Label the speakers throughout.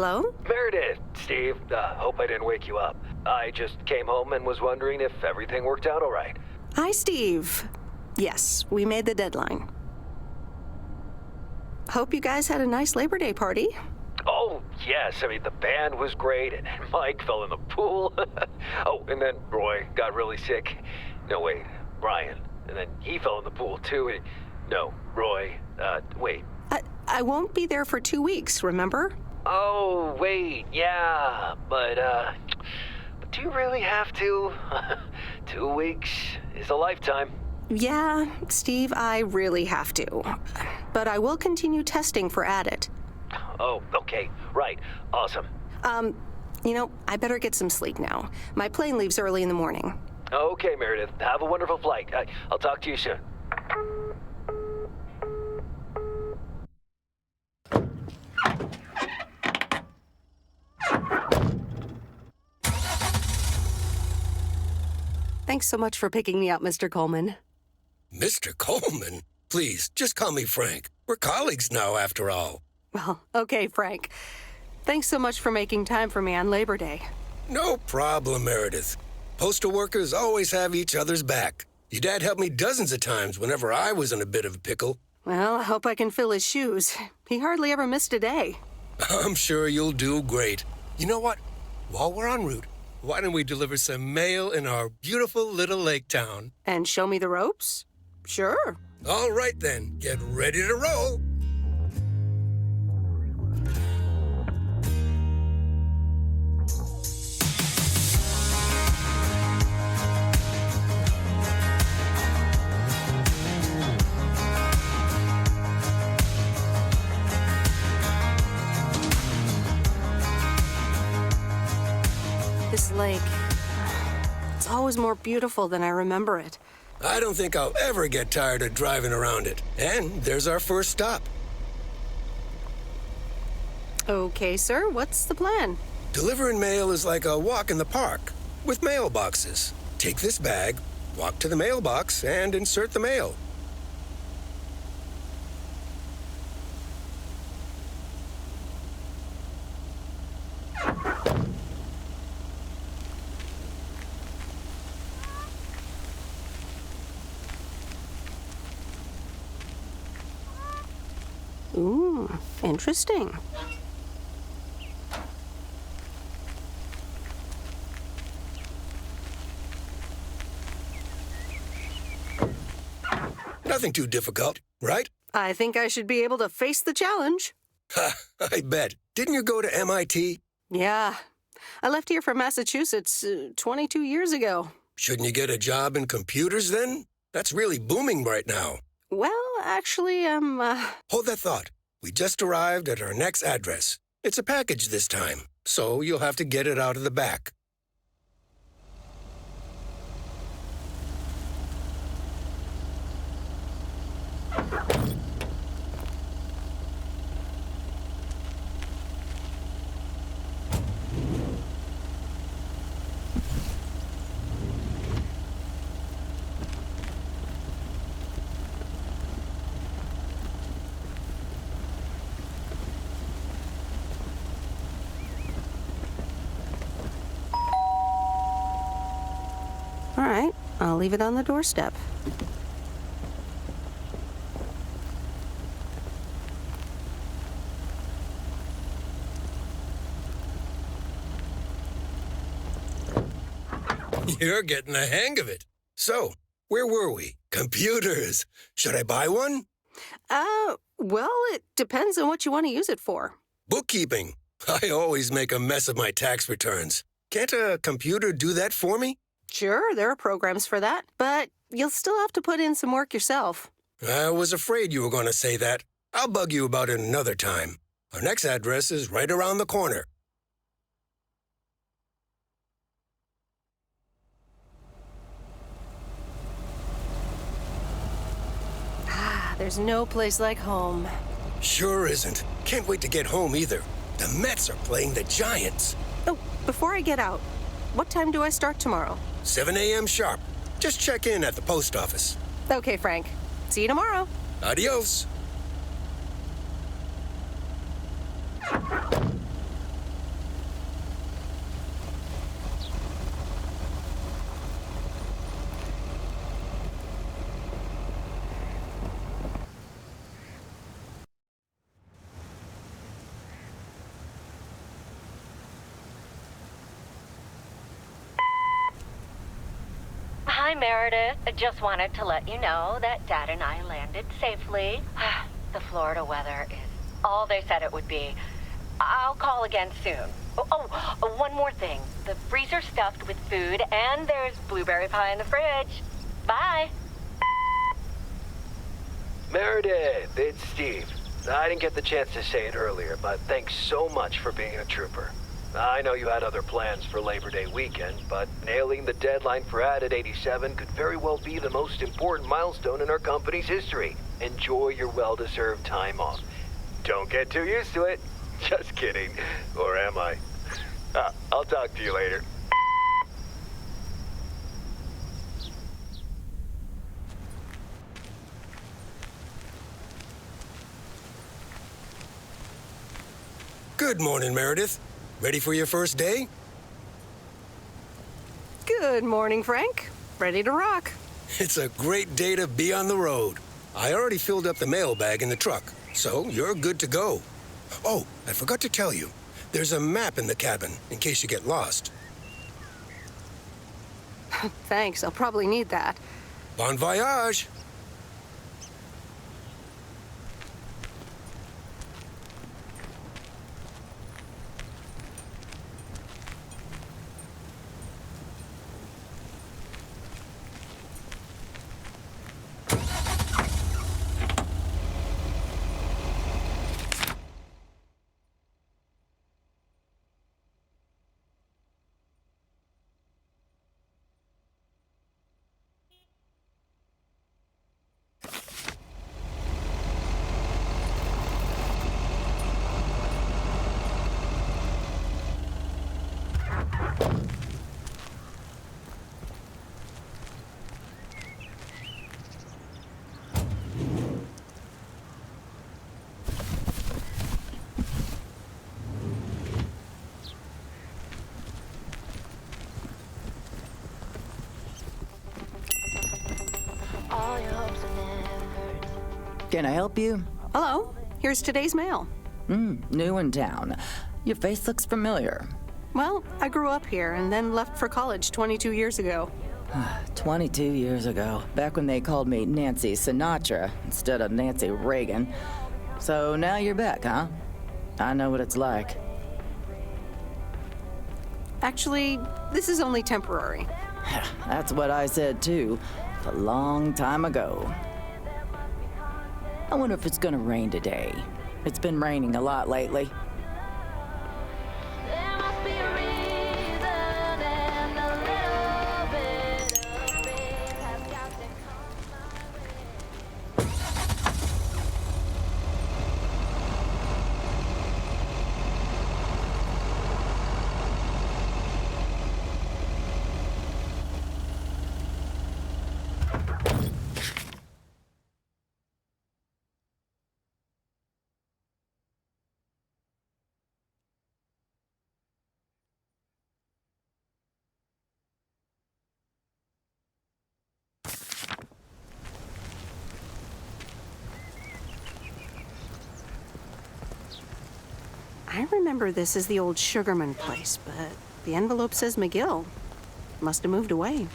Speaker 1: Hello?
Speaker 2: Meredith, Steve, hope I didn't wake you up. I just came home and was wondering if everything worked out all right.
Speaker 1: Hi, Steve. Yes, we made the deadline. Hope you guys had a nice Labor Day party.
Speaker 2: Oh, yes. I mean, the band was great, and Mike fell in the pool. Oh, and then Roy got really sick. No, wait, Brian. And then he fell in the pool, too. No, Roy. Wait.
Speaker 1: I won't be there for 2 weeks, remember?
Speaker 2: Oh, wait, yeah. But do you really have to? 2 weeks is a lifetime.
Speaker 1: Yeah, Steve, I really have to. But I will continue testing for Addit.
Speaker 2: Oh, okay. Right. Awesome.
Speaker 1: I better get some sleep now. My plane leaves early in the morning.
Speaker 2: Okay, Meredith. Have a wonderful flight. I'll talk to you soon.
Speaker 1: Thanks so much for picking me up, Mr. Coleman.
Speaker 3: Mr. Coleman? Please, just call me Frank. We're colleagues now, after all.
Speaker 1: Well, okay, Frank. Thanks so much for making time for me on Labor Day.
Speaker 3: No problem, Meredith. Postal workers always have each other's back. Your dad helped me dozens of times whenever I was in a bit of a pickle.
Speaker 1: Well, I hope I can fill his shoes. He hardly ever missed a day.
Speaker 3: I'm sure you'll do great. You know what? While we're en route, why don't we deliver some mail in our beautiful little lake town?
Speaker 1: And show me the ropes? Sure.
Speaker 3: All right, then. Get ready to roll.
Speaker 1: This lake, it's always more beautiful than I remember it.
Speaker 3: I don't think I'll ever get tired of driving around it. And there's our first stop.
Speaker 1: Okay, sir, what's the plan?
Speaker 3: Delivering mail is like a walk in the park with mailboxes. Take this bag, walk to the mailbox, and insert the mail.
Speaker 1: Ooh, interesting.
Speaker 3: Nothing too difficult, right?
Speaker 1: I think I should be able to face the challenge.
Speaker 3: Ha, I bet. Didn't you go to MIT?
Speaker 1: Yeah. I left here from Massachusetts 22 years ago.
Speaker 3: Shouldn't you get a job in computers then? That's really booming right now.
Speaker 1: Well, actually,
Speaker 3: Hold that thought. We just arrived at our next address. It's a package this time, so you'll have to get it out of the back.
Speaker 1: all right. I'll leave it on the doorstep.
Speaker 3: You're getting the hang of it. So, where were we? Computers. Should I buy one?
Speaker 1: Well, it depends on what you want to use it for.
Speaker 3: Bookkeeping. I always make a mess of my tax returns. Can't a computer do that for me?
Speaker 1: Sure, there are programs for that, but you'll still have to put in some work yourself.
Speaker 3: I was afraid you were going to say that. I'll bug you about it another time. Our next address is right around the corner.
Speaker 1: There's no place like home.
Speaker 3: Sure isn't. Can't wait to get home either. The Mets are playing the Giants.
Speaker 1: Oh, before I get out, what time do I start tomorrow?
Speaker 3: 7 a.m. sharp. Just check in at the post office.
Speaker 1: Okay, Frank. See you tomorrow.
Speaker 3: Adios.
Speaker 4: Hi, Meredith. I just wanted to let you know that Dad and I landed safely. The Florida weather is all they said it would be. I'll call again soon. One more thing. The freezer's stuffed with food, and there's blueberry pie in the fridge. Bye.
Speaker 2: Meredith, it's Steve. I didn't get the chance to say it earlier, but thanks so much for being a trooper. I know you had other plans for Labor Day weekend, but nailing the deadline for Added 87 could very well be the most important milestone in our company's history. Enjoy your well-deserved time off. Don't get too used to it. Just kidding. Or am I? I'll talk to you later.
Speaker 3: Good morning, Meredith. Ready for your first day?
Speaker 1: Good morning, Frank. Ready to rock.
Speaker 3: It's a great day to be on the road. I already filled up the mailbag in the truck, so you're good to go. Oh, I forgot to tell you. There's a map in the cabin, in case you get lost.
Speaker 1: Thanks, I'll probably need that.
Speaker 3: Bon voyage!
Speaker 5: Can I help you?
Speaker 1: Hello, here's today's mail.
Speaker 5: New in town. Your face looks familiar.
Speaker 1: Well, I grew up here and then left for college 22 years ago.
Speaker 5: 22 years ago, back when they called me Nancy Sinatra instead of Nancy Reagan. So now you're back, huh? I know what it's like.
Speaker 1: Actually, this is only temporary.
Speaker 5: That's what I said too, a long time ago. I wonder if it's gonna rain today. It's been raining a lot lately.
Speaker 1: I remember this as the old Sugarman place, but the envelope says McGill. Must have moved away.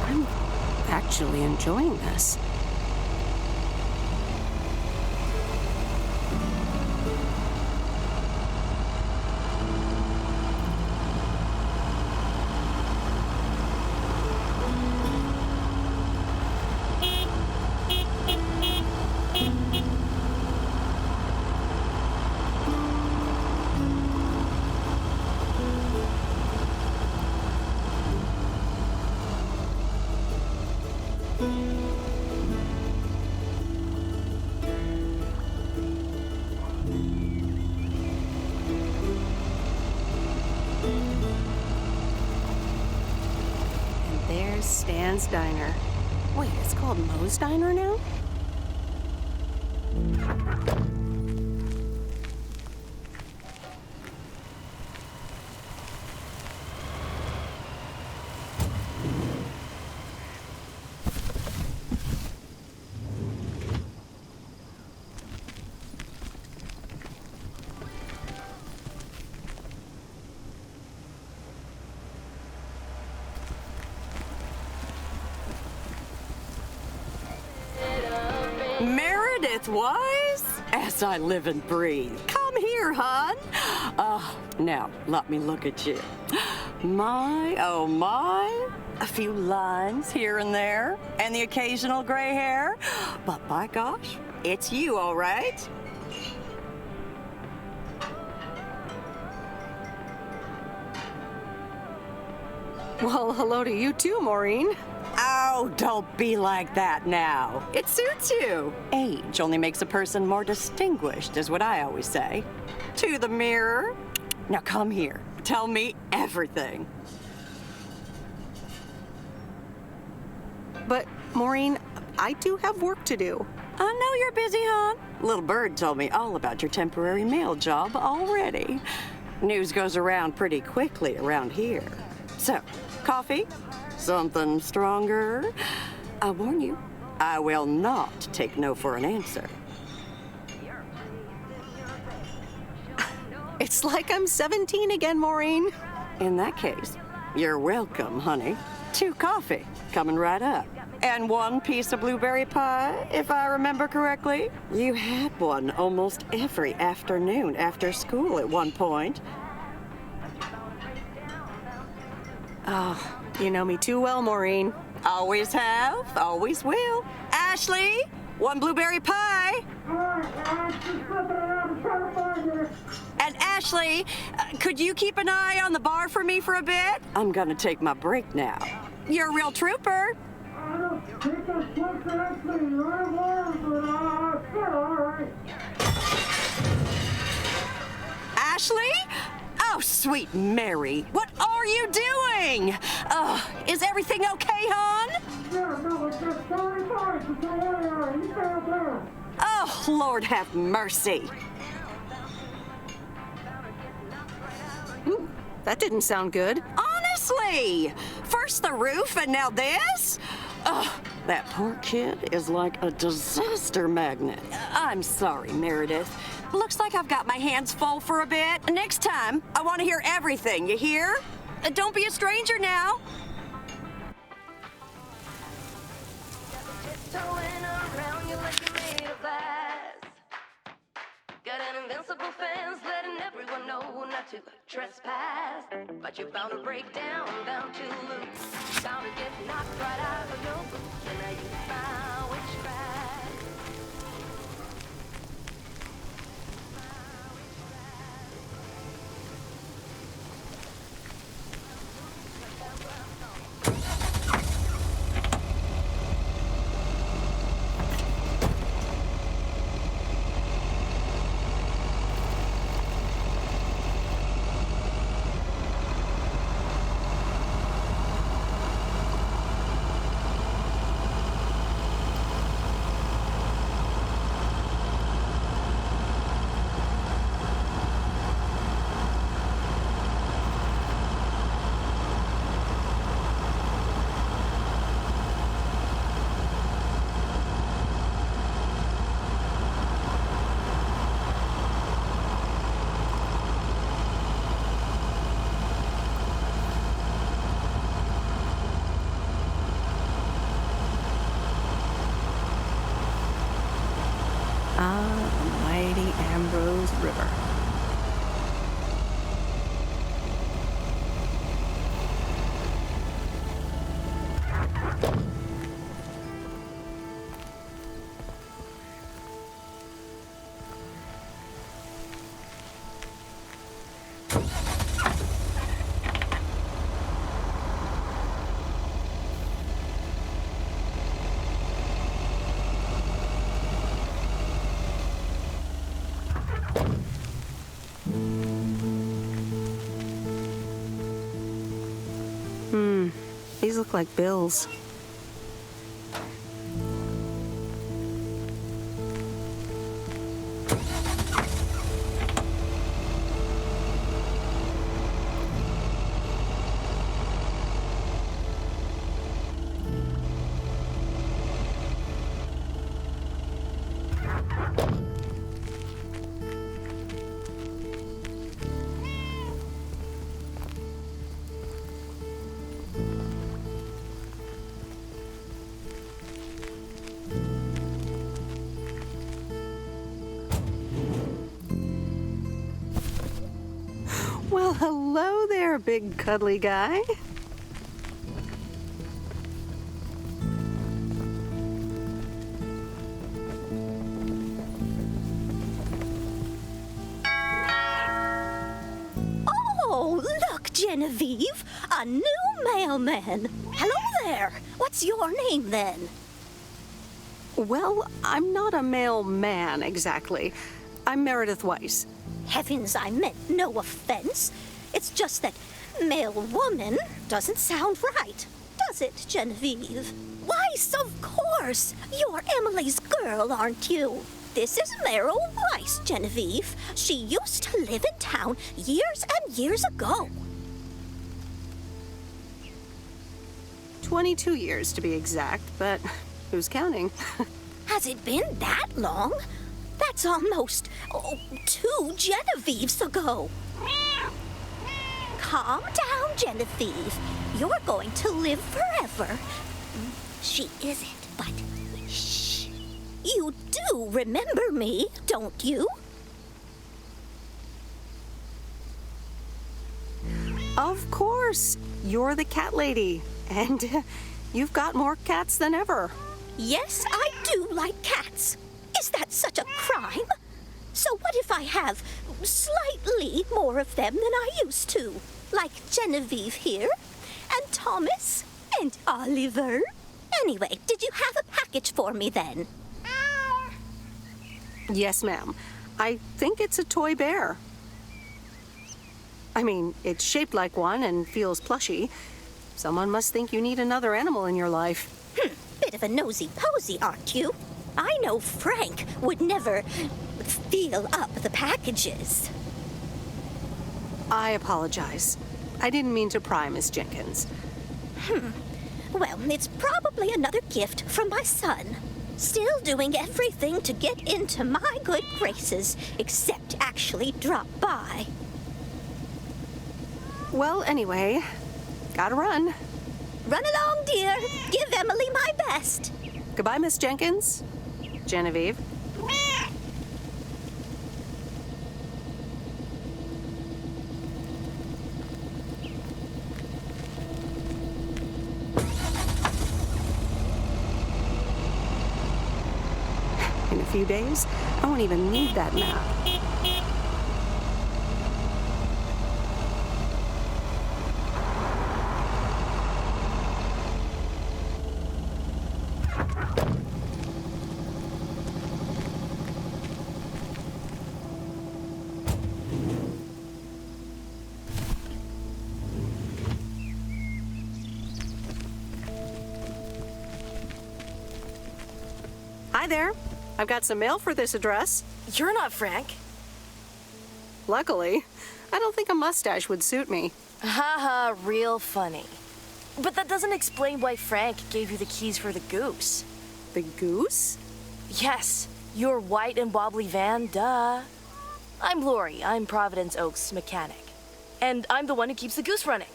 Speaker 1: I'm actually enjoying this. There's Stan's Diner. Wait, it's called Moe's Diner now?
Speaker 6: Meredith Weiss? As I live and breathe. Come here, hon. Now, let me look at you. My, oh my. A few lines here and there, and the occasional gray hair. But by gosh, it's you, all right?
Speaker 1: Well, hello to you too, Maureen.
Speaker 6: Oh, don't be like that now. It suits you. Age only makes a person more distinguished, is what I always say. To the mirror. Now come here. Tell me everything.
Speaker 1: But, Maureen, I do have work to do.
Speaker 6: I know you're busy, hon. Little Bird told me all about your temporary mail job already. News goes around pretty quickly around here. So, coffee? Something stronger? I warn you, I will not take no for an answer.
Speaker 1: It's like I'm 17 again, Maureen.
Speaker 6: In that case, you're welcome, honey. 2 coffee, coming right up. And 1 piece of blueberry pie, if I remember correctly. You had one almost every afternoon after school at one point.
Speaker 1: Oh, you know me too well, Maureen.
Speaker 6: Always have, always will. Ashley, 1 blueberry pie. And Ashley, could you keep an eye on the bar for me for a bit? I'm gonna take my break now. You're a real trooper. Ashley? Oh, sweet Mary, what are you doing? Is everything okay, hon? Oh, Lord have mercy.
Speaker 1: That didn't sound good.
Speaker 6: Honestly, first the roof and now this? That poor kid is like a disaster magnet. I'm sorry, Meredith. Looks like I've got my hands full for a bit. Next time, I want to hear everything, you hear? Don't be a stranger now.
Speaker 7: Tiptoeing around you like you're made of glass. Got an invincible fence letting everyone know not to trespass. But you're bound to break down to lose. Bound to get knocked right out of your boots. And now you found witchcraft.
Speaker 1: River. These look like bills. there, big cuddly guy.
Speaker 8: Oh, look, Genevieve, a new mailman. Hello there. What's your name then?
Speaker 1: Well, I'm not a mailman exactly. I'm Meredith Weiss.
Speaker 8: Heavens, I meant no offense. It's just that male woman doesn't sound right, does it, Genevieve? Weiss, of course. You're Emily's girl, aren't you? This is Meryl Weiss, Genevieve. She used to live in town years and years ago.
Speaker 1: 22 years to be exact, but who's counting?
Speaker 8: Has it been that long? That's almost 2 Genevieves ago. Calm down, Genevieve. You're going to live forever. She isn't, but shh. You do remember me, don't you?
Speaker 1: Of course. You're the cat lady. And you've got more cats than ever.
Speaker 8: Yes, I do like cats. Is that such a crime? So what if I have slightly more of them than I used to? Like Genevieve here, and Thomas, and Oliver. Anyway, did you have a package for me then?
Speaker 1: Yes, ma'am. I think it's a toy bear. I mean, it's shaped like one and feels plushy. Someone must think you need another animal in your life.
Speaker 8: Bit of a nosy-posy, aren't you? I know Frank would never feel up the packages.
Speaker 1: I apologize. I didn't mean to pry, Miss Jenkins.
Speaker 8: Well, it's probably another gift from my son. Still doing everything to get into my good graces, except actually drop by.
Speaker 1: Well, anyway, gotta run.
Speaker 8: Run along, dear. Give Emily my best.
Speaker 1: Goodbye, Miss Jenkins. Genevieve. In a few days, I won't even need that map. Hi there. I've got some mail for this address.
Speaker 9: You're not Frank.
Speaker 1: Luckily, I don't think a mustache would suit me.
Speaker 9: Haha, real funny. But that doesn't explain why Frank gave you the keys for the goose.
Speaker 1: The goose?
Speaker 9: Yes, your white and wobbly van, duh. I'm Lori, I'm Providence Oaks' mechanic. And I'm the one who keeps the goose running.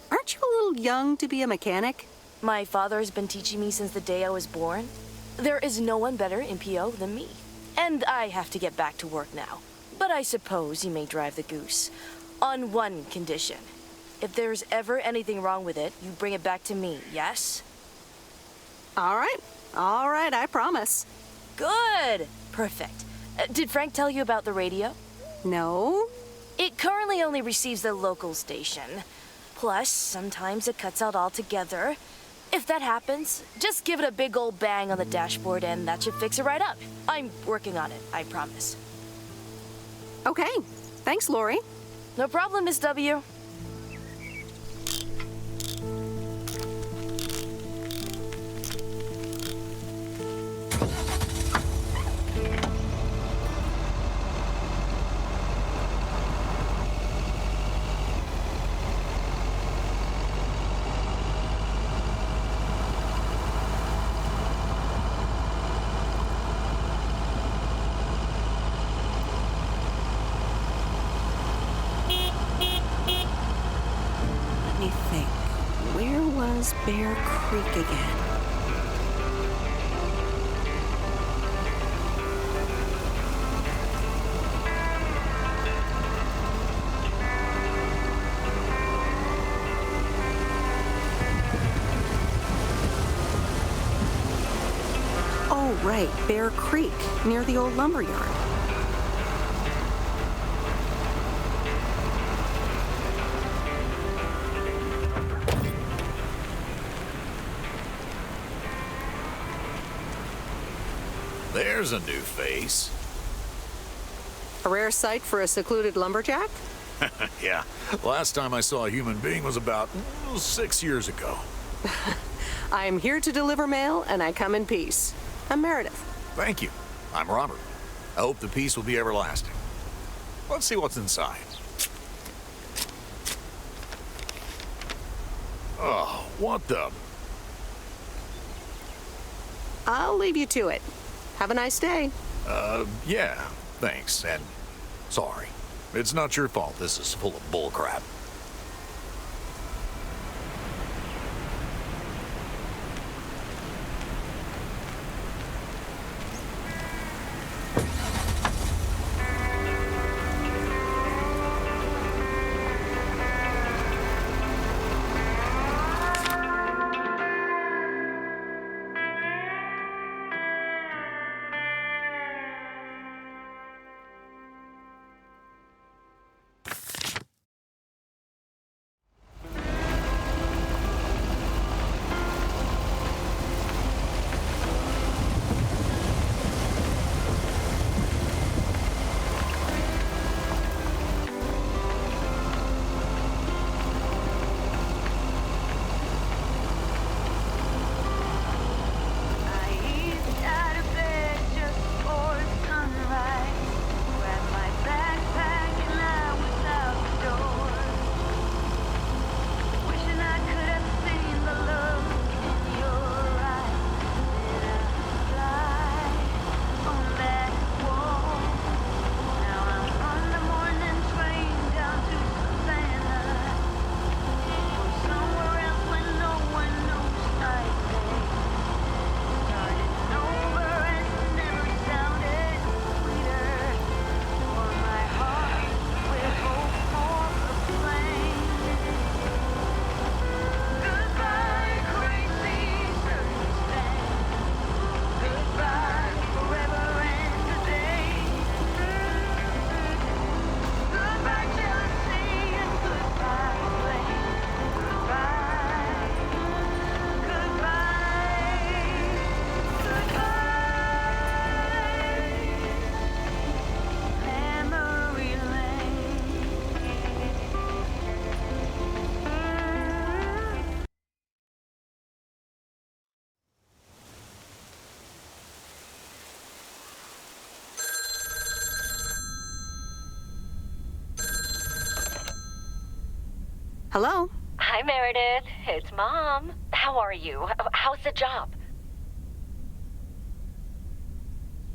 Speaker 1: Aren't you a little young to be a mechanic?
Speaker 9: My father has been teaching me since the day I was born. There is no one better in PO than me. And I have to get back to work now. But I suppose you may drive the goose. On one condition. If there's ever anything wrong with it, you bring it back to me, yes?
Speaker 1: All right, I promise.
Speaker 9: Good! Perfect. Did Frank tell you about the radio?
Speaker 1: No?
Speaker 9: It currently only receives the local station. Plus, sometimes it cuts out altogether. If that happens, just give it a big old bang on the dashboard and that should fix it right up. I'm working on it, I promise.
Speaker 1: Okay, thanks, Lori.
Speaker 9: No problem, Miss W.
Speaker 1: Bear Creek again. Right, Bear Creek, near the old lumber yard.
Speaker 10: There's a new face.
Speaker 1: A rare sight for a secluded lumberjack?
Speaker 10: Yeah, last time I saw a human being was about 6 years ago.
Speaker 1: I am here to deliver mail, and I come in peace. I'm Meredith.
Speaker 10: Thank you. I'm Robert. I hope the peace will be everlasting. Let's see what's inside. Oh, what the...
Speaker 1: I'll leave you to it. Have a nice day.
Speaker 10: Yeah, thanks, and sorry. It's not your fault this is full of bullcrap.
Speaker 1: Hello?
Speaker 4: Hi, Meredith. It's Mom. How are you? How's the job?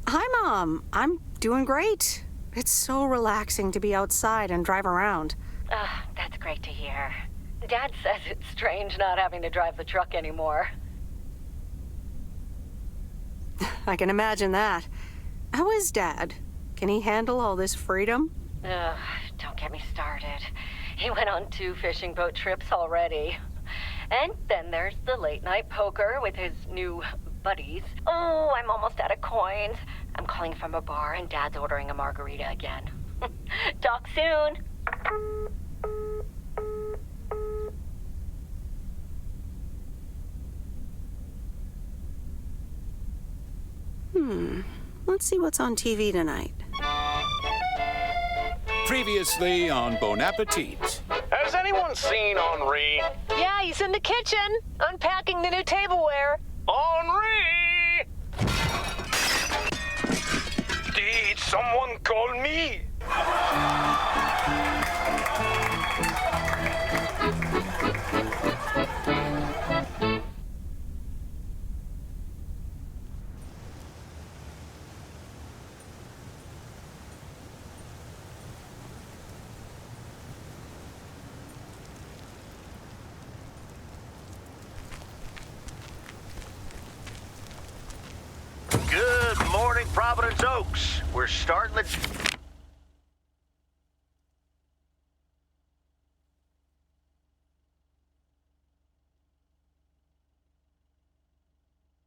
Speaker 1: Hi, Mom. I'm doing great. It's so relaxing to be outside and drive around.
Speaker 4: That's great to hear. Dad says it's strange not having to drive the truck anymore.
Speaker 1: I can imagine that. How is Dad? Can he handle all this freedom?
Speaker 4: Don't get me started. He went on 2 fishing boat trips already. And then there's the late night poker with his new buddies. Oh, I'm almost out of coins. I'm calling from a bar and Dad's ordering a margarita again. Talk soon.
Speaker 1: Let's see what's on TV tonight.
Speaker 11: Previously on Bon Appetit.
Speaker 12: Has anyone seen Henri?
Speaker 13: Yeah, he's in the kitchen, unpacking the new tableware.
Speaker 12: Henri! Did someone call me?
Speaker 14: Good morning, Providence Oaks. We're starting the...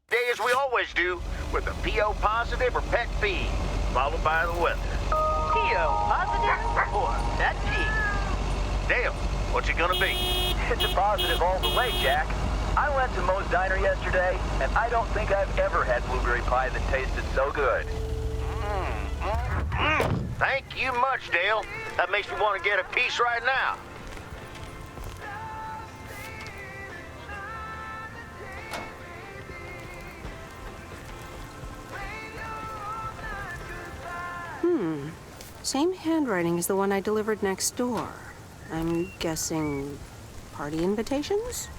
Speaker 14: day is we always do, with a PO positive or pet peeve, followed by the weather.
Speaker 15: PO positive or pet peeve?
Speaker 14: Dale, what's it gonna be?
Speaker 15: It's a positive all the way, Jack. I went to Moe's Diner yesterday, and I don't think I've ever had blueberry pie that tasted so good.
Speaker 14: Thank you much, Dale. That makes me want to get a piece right now.
Speaker 1: Same handwriting as the one I delivered next door. I'm guessing party invitations?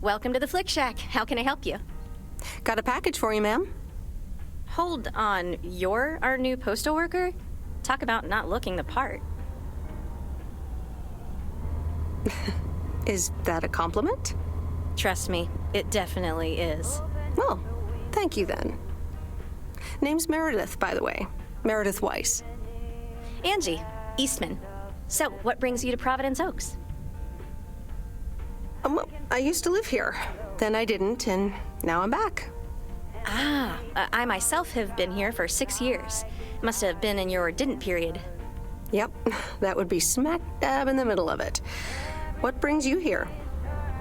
Speaker 16: Welcome to the Flick Shack. How can I help you?
Speaker 1: Got a package for you, ma'am.
Speaker 16: Hold on. You're our new postal worker? Talk about not looking the part.
Speaker 1: Is that a compliment?
Speaker 16: Trust me, it definitely is.
Speaker 1: Well, thank you then. Name's Meredith, by the way. Meredith Weiss.
Speaker 16: Angie, Eastman. So, what brings you to Providence Oaks?
Speaker 1: I used to live here. Then I didn't, and now I'm back.
Speaker 16: I myself have been here for 6 years. Must have been in your didn't period.
Speaker 1: Yep, that would be smack dab in the middle of it. What brings you here?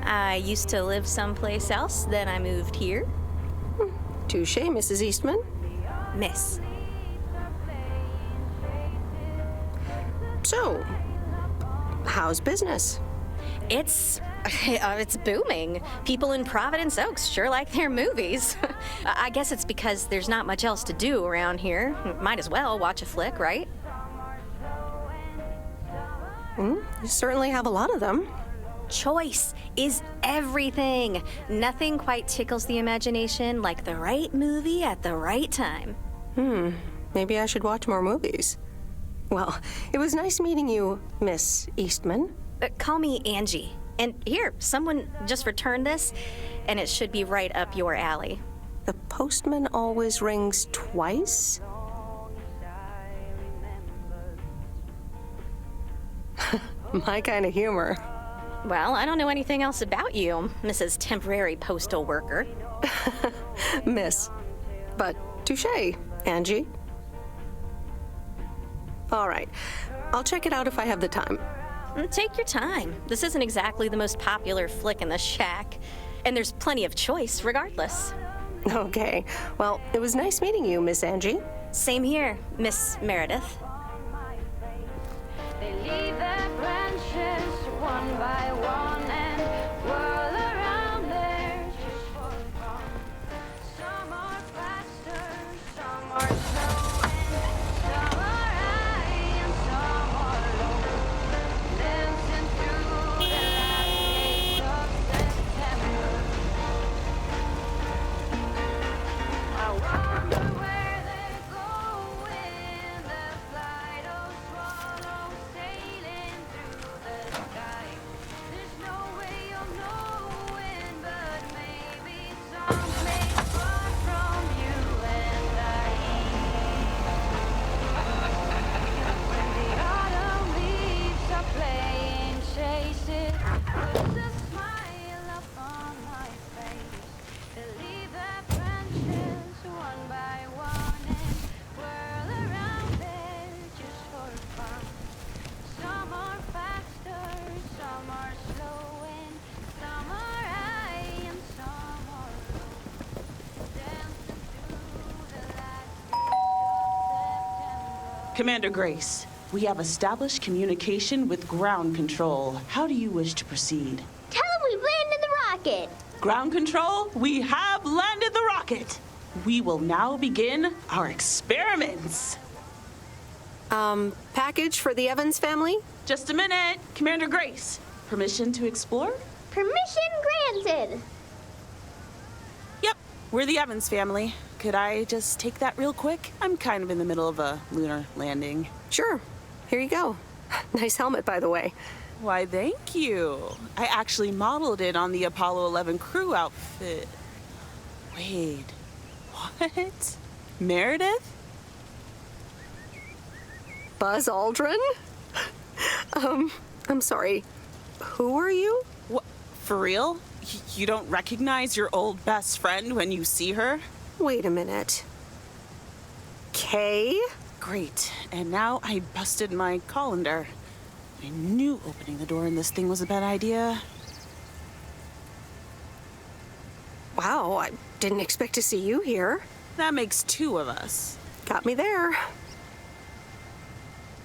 Speaker 16: I used to live someplace else, then I moved here.
Speaker 1: Touché, Mrs. Eastman.
Speaker 16: Miss.
Speaker 1: So, how's business?
Speaker 16: It's booming. People in Providence Oaks sure like their movies. I guess it's because there's not much else to do around here. Might as well watch a flick, right?
Speaker 1: You certainly have a lot of them.
Speaker 16: Choice is everything. Nothing quite tickles the imagination like the right movie at the right time.
Speaker 1: Maybe I should watch more movies. Well, it was nice meeting you, Miss Eastman.
Speaker 16: Call me Angie. And here, someone just returned this, and it should be right up your alley.
Speaker 1: The postman always rings twice? My kind of humor.
Speaker 16: Well, I don't know anything else about you, Mrs. Temporary Postal Worker.
Speaker 1: Miss. But touché, Angie. All right. I'll check it out if I have the time.
Speaker 16: Take your time. This isn't exactly the most popular flick in the shack, and there's plenty of choice regardless.
Speaker 1: Okay. Well, it was nice meeting you, Miss Angie.
Speaker 16: Same here, Miss Meredith.
Speaker 7: They leave their branches one by one and whirl around there just for fun. Some are faster, some are slow, and some are high and some are low. Dancing through the last days of September. I wonder where they're going. The flight of swallows sailing through the sky. There's no way of knowing, but maybe someplace far from you and I. When the autumn leaves are playing chase it, puts a smile upon my face. They leave their branches one by one and whirl around there just for fun. Some are faster, some are slow, and some are high and some are low. Dancing through the last days of September.
Speaker 17: Commander Grace, we have established communication with ground control. How do you wish to proceed?
Speaker 8: Tell him we've landed in the
Speaker 18: rocket.
Speaker 17: Ground control, we have landed the rocket. We will now begin our experiments.
Speaker 1: Package for the Evans family?
Speaker 17: Just a minute. Commander Grace, permission to explore?
Speaker 18: Permission granted.
Speaker 17: Yep, we're the Evans family. Could I just take that real quick? I'm kind of in the middle of a lunar landing.
Speaker 1: Sure. Here you go. Nice helmet, by the way.
Speaker 17: Why, thank you. I actually modeled it on the Apollo 11 crew outfit. Wait, what? Meredith?
Speaker 1: Buzz Aldrin? I'm sorry. Who are you?
Speaker 17: What? For real? You don't recognize your old best friend when you see her?
Speaker 1: Wait a minute. Kay?
Speaker 17: Great. And now I busted my colander. I knew opening the door in this thing was a bad idea.
Speaker 1: Wow, I didn't expect to see you here.
Speaker 17: That makes two of us.
Speaker 1: Got me there.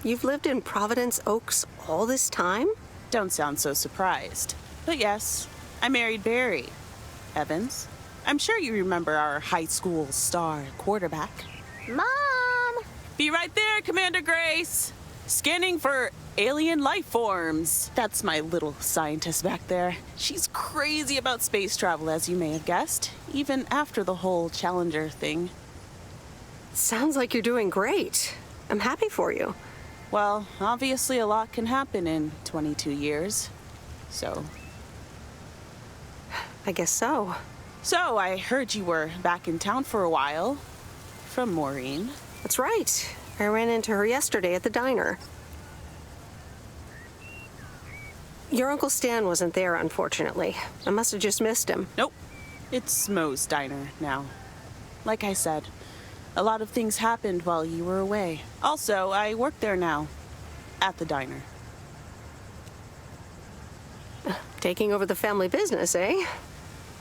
Speaker 1: You've lived in Providence Oaks all this time?
Speaker 17: Don't sound so surprised. But yes, I married Barry Evans. I'm sure you remember our high school star quarterback.
Speaker 18: Mom!
Speaker 17: Be right there, Commander Grace. Scanning for alien life forms. That's my little scientist back there. She's crazy about space travel, as you may have guessed, even after the whole Challenger thing.
Speaker 1: Sounds like you're doing great. I'm happy for you.
Speaker 17: Well, obviously a lot can happen in 22 years. So.
Speaker 1: I guess so.
Speaker 17: So, I heard you were back in town for a while. From Maureen.
Speaker 1: That's right. I ran into her yesterday at the diner. Your Uncle Stan wasn't there, unfortunately. I must have just missed him.
Speaker 17: Nope. It's Mo's diner now. Like I said, a lot of things happened while you were away. Also, I work there now. At the diner.
Speaker 1: Taking over the family business, eh?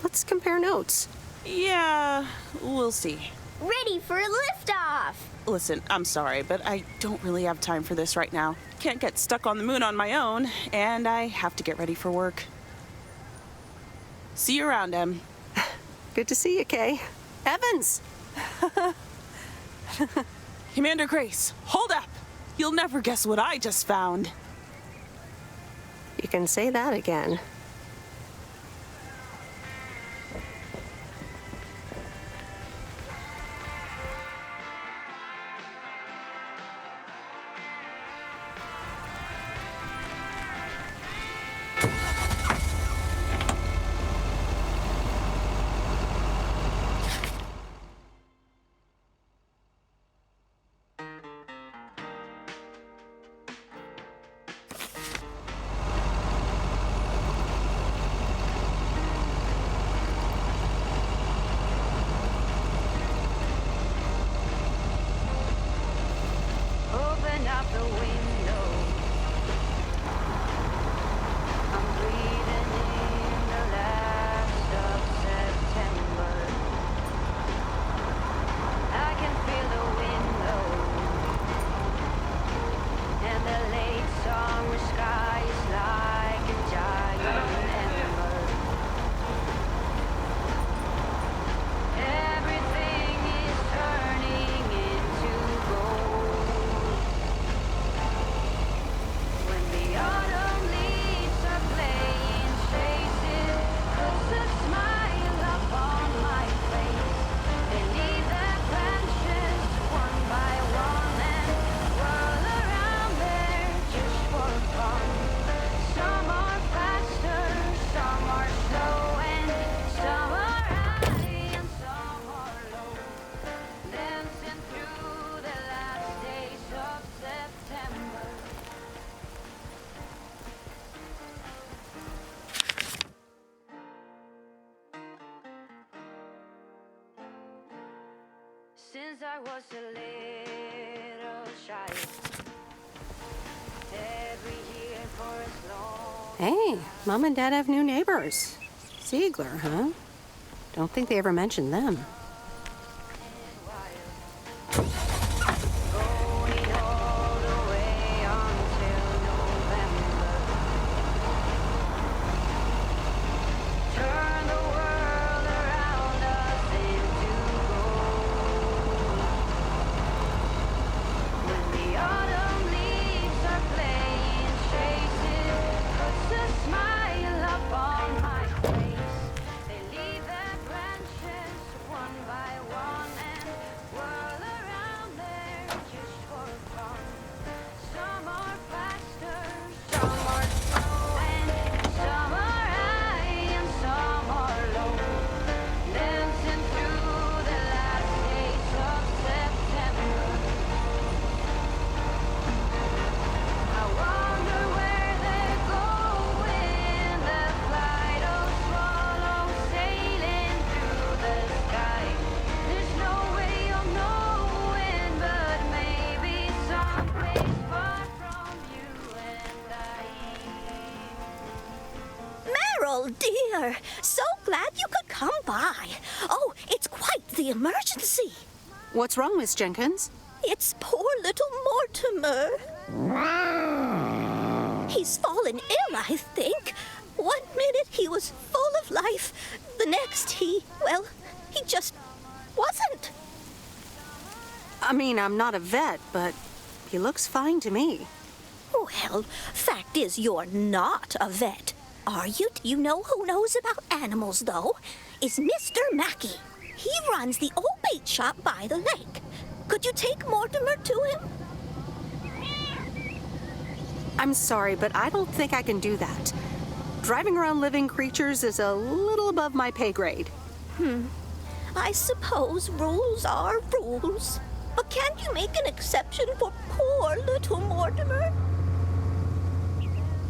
Speaker 1: Let's compare notes.
Speaker 17: Yeah, we'll see.
Speaker 18: Ready for a liftoff!
Speaker 17: Listen, I'm sorry, but I don't really have time for this right now. Can't get stuck on the moon on my own, and I have to get ready for work. See you around, Em.
Speaker 1: Good to see you, Kay. Evans!
Speaker 17: Commander Grace, hold up! You'll never guess what I just found.
Speaker 1: You can say that again.
Speaker 7: Open up the window. I'm breathing in the last of September. I can feel the wind blow, and the late summer sky is like a giant ember. Everything is turning into gold. When the autumn leaves are playing faces, puts a smile upon my face. They leave their branches one by one and whirl around there just for fun. Some are faster, some are slow, and some are high and some are low. Dancing through the last days of September. Since I was a little child, every year for as long.
Speaker 1: Hey, Mom and Dad have new neighbors. Ziegler, huh? Don't think they ever mentioned them.
Speaker 7: Going all the way until November. Turn
Speaker 8: Oh, dear. So glad you could come by. Oh, it's quite the emergency.
Speaker 1: What's wrong, Miss Jenkins?
Speaker 8: It's poor little Mortimer. He's fallen ill, I think. 1 minute he was full of life. The next he just wasn't.
Speaker 1: I mean, I'm not a vet, but he looks fine to me.
Speaker 8: Well, fact is you're not a vet. Are you? You know who knows about animals, though? Is Mr. Mackey. He runs the old bait shop by the lake. Could you take Mortimer to him?
Speaker 1: I'm sorry, but I don't think I can do that. Driving around living creatures is a little above my pay grade.
Speaker 8: I suppose rules are rules. But can't you make an exception for poor little Mortimer?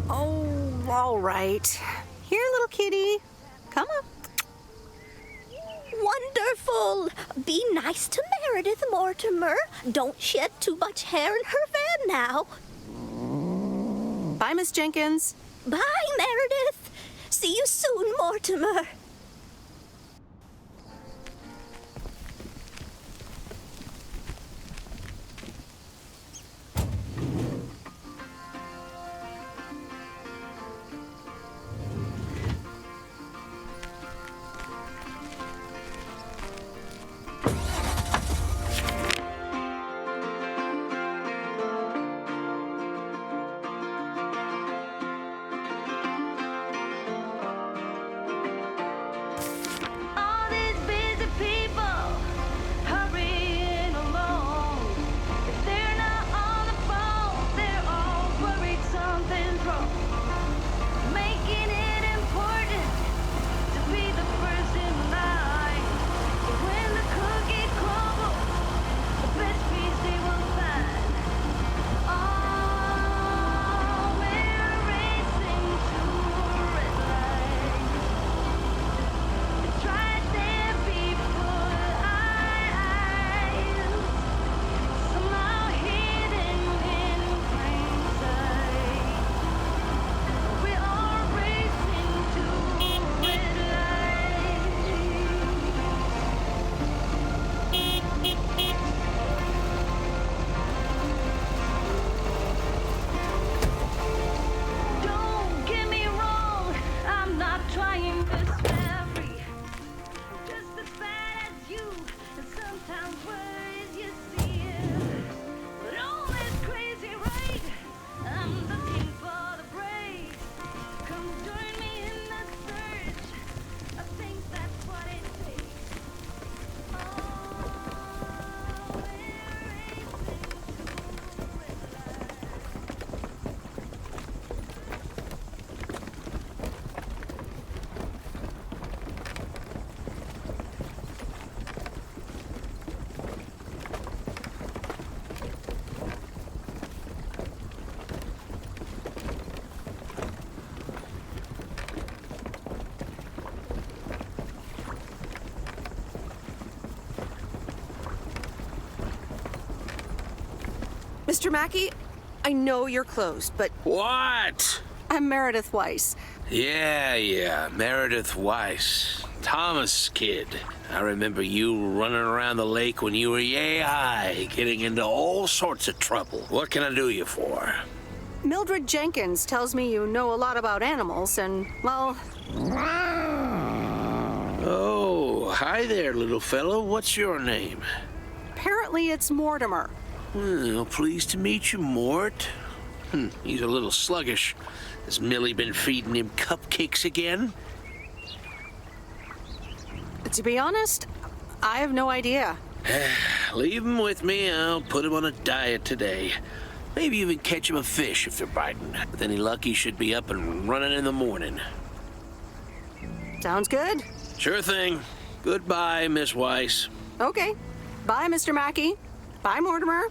Speaker 1: Oh, all right. Here, little kitty. Come on.
Speaker 8: Wonderful. Be nice to Meredith, Mortimer. Don't shed too much hair in her van now.
Speaker 1: Bye, Miss Jenkins.
Speaker 8: Bye, Meredith. See you soon, Mortimer.
Speaker 7: All these busy people hurrying along. If they're not on the phone, they're all worried something's wrong. Making it important to be the first in line. But when the cookie crumbles, the best piece they will find. Oh, we're racing to a red light. It's right there before eyes, somehow hidden in plain sight. We are racing to a red light. Don't get me wrong, I'm not trying to spare free. I'm just as bad as you, and sometimes worries you see it. But all this crazy right, I'm looking for the brave. Come join me in the search. I think that's what it takes. Oh, we're racing to a red light.
Speaker 1: Mr. Mackey, I know you're closed, but
Speaker 19: What?
Speaker 1: I'm Meredith Weiss.
Speaker 19: Yeah, Meredith Weiss. Thomas' kid. I remember you running around the lake when you were yay high, getting into all sorts of trouble. What can I do you for?
Speaker 1: Mildred Jenkins tells me you know a lot about animals, and, well...
Speaker 19: Oh, hi there, little fellow. What's your name?
Speaker 1: Apparently it's Mortimer.
Speaker 19: Well, pleased to meet you, Mort. He's a little sluggish. Has Millie been feeding him cupcakes again?
Speaker 1: To be honest, I have no idea.
Speaker 19: Leave him with me. I'll put him on a diet today. Maybe even catch him a fish if they're biting. With any luck, he should be up and running in the morning.
Speaker 1: Sounds good.
Speaker 19: Sure thing. Goodbye, Miss Weiss.
Speaker 1: Okay. Bye, Mr. Mackey. Bye, Mortimer.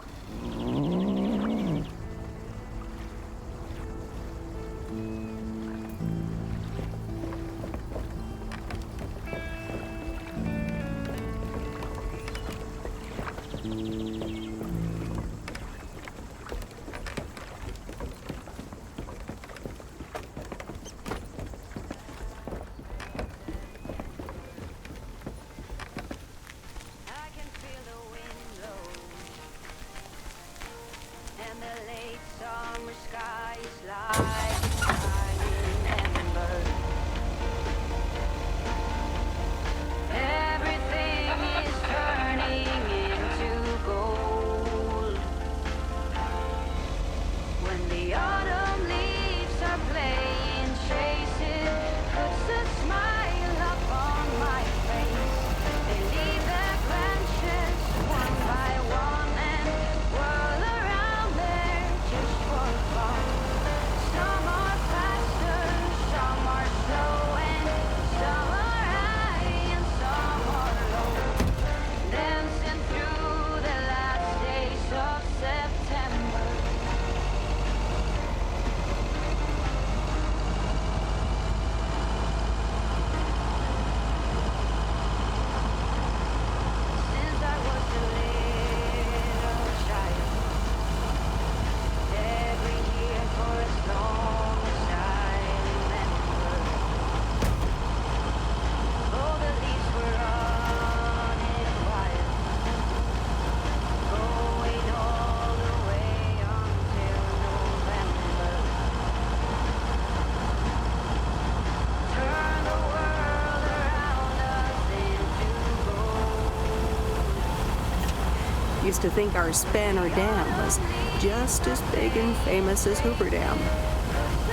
Speaker 1: raised to think our Spanner Dam was just as big and famous as Hoover Dam.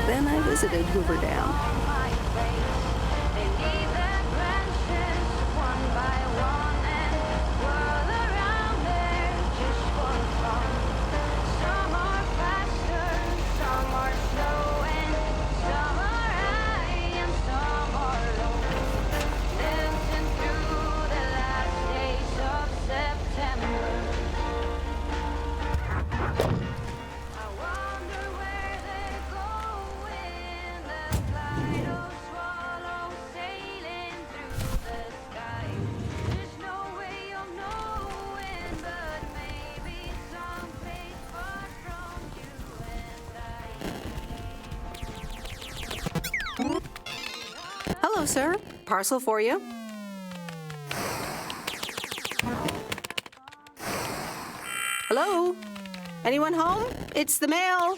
Speaker 1: Then I visited Hoover Dam. Hello, sir. Parcel for you. Hello? Anyone home? It's the mail.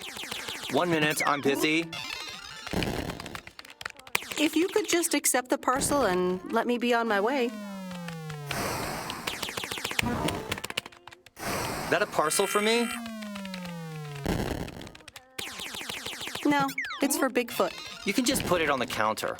Speaker 20: 1 minute, I'm busy.
Speaker 1: If you could just accept the parcel and let me be on my way.
Speaker 20: That a parcel for me?
Speaker 1: No, it's for Bigfoot.
Speaker 20: You can just put it on the counter.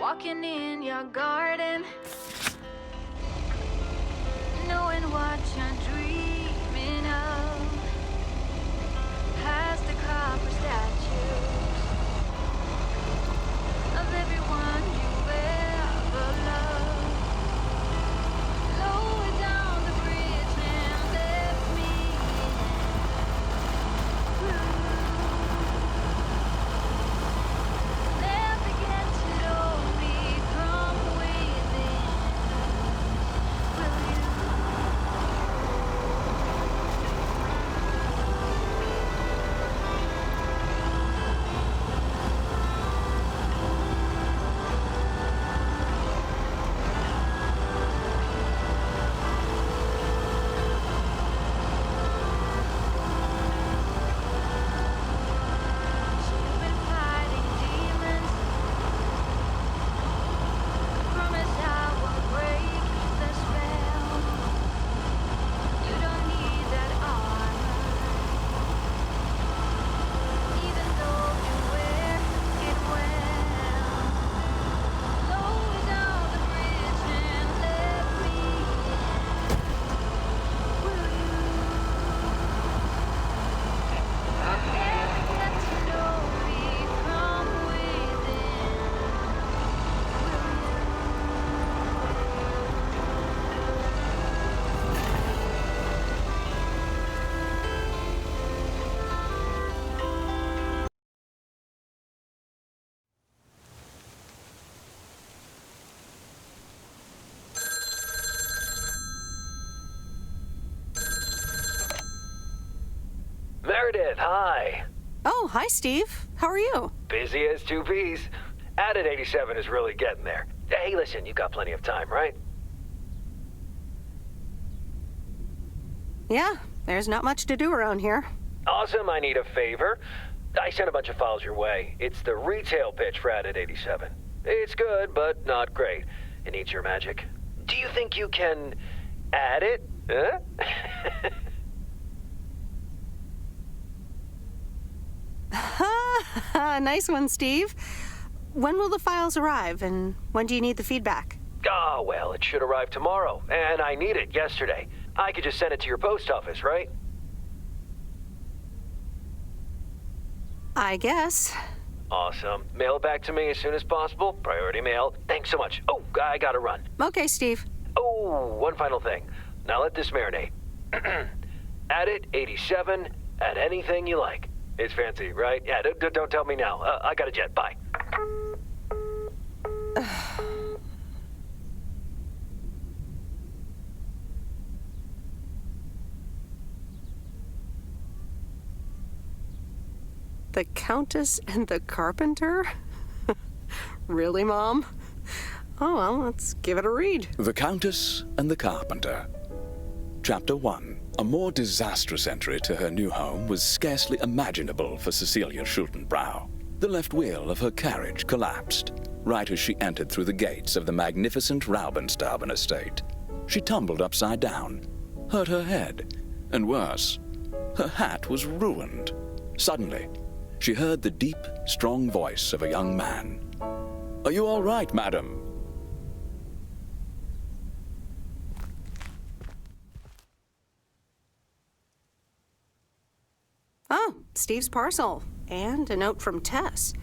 Speaker 7: Walking in your garden, knowing what you're dreaming of, past the copper statues of everyone you ever loved. Lower down the bridge and left me never get to know me from within. Will you?
Speaker 2: Meredith, hi.
Speaker 1: Oh, hi, Steve. How are you?
Speaker 2: Busy as two peas. Added 87 is really getting there. Hey, listen, you got plenty of time, right?
Speaker 1: Yeah, there's not much to do around here.
Speaker 2: Awesome, I need a favor. I sent a bunch of files your way. It's the retail pitch for Added 87. It's good, but not great. It needs your magic. Do you think you can add it? Huh?
Speaker 1: Nice one, Steve. When will the files arrive, and when do you need the feedback?
Speaker 2: Oh, well, it should arrive tomorrow, and I need it yesterday. I could just send it to your post office, right?
Speaker 1: I guess.
Speaker 2: Awesome. Mail it back to me as soon as possible. Priority mail. Thanks so much. Oh, I gotta run.
Speaker 1: Okay, Steve.
Speaker 2: Oh, one final thing. Now let this marinate. Add it, 87, add anything you like. It's fancy, right? Yeah, don't tell me now. I got a jet. Bye.
Speaker 1: The Countess and the Carpenter? Really, Mom? Oh, well, let's give it a read.
Speaker 11: The Countess and the Carpenter. Chapter 1. A more disastrous entry to her new home was scarcely imaginable for Cecilia Schultenbrow. The left wheel of her carriage collapsed right as she entered through the gates of the magnificent Raubenstaben estate. She tumbled upside down, hurt her head, and worse, her hat was ruined. Suddenly, she heard the deep, strong voice of a young man. "Are you all right, madam?"
Speaker 1: Oh, Steve's parcel. And a note from Tess.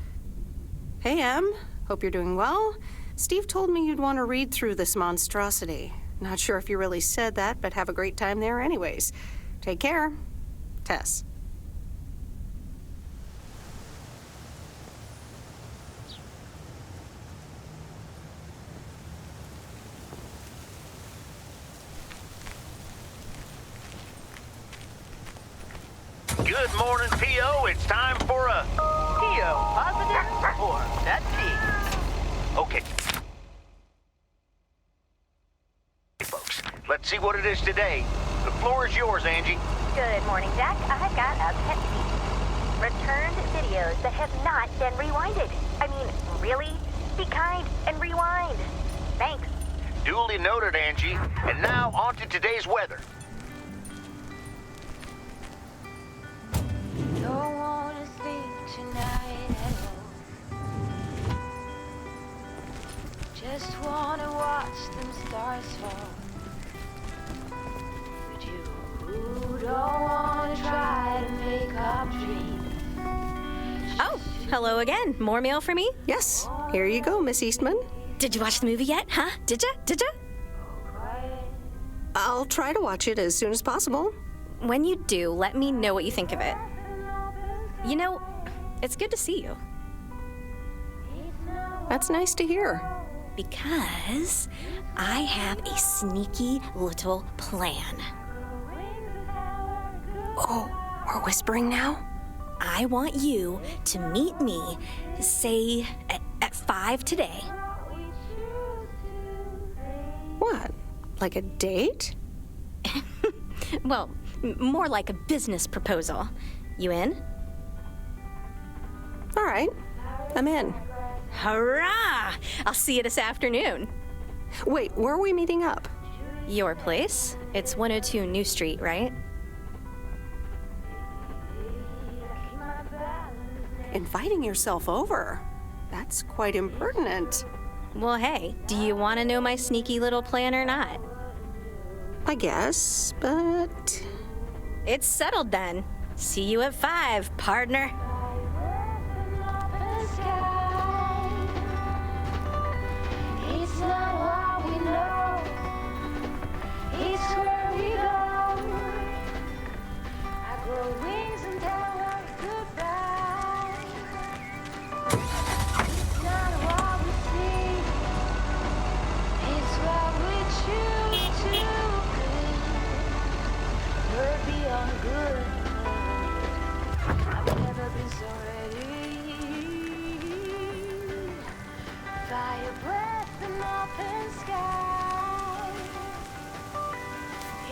Speaker 1: Hey, Em. Hope you're doing well. Steve told me you'd want to read through this monstrosity. Not sure if you really said that, but have a great time there anyways. Take care. Tess.
Speaker 14: Good morning, P.O. It's time for a P.O. positive or that P. Okay. Folks, let's see what it is today. The floor is yours, Angie.
Speaker 4: Good morning, Jack. I've got a pet peeve. Returned videos that have not been rewinded. I mean, really? Be kind and rewind. Thanks.
Speaker 14: Duly noted, Angie. And now on to today's weather.
Speaker 7: Don't wanna sleep tonight at all. Just wanna watch them stars fall. But you don't wanna try to make up dreams.
Speaker 16: Oh, hello again. More mail for me?
Speaker 1: Yes. Here you go, Miss Eastman.
Speaker 16: Did you watch the movie yet, huh? Did ya?
Speaker 1: I'll try to watch it as soon as possible.
Speaker 16: When you do, let me know what you think of it. You know, it's good to see you.
Speaker 1: That's nice to hear.
Speaker 16: Because I have a sneaky little plan.
Speaker 1: Oh, we're whispering now?
Speaker 16: I want you to meet me, say, at 5 today.
Speaker 1: What? Like a date?
Speaker 16: Well, more like a business proposal. You in?
Speaker 1: All right, I'm in.
Speaker 16: Hurrah! I'll see you this afternoon.
Speaker 1: Wait, where are we meeting up?
Speaker 16: Your place? It's 102 New Street, right?
Speaker 1: Inviting yourself over? That's quite impertinent.
Speaker 16: Well, hey, do you want to know my sneaky little plan or not?
Speaker 1: I guess, but...
Speaker 16: It's settled then. See you at 5, partner.
Speaker 7: It's not what we know, it's where we go. I grow wings and tell her goodbye. It's not what we see, it's what we choose to be. We're beyond good. breath in open sky.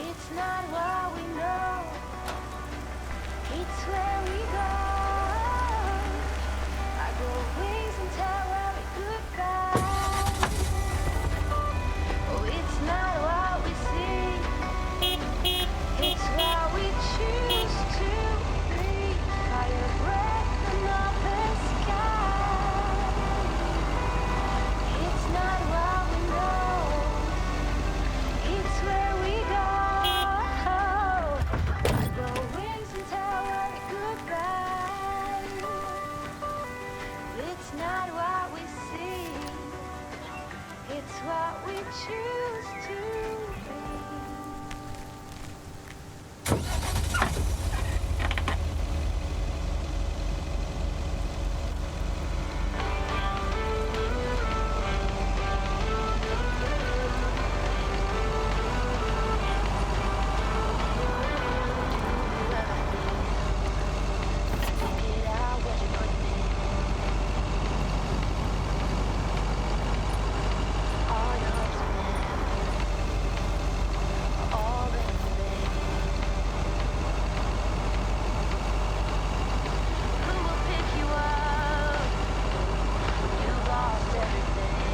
Speaker 7: It's not what we know, it's where we go. I grow wings and tell every goodbye. Oh, it's not what we see, it's what we choose to be. Fire breath in open sky. It's not what we know, it's where we go. I grow wings and tell every goodbye. It's not what we see, it's what we choose to be. Get out what you put me. All your hopes are met, all in vain. Who will pick you up? You've lost everything.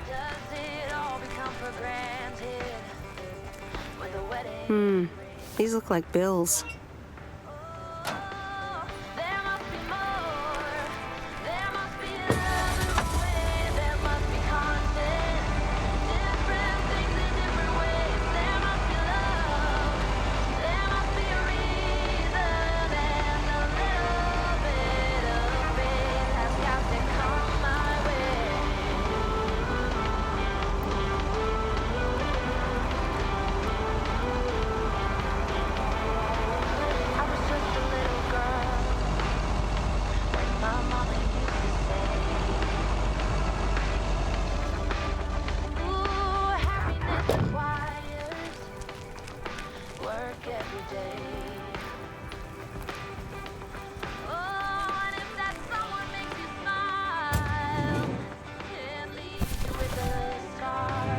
Speaker 7: Does it all become for granted with a wedding?
Speaker 1: These look like bills.
Speaker 7: There must be more. There must be another way. There must be constant, different things in different ways. There must be love. There must be a reason, and a little bit of faith has got to come my way. I was just a little girl when my mama used to say, ooh, happiness requires work every day. Oh, and if that someone makes you smile and leaves you with a scar,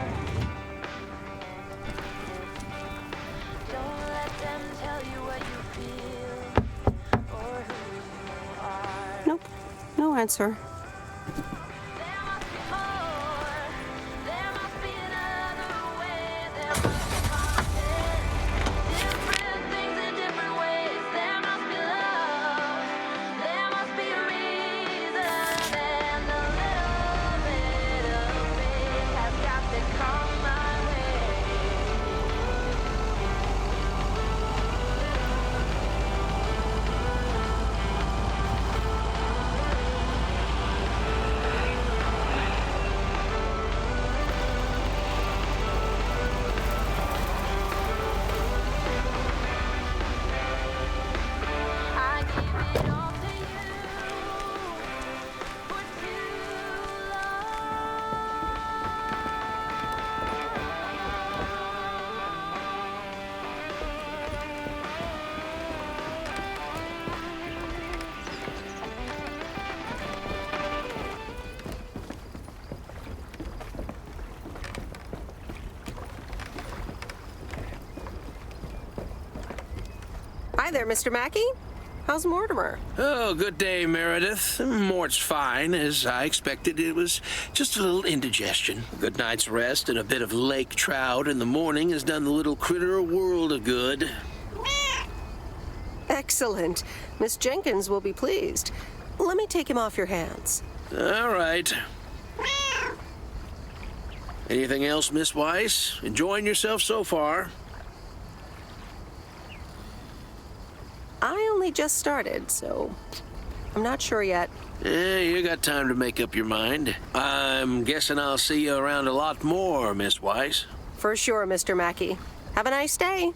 Speaker 7: don't let them tell you what you feel or who you are.
Speaker 1: Nope, no answer.
Speaker 7: There must be more. There must be another way. There must be constant, different things in different ways. There must be love. There must be a reason, and a little bit of faith has got to come my way. I give it all to you for too
Speaker 1: Hi there, Mr. Mackey. How's Mortimer?
Speaker 19: Oh, good day, Meredith. Mort's fine. As I expected, it was just a little indigestion. A good night's rest and a bit of lake trout in the morning has done the little critter a world of good.
Speaker 1: Excellent. Miss Jenkins will be pleased. Let me take him off your hands.
Speaker 19: All right. Anything else, Miss Weiss? Enjoying yourself so far?
Speaker 1: I only just started, so I'm not sure yet.
Speaker 19: You got time to make up your mind. I'm guessing I'll see you around a lot more, Miss Weiss.
Speaker 1: For sure, Mr. Mackey. Have a nice day.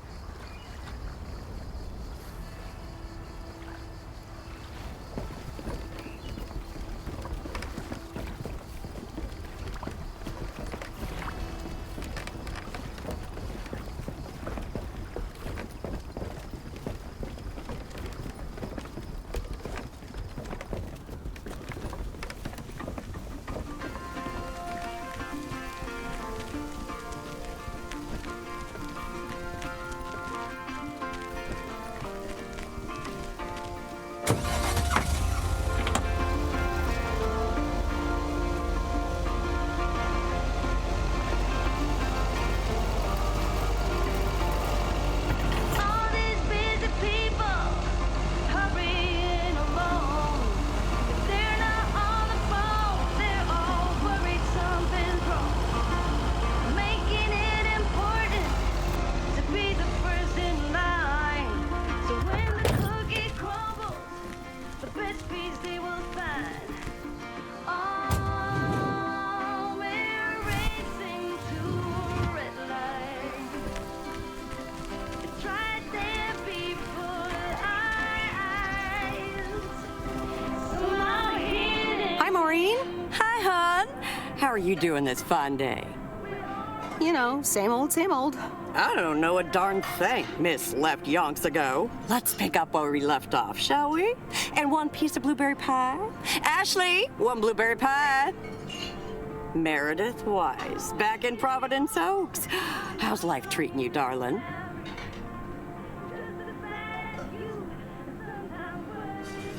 Speaker 6: How are you doing this fine day?
Speaker 1: You know, same old, same old.
Speaker 6: I don't know a darn thing Miss left yonks ago. Let's pick up where we left off, shall we? And one piece of blueberry pie? Ashley, one blueberry pie. Meredith Weiss, back in Providence Oaks. How's life treating you, darling?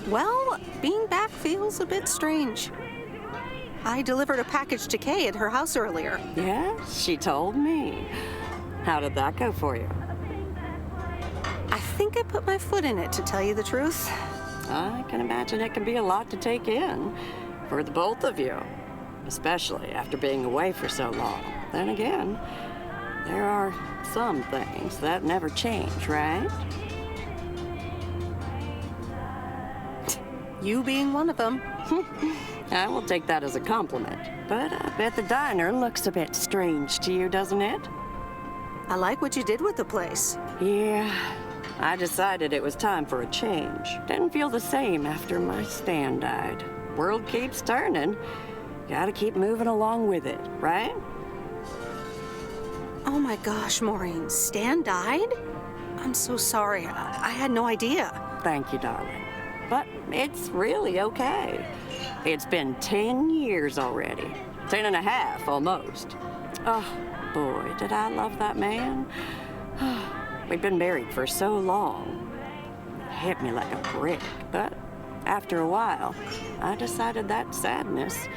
Speaker 1: Well, being back feels a bit strange. I delivered a package to Kay at her house earlier.
Speaker 6: Yeah, she told me. How did that go for you?
Speaker 1: I think I put my foot in it, to tell you the truth.
Speaker 6: I can imagine it can be a lot to take in for the both of you, especially after being away for so long. Then again, there are some things that never change, right?
Speaker 1: You being one of them.
Speaker 6: I will take that as a compliment. But I bet the diner looks a bit strange to you, doesn't it?
Speaker 1: I like what you did with the place.
Speaker 6: Yeah, I decided it was time for a change. Didn't feel the same after my Stan died. World keeps turning. Gotta keep moving along with it, right?
Speaker 1: Oh my gosh, Maureen, Stan died? I'm so sorry. I had no idea.
Speaker 6: Thank you, darling. But it's really okay. It's been 10 years already. 10 and a half, almost. Oh, boy, did I love that man. We'd been married for so long. It hit me like a brick, but after a while, I decided that sadness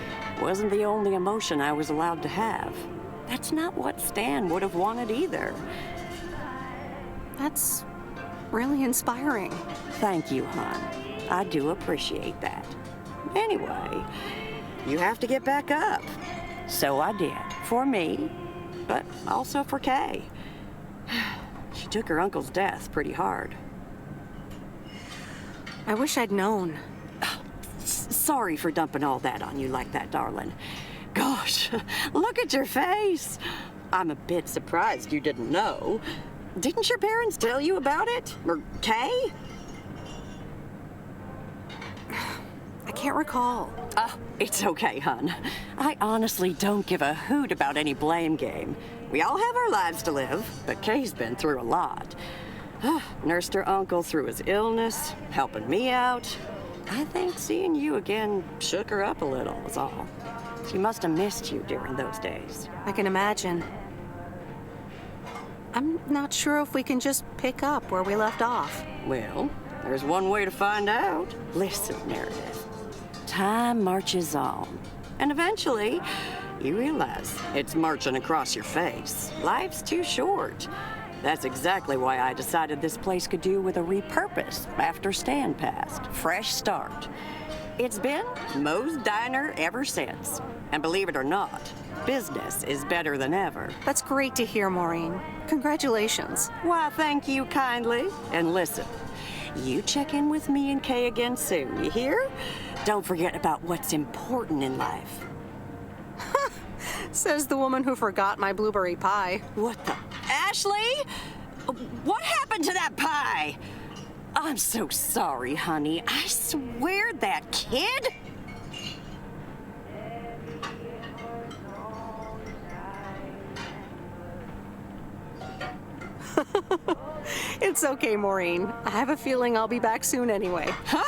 Speaker 6: wasn't the only emotion I was allowed to have. That's not what Stan would have wanted either.
Speaker 1: That's really inspiring.
Speaker 6: Thank you, hon. I do appreciate that. Anyway, you have to get back up. So I did, for me, but also for Kay. She took her uncle's death pretty hard.
Speaker 1: I wish I'd known.
Speaker 6: Sorry for dumping all that on you like that, darling. Gosh, look at your face. I'm a bit surprised you didn't know. Didn't your parents tell you about it? Or Kay?
Speaker 1: I can't recall.
Speaker 6: Oh, it's okay, hon. I honestly don't give a hoot about any blame game. We all have our lives to live, but Kay's been through a lot. Nursed her uncle through his illness, helping me out. I think seeing you again shook her up a little, is all. She must have missed you during those days.
Speaker 1: I can imagine. I'm not sure if we can just pick up where we left off.
Speaker 6: Well, there's one way to find out. Listen, Meredith. Time marches on. And eventually, you realize it's marching across your face. Life's too short. That's exactly why I decided this place could do with a repurpose after Stan passed. Fresh start. It's been Moe's Diner ever since. And believe it or not, business is better than ever.
Speaker 1: That's great to hear, Maureen. Congratulations.
Speaker 6: Why, thank you kindly. And listen, you check in with me and Kay again soon, you hear? Don't forget about what's important in life.
Speaker 1: Says the woman who forgot my blueberry pie.
Speaker 6: What the? Ashley? What happened to that pie? I'm so sorry, honey. I swear that kid...
Speaker 1: It's okay, Maureen. I have a feeling I'll be back soon anyway.
Speaker 6: Huh?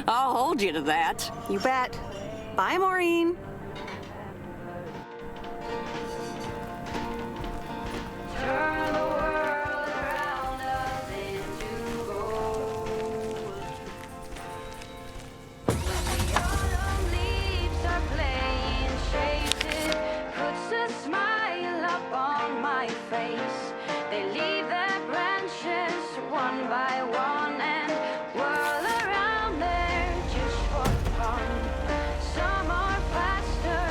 Speaker 6: I'll hold you to that.
Speaker 1: You bet. Bye, Maureen.
Speaker 7: Turn the world around us into gold. When the autumn leaves are playing shapes, it puts a smile up on my face. They leave their branches one by one and whirl around there just for fun. Some are faster,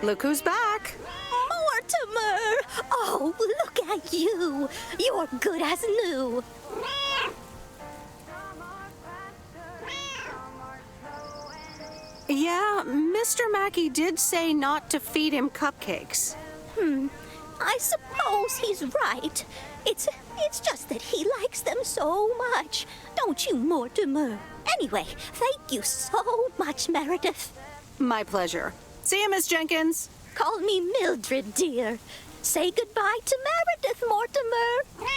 Speaker 1: Look who's back.
Speaker 8: Mortimer! Oh, look at you. You're good as new.
Speaker 1: Yeah, Mr. Mackey did say not to feed him cupcakes.
Speaker 8: I suppose he's right. It's just that he likes them so much. Don't you, Mortimer? Anyway, thank you so much, Meredith.
Speaker 1: My pleasure. See you, Miss Jenkins.
Speaker 8: Call me Mildred, dear. Say goodbye to Meredith, Mortimer.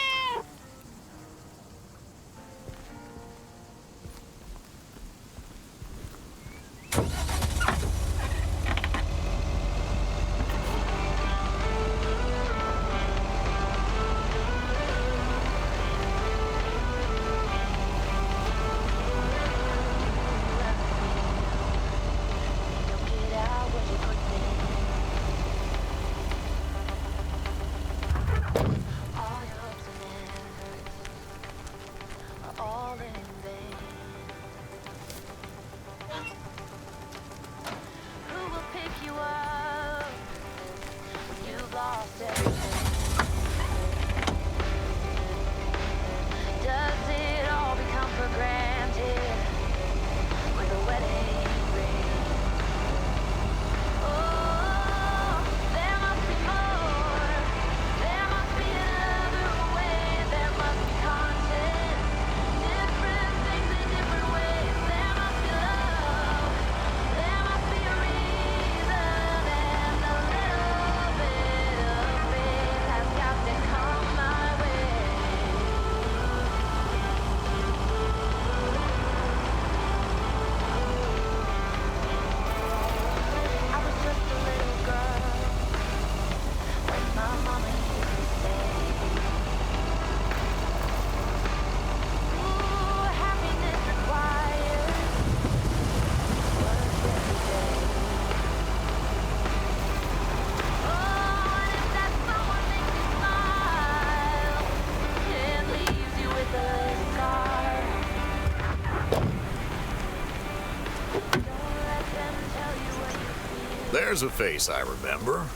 Speaker 10: There's a face I remember.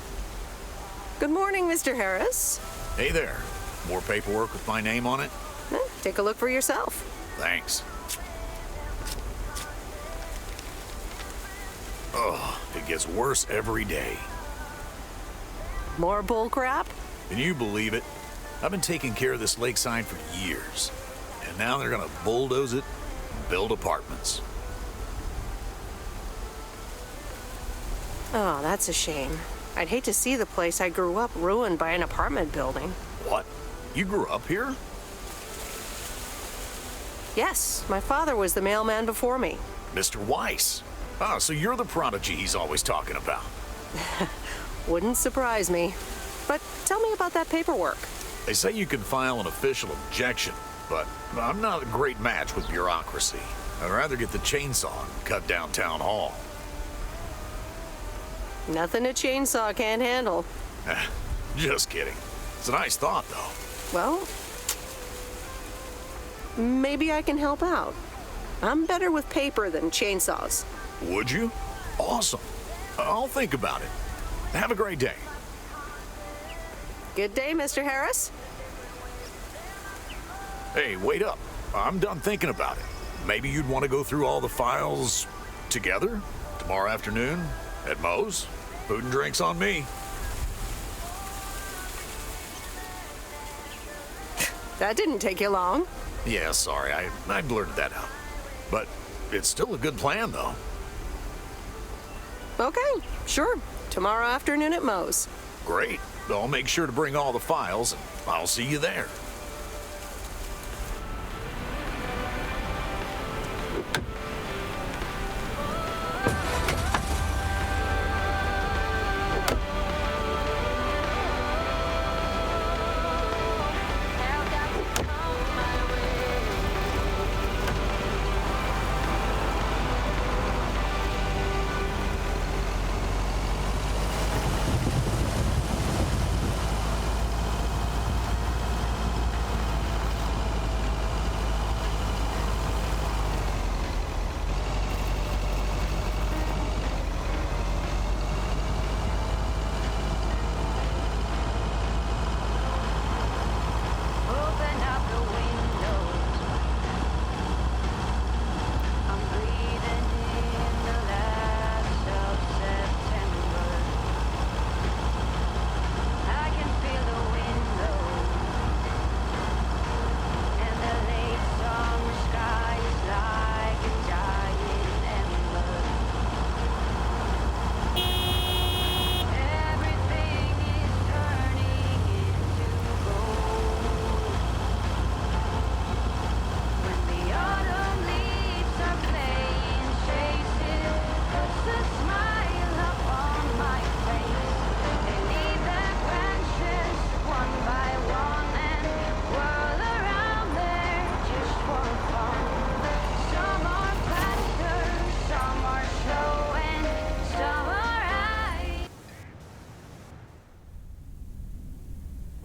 Speaker 1: Good morning, Mr. Harris.
Speaker 10: Hey there. More paperwork with my name on it?
Speaker 1: Take a look for yourself.
Speaker 10: Thanks. Oh, it gets worse every day.
Speaker 1: More bull crap?
Speaker 10: Can you believe it? I've been taking care of this lakeside for years. And now they're gonna bulldoze it and build apartments.
Speaker 1: Oh, that's a shame. I'd hate to see the place I grew up ruined by an apartment building.
Speaker 10: What? You grew up here?
Speaker 1: Yes, my father was the mailman before me.
Speaker 10: Mr. Weiss. Ah, so you're the prodigy he's always talking about.
Speaker 1: Wouldn't surprise me. But tell me about that paperwork.
Speaker 10: They say you can file an official objection, but I'm not a great match with bureaucracy. I'd rather get the chainsaw and cut down town hall.
Speaker 1: Nothing a chainsaw can't handle.
Speaker 10: Just kidding. It's a nice thought, though.
Speaker 1: Well, maybe I can help out. I'm better with paper than chainsaws.
Speaker 10: Would you? Awesome. I'll think about it. Have a great day.
Speaker 1: Good day, Mr. Harris.
Speaker 10: Hey, wait up. I'm done thinking about it. Maybe you'd want to go through all the files together tomorrow afternoon at Moe's. Food and drinks on me.
Speaker 1: That didn't take you long.
Speaker 10: Yeah, sorry, I blurted that out. But it's still a good plan, though.
Speaker 1: Okay, sure. Tomorrow afternoon at Moe's.
Speaker 10: Great. I'll make sure to bring all the files, and I'll see you there.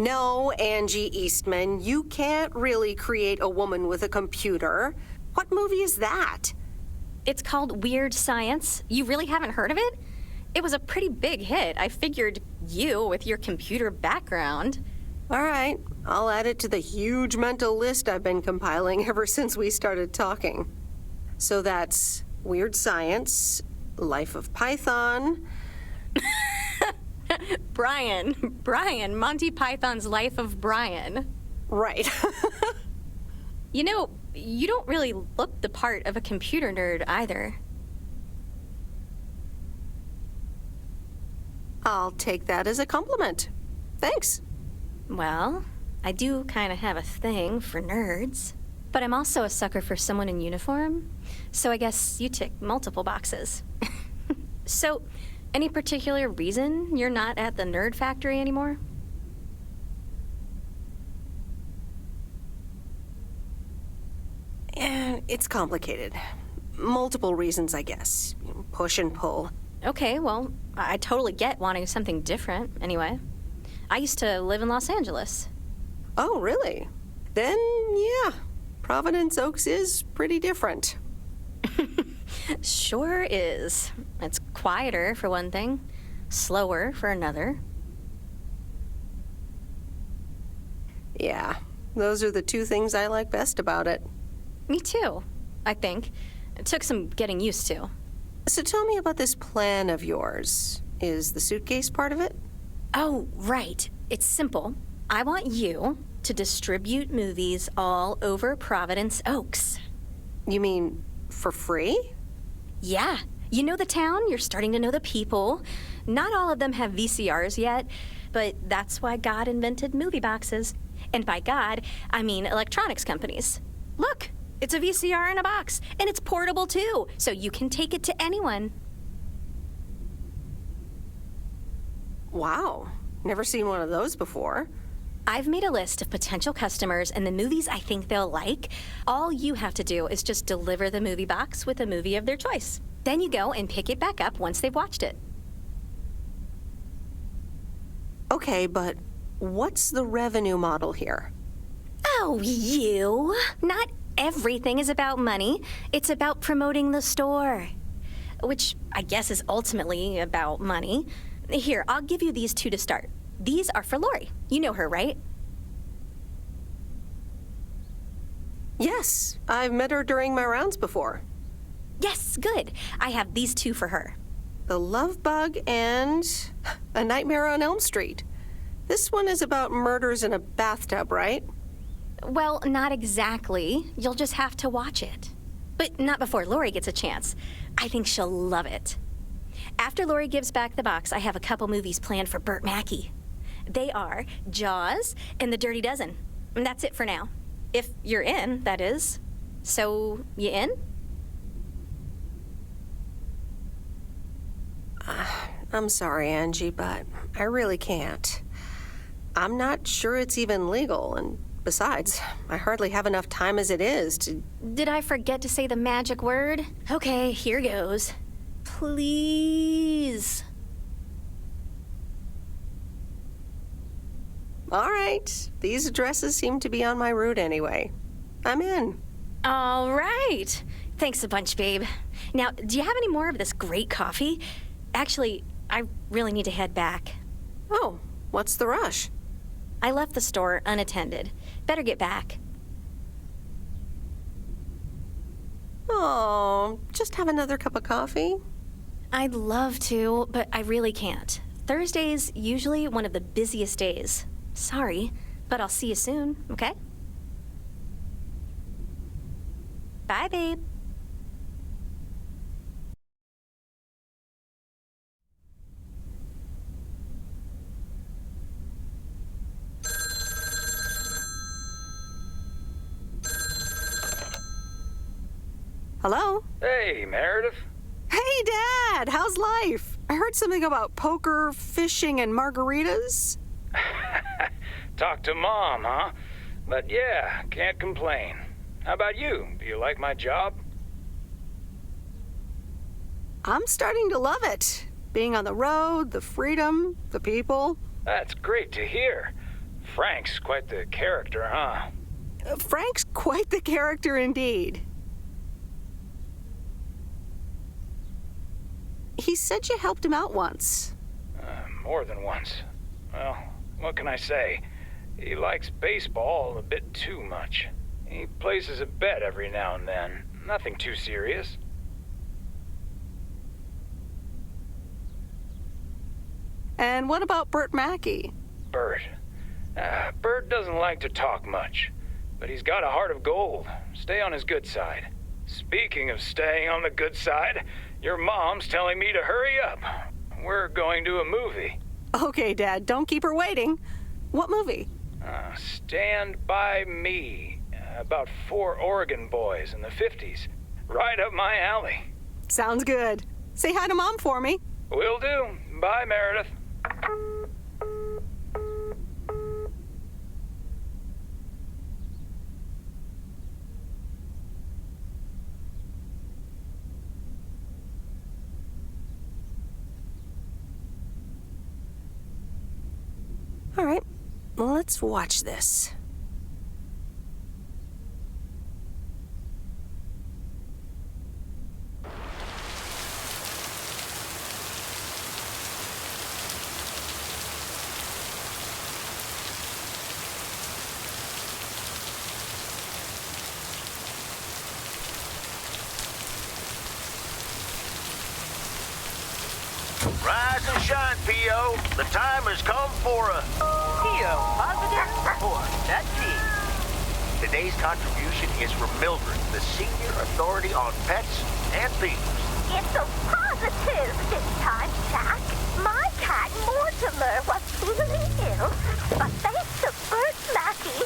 Speaker 1: No, Angie Eastman, you can't really create a woman with a computer. What movie is that?
Speaker 16: It's called Weird Science. You really haven't heard of it? It was a pretty big hit. I figured you, with your computer background.
Speaker 1: All right, I'll add it to the huge mental list I've been compiling ever since we started talking. So that's Weird Science, Life of Python.
Speaker 16: Brian, Monty Python's Life of Brian.
Speaker 1: Right.
Speaker 16: You know, you don't really look the part of a computer nerd either.
Speaker 1: I'll take that as a compliment. Thanks.
Speaker 16: Well, I do kind of have a thing for nerds. But I'm also a sucker for someone in uniform, so I guess you tick multiple boxes. So, any particular reason you're not at the Nerd Factory anymore?
Speaker 1: It's complicated. Multiple reasons, I guess. Push and pull.
Speaker 16: Okay, well, I totally get wanting something different, anyway. I used to live in Los Angeles.
Speaker 1: Oh, really? Then, yeah. Providence Oaks is pretty different.
Speaker 16: Sure is. It's quieter, for one thing. Slower, for another.
Speaker 1: Yeah, those are the two things I like best about it.
Speaker 16: Me too, I think. It took some getting used to.
Speaker 1: So tell me about this plan of yours. Is the suitcase part of it?
Speaker 16: Oh, right. It's simple. I want you to distribute movies all over Providence Oaks.
Speaker 1: You mean for free?
Speaker 16: Yeah. You know the town, you're starting to know the people. Not all of them have VCRs yet, but that's why God invented movie boxes. And by God, I mean electronics companies. Look, it's a VCR in a box, and it's portable too, so you can take it to anyone.
Speaker 1: Wow, never seen one of those before.
Speaker 16: I've made a list of potential customers and the movies I think they'll like. All you have to do is just deliver the movie box with a movie of their choice. Then you go and pick it back up once they've watched it.
Speaker 1: Okay, but what's the revenue model here?
Speaker 16: Oh, you. Not everything is about money. It's about promoting the store. Which I guess is ultimately about money. Here, I'll give you these two to start. These are for Lori. You know her, right?
Speaker 1: Yes, I've met her during my rounds before.
Speaker 16: Yes, good. I have these two for her.
Speaker 1: The Love Bug and A Nightmare on Elm Street. This one is about murders in a bathtub, right?
Speaker 16: Well, not exactly. You'll just have to watch it. But not before Lori gets a chance. I think she'll love it. After Lori gives back the box, I have a couple movies planned for Burt Mackey. They are Jaws and The Dirty Dozen. And that's it for now. If you're in, that is. So, you in?
Speaker 1: I'm sorry, Angie, but I really can't. I'm not sure it's even legal, and besides, I hardly have enough time as it is to...
Speaker 16: Did I forget to say the magic word? Okay, here goes. Please.
Speaker 1: All right. These addresses seem to be on my route anyway. I'm in.
Speaker 16: All right. Thanks a bunch, babe. Now, do you have any more of this great coffee? Actually, I really need to head back.
Speaker 1: Oh, what's the rush?
Speaker 16: I left the store unattended. Better get back.
Speaker 1: Oh, just have another cup of coffee?
Speaker 16: I'd love to, but I really can't. Thursday's usually one of the busiest days. Sorry, but I'll see you soon, okay? Bye, babe.
Speaker 1: Hello?
Speaker 21: Hey, Meredith.
Speaker 1: Hey, Dad! How's life? I heard something about poker, fishing, and margaritas.
Speaker 21: Talk to Mom, huh? But yeah, can't complain. How about you? Do you like my job?
Speaker 1: I'm starting to love it. Being on the road, the freedom, the people.
Speaker 21: That's great to hear. Frank's quite the character, huh?
Speaker 1: Frank's quite the character indeed. He said you helped him out once.
Speaker 21: More than once. Well, what can I say? He likes baseball a bit too much. He places a bet every now and then. Nothing too serious.
Speaker 1: And what about Bert Mackey?
Speaker 21: Bert. Bert doesn't like to talk much, but he's got a heart of gold. Stay on his good side. Speaking of staying on the good side, your mom's telling me to hurry up. We're going to a movie.
Speaker 1: Okay, Dad, don't keep her waiting. What movie?
Speaker 21: Stand By Me. About 4 Oregon boys in the 50s. Right up my alley.
Speaker 1: Sounds good. Say hi to Mom for me.
Speaker 21: Will do. Bye, Meredith.
Speaker 1: All right, well, let's watch this.
Speaker 14: Rise and shine, P.O. The time has come for a P.O. positive or that P. Today's contribution is from Mildred, the senior authority on pets and thieves.
Speaker 8: It's a positive this time, Jack. My cat Mortimer was feeling ill, but thanks to Bert Mackey.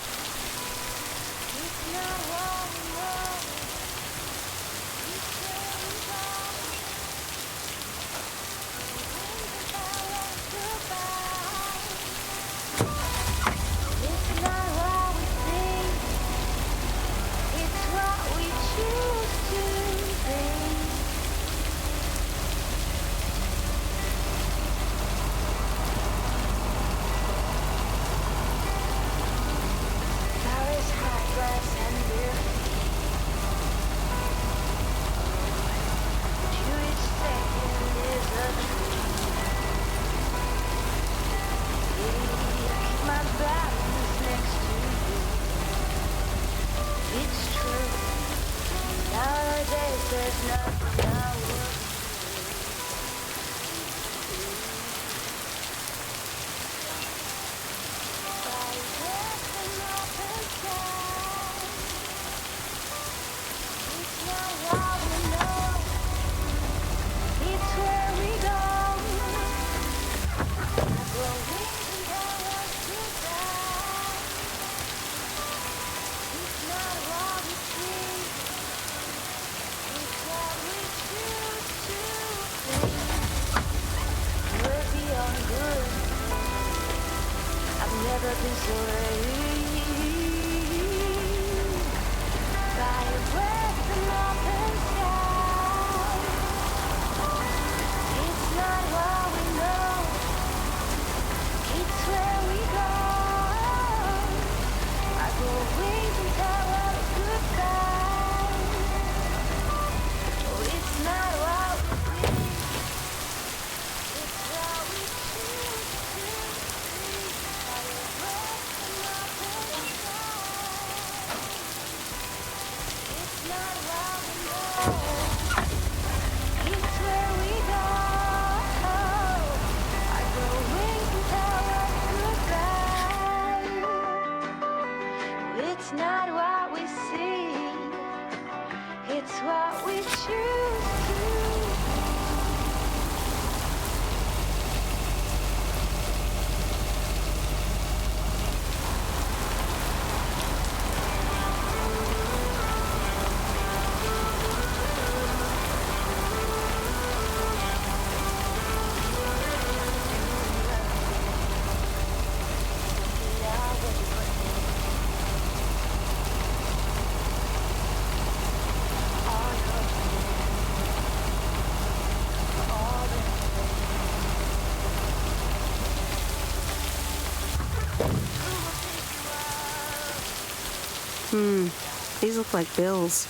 Speaker 1: These look like bills.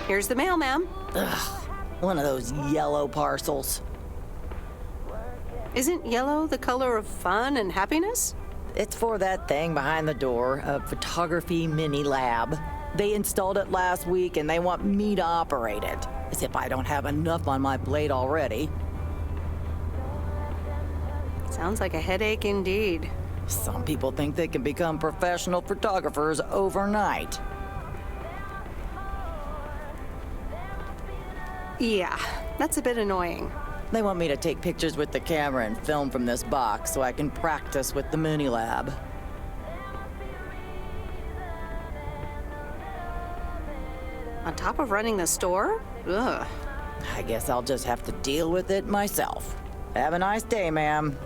Speaker 1: Here's the mail, ma'am.
Speaker 5: Ugh, one of those yellow parcels.
Speaker 1: Isn't yellow the color of fun and happiness?
Speaker 5: It's for that thing behind the door, a photography mini lab. They installed it last week and they want me to operate it. As if I don't have enough on my plate already.
Speaker 1: Sounds like a headache indeed.
Speaker 5: Some people think they can become professional photographers overnight.
Speaker 1: Yeah, that's a bit annoying.
Speaker 5: They want me to take pictures with the camera and film from this box so I can practice with the mini lab.
Speaker 1: On top of running the store? Ugh.
Speaker 5: I guess I'll just have to deal with it myself. Have a nice day, ma'am.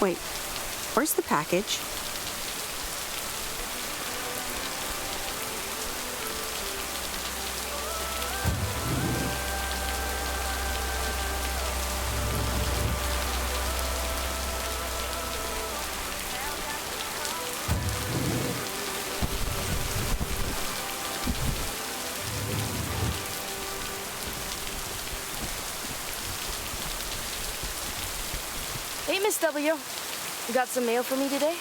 Speaker 1: Wait, where's the package?
Speaker 9: Hey, Miss W. Got some mail for me today?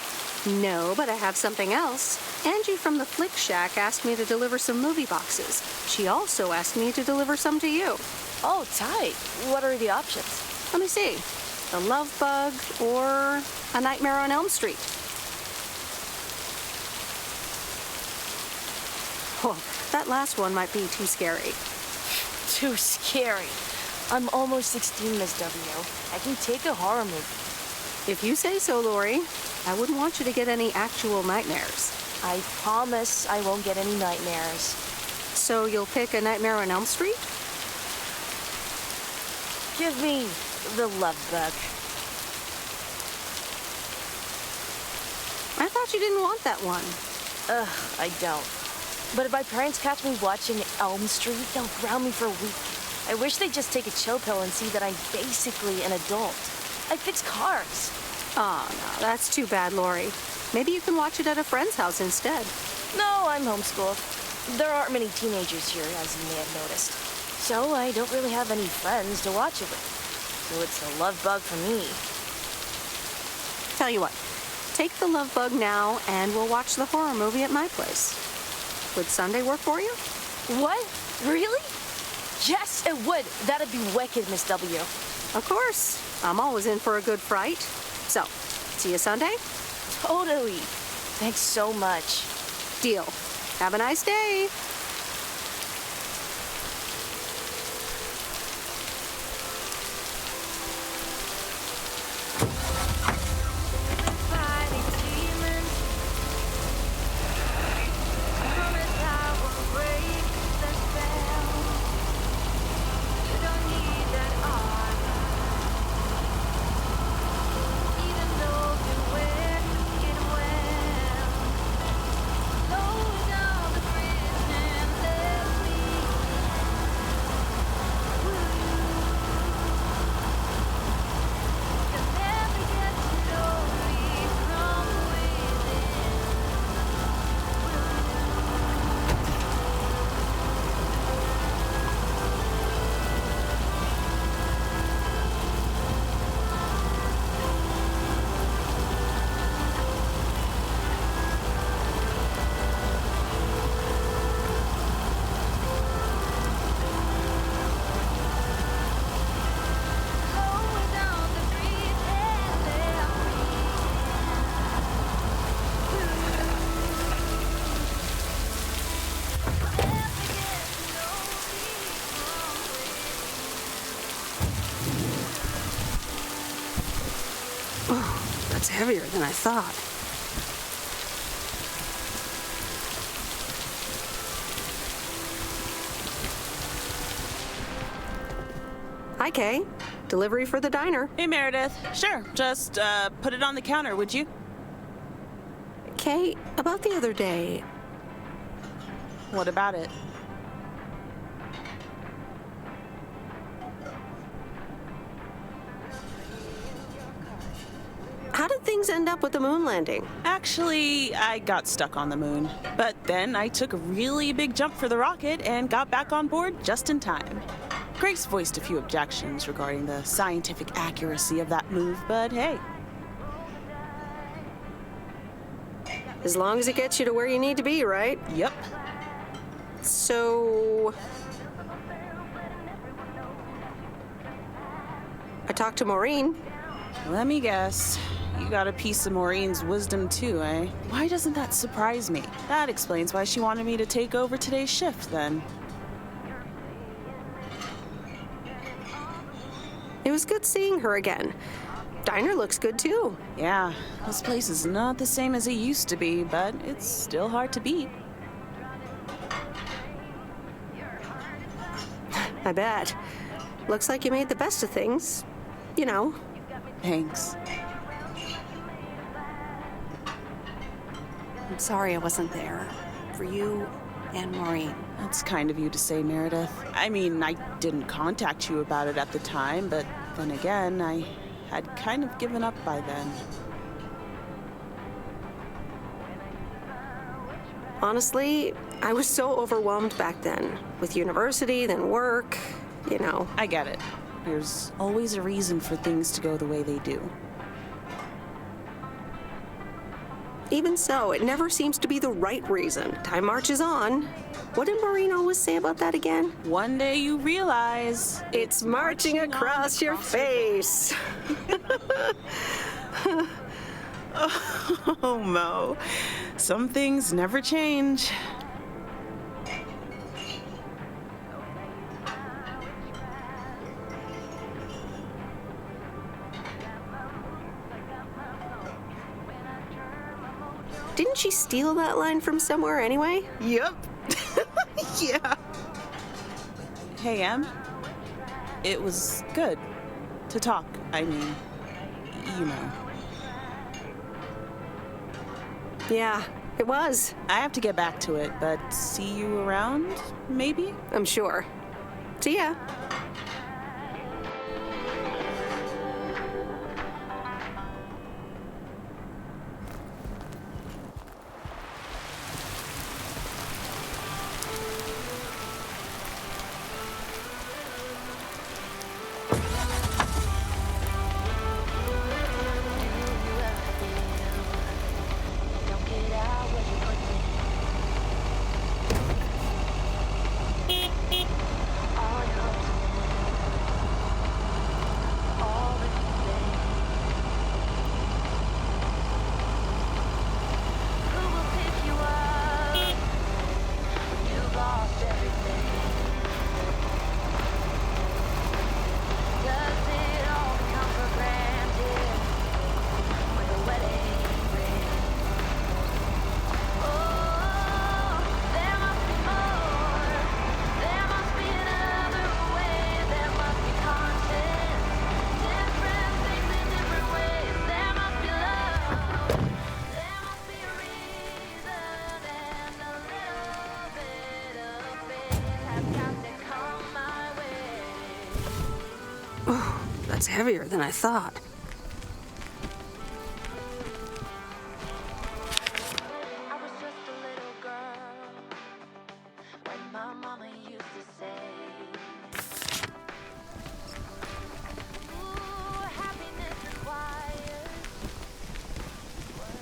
Speaker 1: No, but I have something else. Angie from the Flick Shack asked me to deliver some movie boxes. She also asked me to deliver some to you.
Speaker 9: Oh, tight. What are the options?
Speaker 1: Let me see. The Love Bug or A Nightmare on Elm Street. Oh, that last one might be too scary.
Speaker 9: Too scary. I'm almost 16, Miss W. I can take a horror movie.
Speaker 1: If you say so, Lori. I wouldn't want you to get any actual nightmares.
Speaker 9: I promise I won't get any nightmares.
Speaker 1: So you'll pick A Nightmare on Elm Street?
Speaker 9: Give me The Love Bug.
Speaker 1: I thought you didn't want that one.
Speaker 9: Ugh, I don't. But if my parents catch me watching Elm Street, they'll ground me for a week. I wish they'd just take a chill pill and see that I'm basically an adult. I fix cars.
Speaker 1: Oh, no, that's too bad, Lori. Maybe you can watch it at a friend's house instead.
Speaker 9: No, I'm homeschooled. There aren't many teenagers here, as you may have noticed. So I don't really have any friends to watch it with. So it's a love bug for me.
Speaker 1: Tell you what, take the Love Bug now and we'll watch the horror movie at my place. Would Sunday work for you?
Speaker 9: What? Really? Yes, it would. That'd be wicked, Miss W.
Speaker 1: Of course. I'm always in for a good fright. So, see you Sunday?
Speaker 9: Totally. Thanks so much.
Speaker 1: Deal. Have a nice day. It's heavier than I thought. Hi, Kay. Delivery for the diner.
Speaker 17: Hey, Meredith. Sure, just put it on the counter, would you?
Speaker 1: Kay, about the other day.
Speaker 17: What about it?
Speaker 1: How did things end up with the moon landing?
Speaker 17: Actually, I got stuck on the moon. But then I took a really big jump for the rocket and got back on board just in time. Grace voiced a few objections regarding the scientific accuracy of that move, but hey.
Speaker 1: As long as it gets you to where you need to be, right?
Speaker 17: Yep.
Speaker 1: So... I talked to Maureen.
Speaker 17: Let me guess. You got a piece of Maureen's wisdom too, eh? Why doesn't that surprise me? That explains why she wanted me to take over today's shift, then.
Speaker 1: It was good seeing her again. Diner looks good too.
Speaker 17: Yeah, this place is not the same as it used to be, but it's still hard to beat.
Speaker 1: I bet. Looks like you made the best of things. You know.
Speaker 17: Thanks.
Speaker 1: I'm sorry I wasn't there. For you and Maureen.
Speaker 17: That's kind of you to say, Meredith. I mean, I didn't contact you about it at the time, but then again, I had kind of given up by then.
Speaker 1: Honestly, I was so overwhelmed back then. With university, then work, you know.
Speaker 17: I get it. There's always a reason for things to go the way they do.
Speaker 1: Even so, it never seems to be the right reason. Time marches on. What did Maureen always say about that again?
Speaker 17: One day you realize
Speaker 1: it's marching across your face.
Speaker 17: Oh, Mo. Some things never change.
Speaker 1: Didn't she steal that line from somewhere anyway?
Speaker 17: Yep. Yeah. Hey, Em. It was good to talk. I mean, you know.
Speaker 1: Yeah, it was.
Speaker 17: I have to get back to it, but see you around, maybe?
Speaker 1: I'm sure. See ya. Oh, that's heavier than I thought.
Speaker 7: I was just a little girl when my mama used to say, ooh, happiness requires work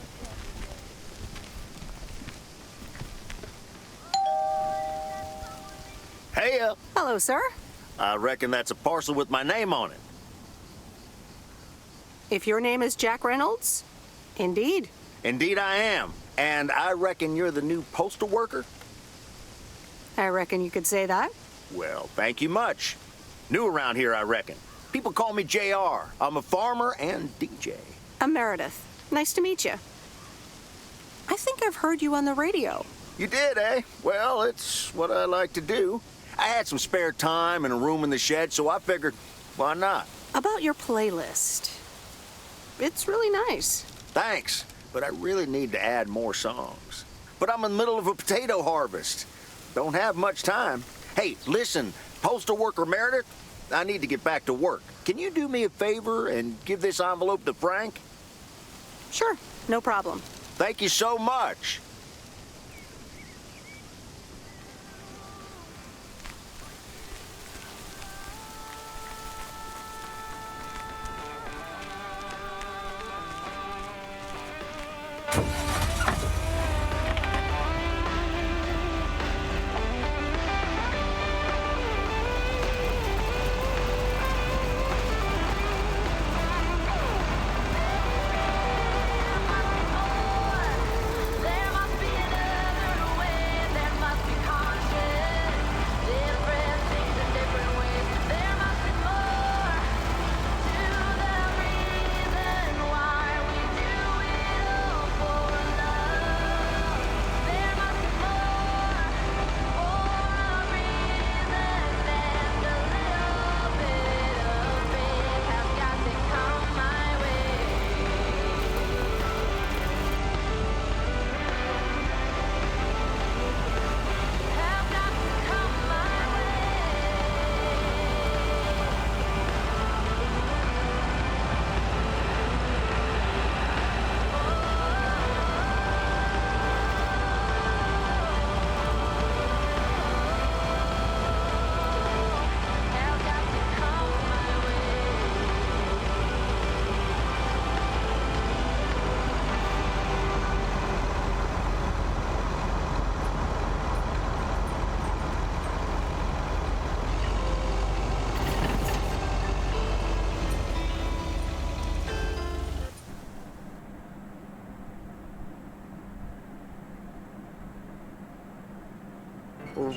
Speaker 7: every day.
Speaker 14: Hey,
Speaker 1: Hello, sir.
Speaker 14: I reckon that's a parcel with my name on it.
Speaker 1: If your name is Jack Reynolds, indeed.
Speaker 14: Indeed I am. And I reckon you're the new postal worker?
Speaker 1: I reckon you could say that.
Speaker 14: Well, thank you much. New around here, I reckon. People call me JR. I'm a farmer and DJ.
Speaker 1: I'm Meredith. Nice to meet you. I think I've heard you on the radio.
Speaker 14: You did, eh? Well, it's what I like to do. I had some spare time and a room in the shed, so I figured, why not?
Speaker 1: About your playlist. It's really nice.
Speaker 14: Thanks, but I really need to add more songs. But I'm in the middle of a potato harvest. Don't have much time. Hey, listen, postal worker Meredith, I need to get back to work. Can you do me a favor and give this envelope to Frank?
Speaker 1: Sure, no problem.
Speaker 14: Thank you so much.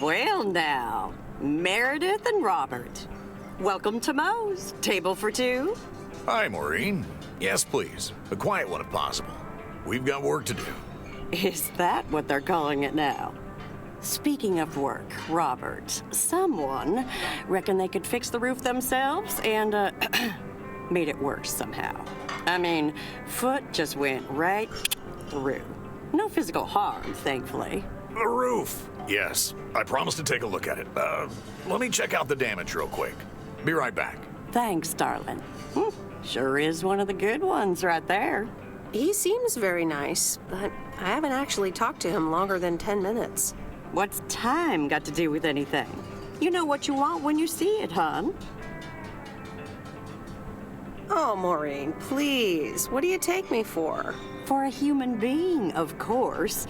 Speaker 6: Well now, Meredith and Robert. Welcome to Moe's. Table for two?
Speaker 10: Hi, Maureen. Yes, please. A quiet one if possible. We've got work to do.
Speaker 6: Is that what they're calling it now? Speaking of work, Robert, someone reckon they could fix the roof themselves and, made it worse somehow. I mean, foot just went right through. No physical harm, thankfully.
Speaker 10: The roof. Yes, I promised to take a look at it. Let me check out the damage real quick. Be right back.
Speaker 6: Thanks, darling. Sure is one of the good ones right there.
Speaker 1: He seems very nice, but I haven't actually talked to him longer than 10 minutes.
Speaker 6: What's time got to do with anything? You know what you want when you see it, hon.
Speaker 1: Oh, Maureen, please. What do you take me for?
Speaker 6: For a human being, of course.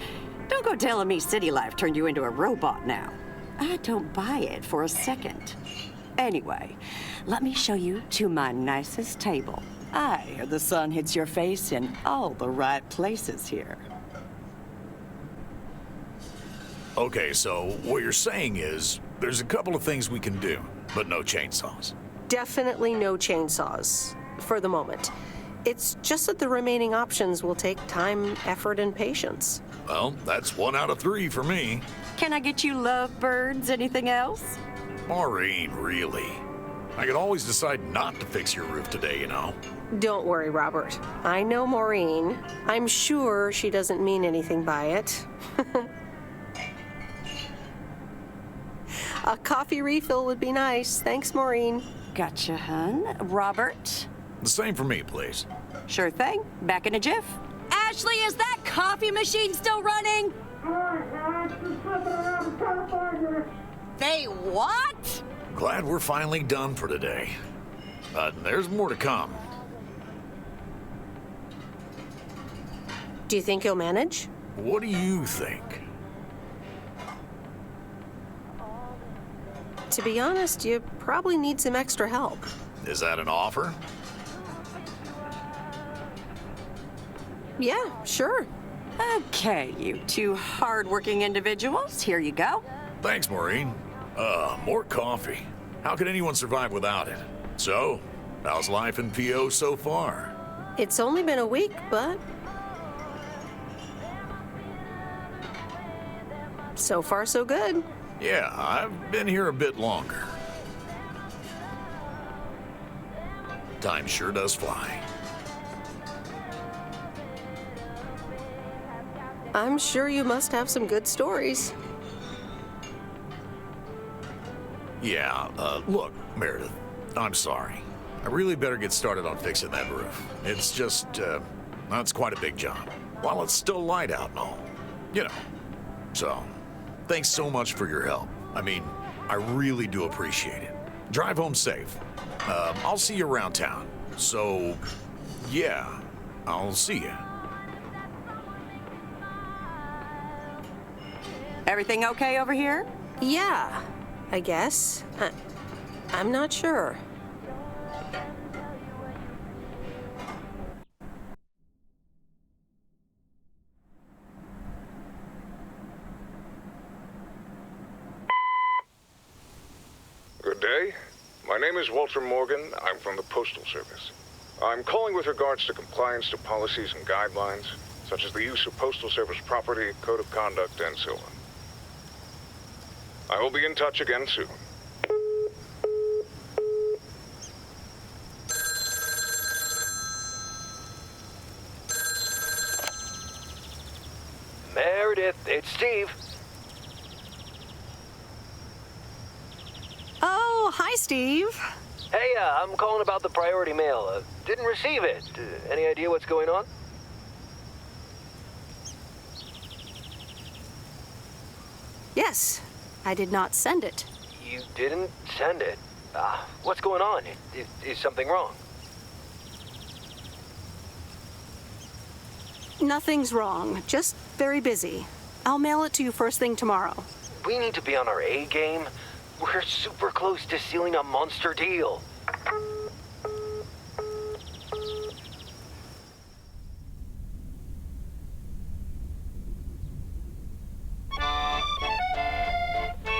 Speaker 6: Don't go telling me city life turned you into a robot now. I don't buy it for a second. Anyway, let me show you to my nicest table. I hear the sun hits your face in all the right places here.
Speaker 10: Okay, so what you're saying is there's a couple of things we can do, but no chainsaws.
Speaker 1: Definitely no chainsaws, for the moment. It's just that the remaining options will take time, effort, and patience.
Speaker 10: Well, that's 1 out of 3 for me.
Speaker 6: Can I get you lovebirds? Anything else?
Speaker 10: Maureen, really? I could always decide not to fix your roof today, you know.
Speaker 1: Don't worry, Robert. I know Maureen. I'm sure she doesn't mean anything by it. A coffee refill would be nice. Thanks, Maureen.
Speaker 6: Gotcha, hun. Robert?
Speaker 10: The same for me, please.
Speaker 6: Sure thing. Back in a jiff.
Speaker 3: Ashley, is that coffee machine still running? They what?
Speaker 10: Glad we're finally done for today. But there's more to come.
Speaker 1: Do you think he'll manage?
Speaker 10: What do you think?
Speaker 1: To be honest, you probably need some extra help.
Speaker 10: Is that an offer?
Speaker 1: Yeah, sure.
Speaker 6: Okay, you two hard-working individuals. Here you go.
Speaker 10: Thanks, Maureen. More coffee. How could anyone survive without it? So, how's life in PO so far?
Speaker 1: It's only been a week, but so far so good.
Speaker 10: Yeah, I've been here a bit longer. Time sure does fly.
Speaker 1: I'm sure you must have some good stories.
Speaker 10: Yeah, look, Meredith, I'm sorry. I really better get started on fixing that roof. It's just, it's quite a big job. While it's still light out and all. You know. So, thanks so much for your help. I mean, I really do appreciate it. Drive home safe. I'll see you around town. So, yeah, I'll see you.
Speaker 6: Everything okay over here?
Speaker 1: Yeah, I guess. I'm not sure.
Speaker 22: Good day. My name is Walter Morgan. I'm from the Postal Service. I'm calling with regards to compliance to policies and guidelines, such as the use of Postal Service property, code of conduct, and so on. I will be in touch again soon.
Speaker 2: Meredith, it's Steve.
Speaker 1: Oh, hi, Steve.
Speaker 2: Hey, I'm calling about the priority mail. Didn't receive it. Any idea what's going on?
Speaker 1: Yes, I did not send it.
Speaker 2: You didn't send it? What's going on? Is something wrong?
Speaker 1: Nothing's wrong, just very busy. I'll mail it to you first thing tomorrow.
Speaker 2: We need to be on our A game. We're super close to sealing a monster deal.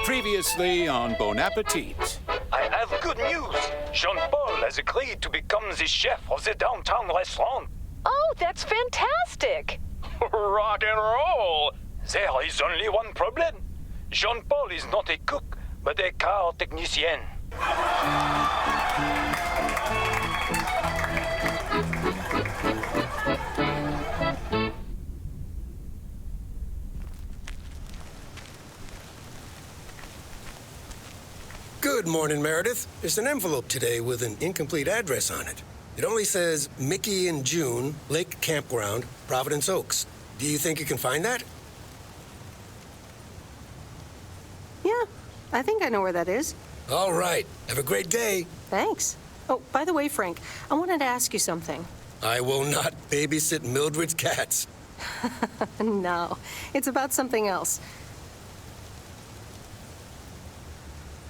Speaker 23: Previously on Bon Appetit.
Speaker 12: I have good news. Jean-Paul has agreed to become the chef of the downtown restaurant.
Speaker 13: Oh, that's fantastic.
Speaker 12: Rock and roll. There is only one problem. Jean-Paul is not a cook, but a car technician.
Speaker 24: Good morning, Meredith. There's an envelope today with an incomplete address on it. It only says Mickey and June, Lake Campground, Providence Oaks. Do you think you can find that?
Speaker 1: Yeah, I think I know where that is.
Speaker 24: All right. Have a great day.
Speaker 1: Thanks. Oh, by the way, Frank, I wanted to ask you something.
Speaker 24: I will not babysit Mildred's cats.
Speaker 1: No, it's about something else.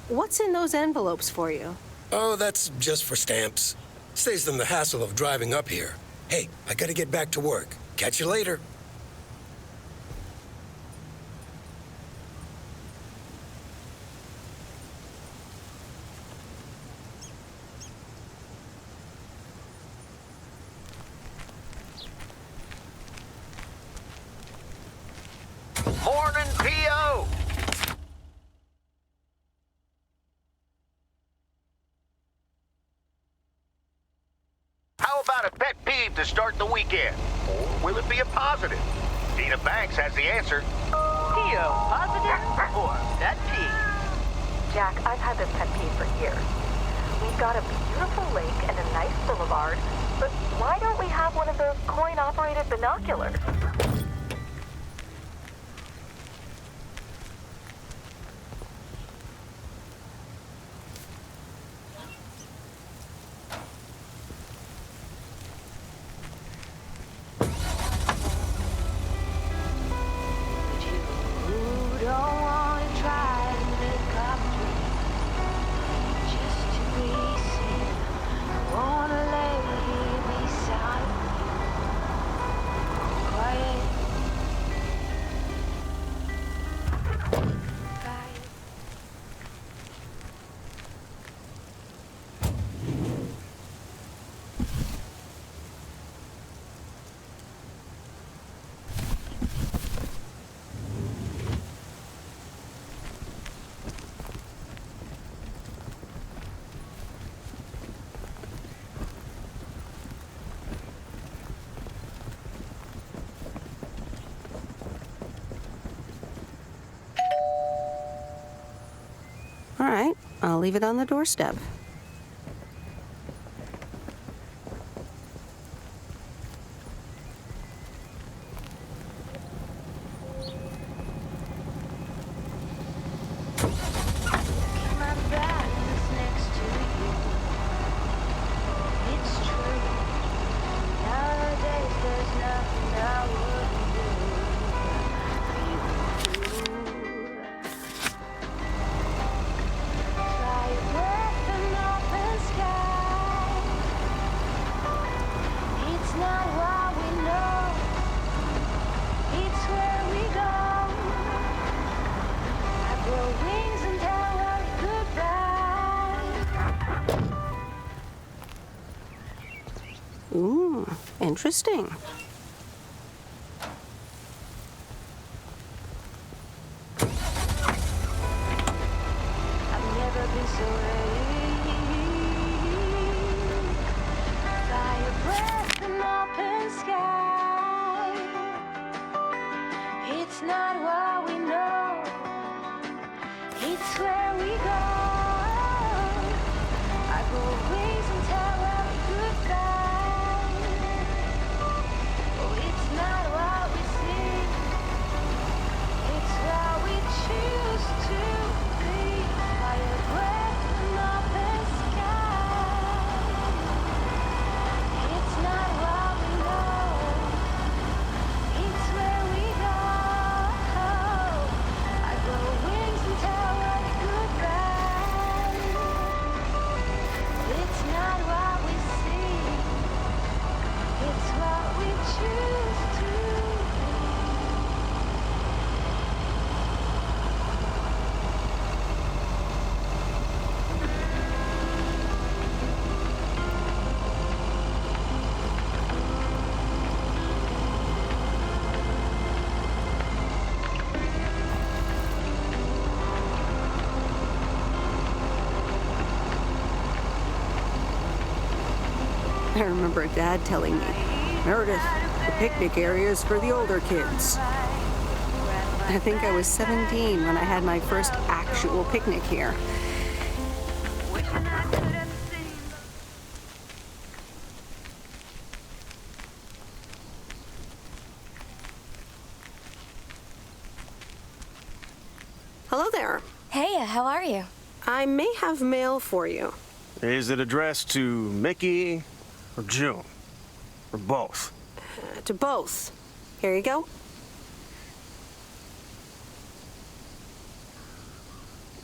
Speaker 1: What's in those envelopes for you?
Speaker 24: Oh, that's just for stamps. Saves them the hassle of driving up here. Hey, I gotta get back to work. Catch you later.
Speaker 14: Morning, P.O. How about a pet peeve to start the weekend? Or will it be a positive? Dina Banks has the answer.
Speaker 4: P.O. Positive or pet peeve? Jack, I've had this pet peeve for years.
Speaker 15: we've got a beautiful lake and a nice boulevard, but why don't we have one of those coin-operated binoculars?
Speaker 1: All right, I'll leave it on the doorstep. Ooh, interesting.
Speaker 7: I've never been so ready. Fire breath and open sky. It's not what we know. It's where we go. I grow wings and tell every goodbye. Oh, it's not what we see. It's what we choose to be. Fire breath and open sky. It's not what we know. It's where we go. I grow wings and tell every goodbye. It's not what we see. It's what we choose to be.
Speaker 1: I remember Dad telling me, Meredith, the picnic area is for the older kids. I think I was 17 when I had my first actual picnic here. Hello there.
Speaker 9: Hey, how are you?
Speaker 1: I may have mail for you.
Speaker 18: Is it addressed to Mickey or June? Or both?
Speaker 1: To both. Here you go.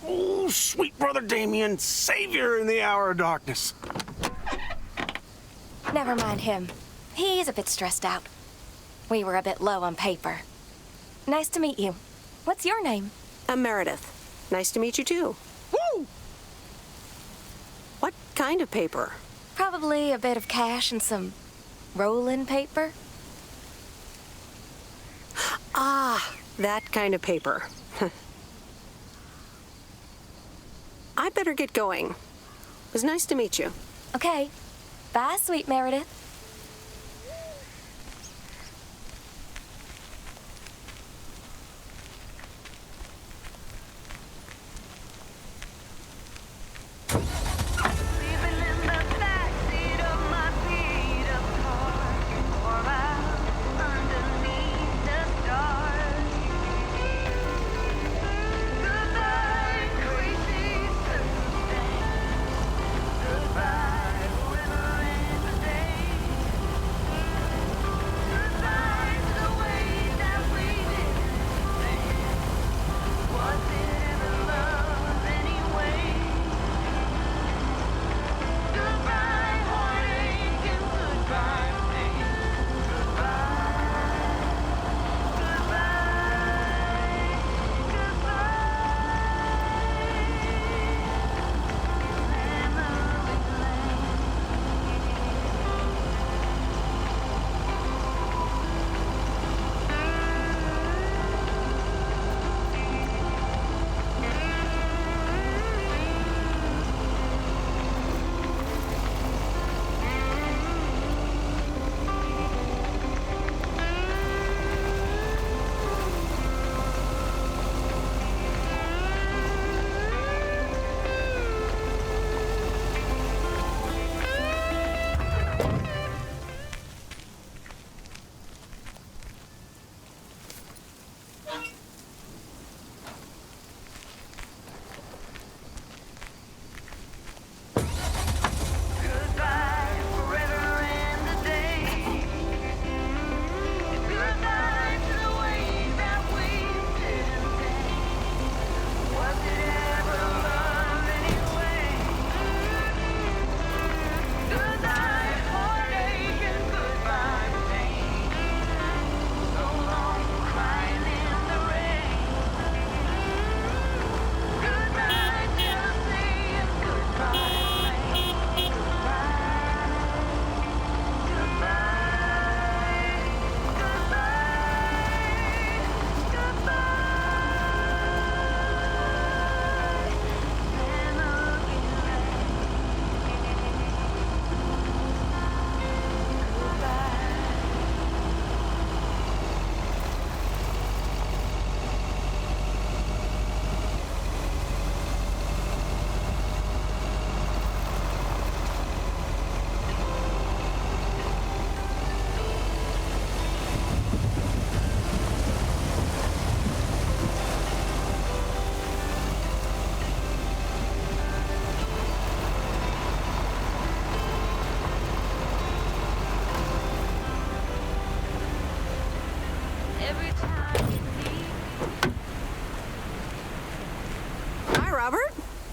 Speaker 18: Oh, sweet brother Damien, savior in the hour of darkness.
Speaker 9: Never mind him. He's a bit stressed out. We were a bit low on paper. Nice to meet you. What's your name?
Speaker 1: I'm Meredith. Nice to meet you too.
Speaker 18: Woo!
Speaker 1: What kind of paper?
Speaker 9: Probably a bit of cash and some roll-in paper.
Speaker 1: Ah, that kind of paper. I better get going. It was nice to meet you.
Speaker 9: Okay. Bye, sweet Meredith.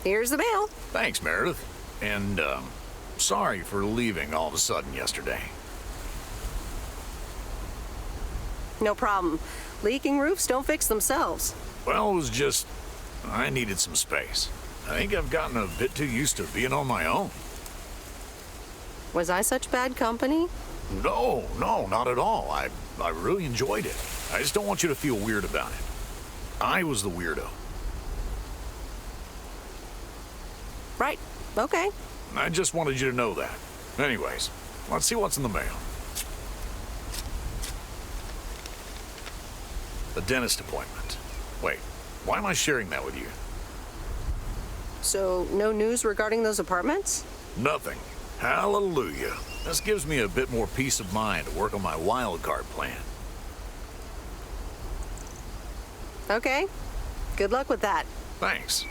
Speaker 1: Here's the mail.
Speaker 10: Thanks, Meredith. And, sorry for leaving all of a sudden yesterday.
Speaker 1: No problem. Leaking roofs don't fix themselves.
Speaker 10: Well, it was just... I needed some space. I think I've gotten a bit too used to being on my own.
Speaker 1: Was I such bad company?
Speaker 10: No, not at all. I really enjoyed it. I just don't want you to feel weird about it. I was the weirdo.
Speaker 1: Right. Okay.
Speaker 10: I just wanted you to know that. Anyways, let's see what's in the mail. A dentist appointment. Wait, why am I sharing that with you?
Speaker 1: So, no news regarding those apartments?
Speaker 10: Nothing. Hallelujah. This gives me a bit more peace of mind to work on my wild card plan.
Speaker 1: Okay. Good luck with that.
Speaker 10: Thanks.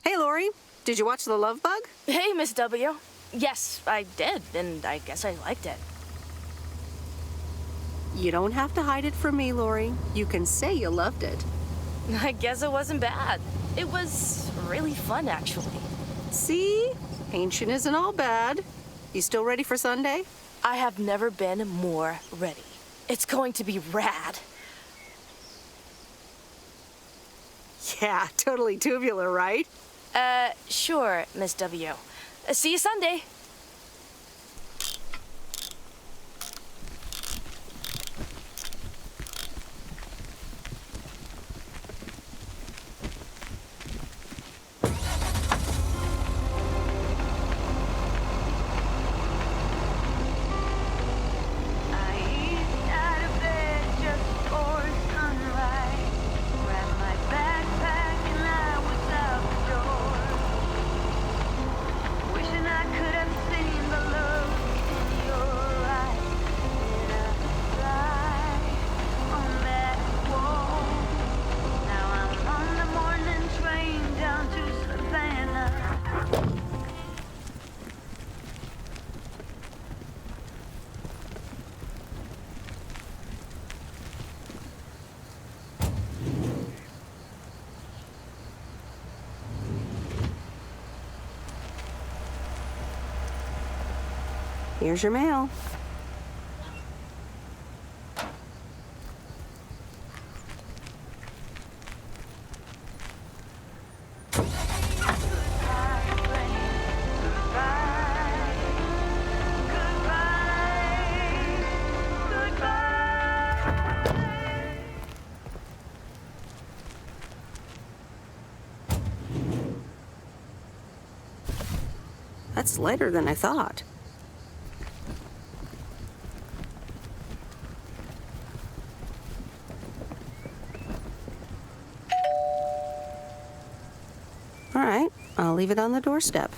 Speaker 1: Hey, Lori. Did you watch The Love Bug?
Speaker 9: Hey, Miss W. Yes, I did, and I guess I liked it.
Speaker 1: You don't have to hide it from me, Lori. You can say you loved it.
Speaker 9: I guess it wasn't bad. It was really fun, actually.
Speaker 1: See? Ancient isn't all bad. You still ready for Sunday?
Speaker 9: I have never been more ready. It's going to be rad.
Speaker 1: Yeah, totally tubular, right?
Speaker 9: Sure, Miss W. See you Sunday.
Speaker 1: Here's your mail. That's lighter than I thought. All right, I'll leave it on the doorstep.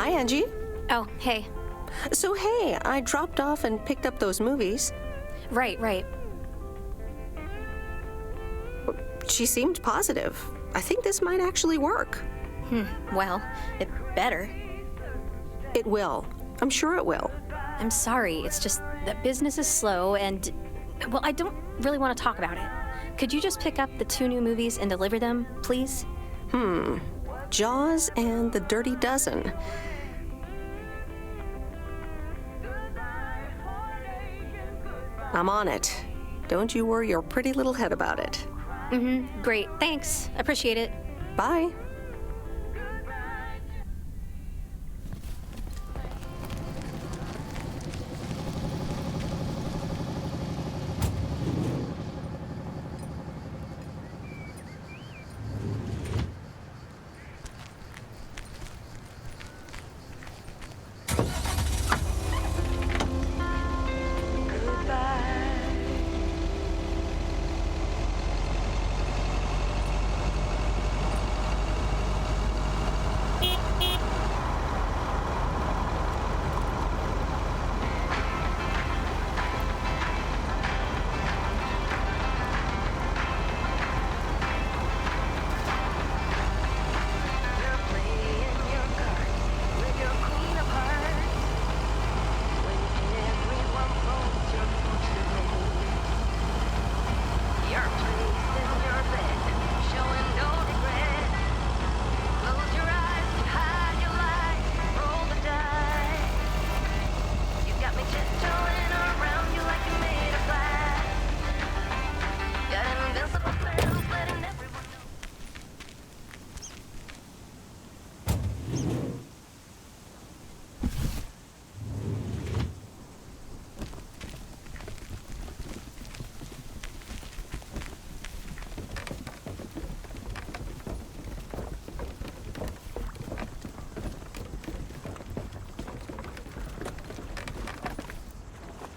Speaker 1: Hi, Angie.
Speaker 16: Oh, hey.
Speaker 1: So, hey, I dropped off and picked up those movies.
Speaker 16: Right.
Speaker 1: She seemed positive. I think this might actually work.
Speaker 16: Well, it better.
Speaker 1: It will. I'm sure it will.
Speaker 16: I'm sorry. It's just that business is slow and, well, I don't really want to talk about it. Could you just pick up the 2 new movies and deliver them, please?
Speaker 1: Jaws and The Dirty Dozen. I'm on it. Don't you worry your pretty little head about it.
Speaker 16: Great. Thanks. Appreciate it.
Speaker 1: Bye.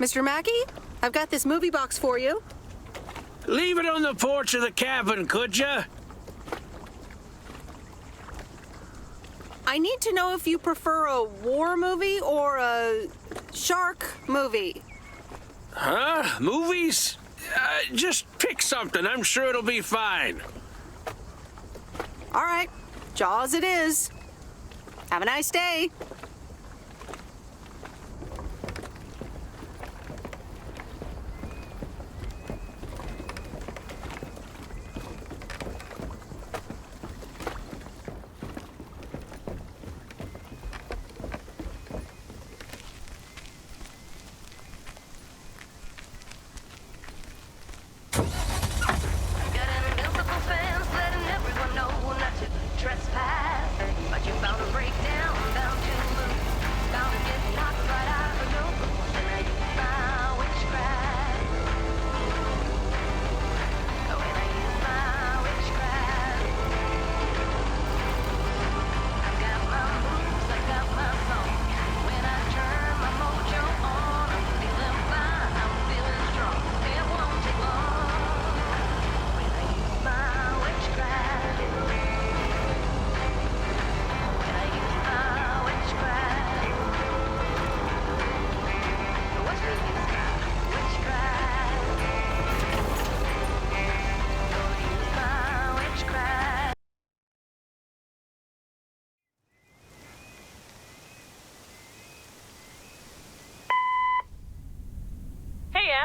Speaker 1: Mr. Mackey, I've got this movie box for you.
Speaker 11: Leave it on the porch of the cabin, could ya?
Speaker 1: I need to know if you prefer a war movie or a shark movie.
Speaker 11: Huh? Movies? Just pick something. I'm sure it'll be fine.
Speaker 1: All right, Jaws it is. Have a nice day.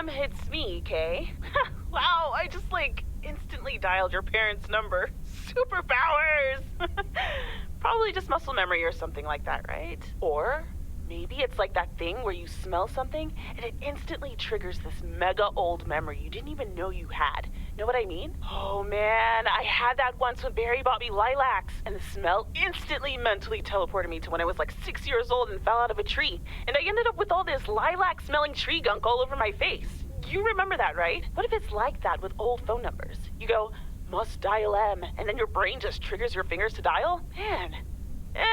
Speaker 17: It's me, Kay. Wow, I just, instantly dialed your parents' number. Superpowers! Probably just muscle memory or something like that, right? Or maybe it's like that thing where you smell something and it instantly triggers this mega old memory you didn't even know you had. Know what I mean? Oh man, I had that once when Barry bought me lilacs, and the smell instantly mentally teleported me to when I was 6 years old and fell out of a tree. And I ended up with all this lilac-smelling tree gunk all over my face. You remember that, right? What if it's like that with old phone numbers? You go, must dial M, and then your brain just triggers your fingers to dial? Man.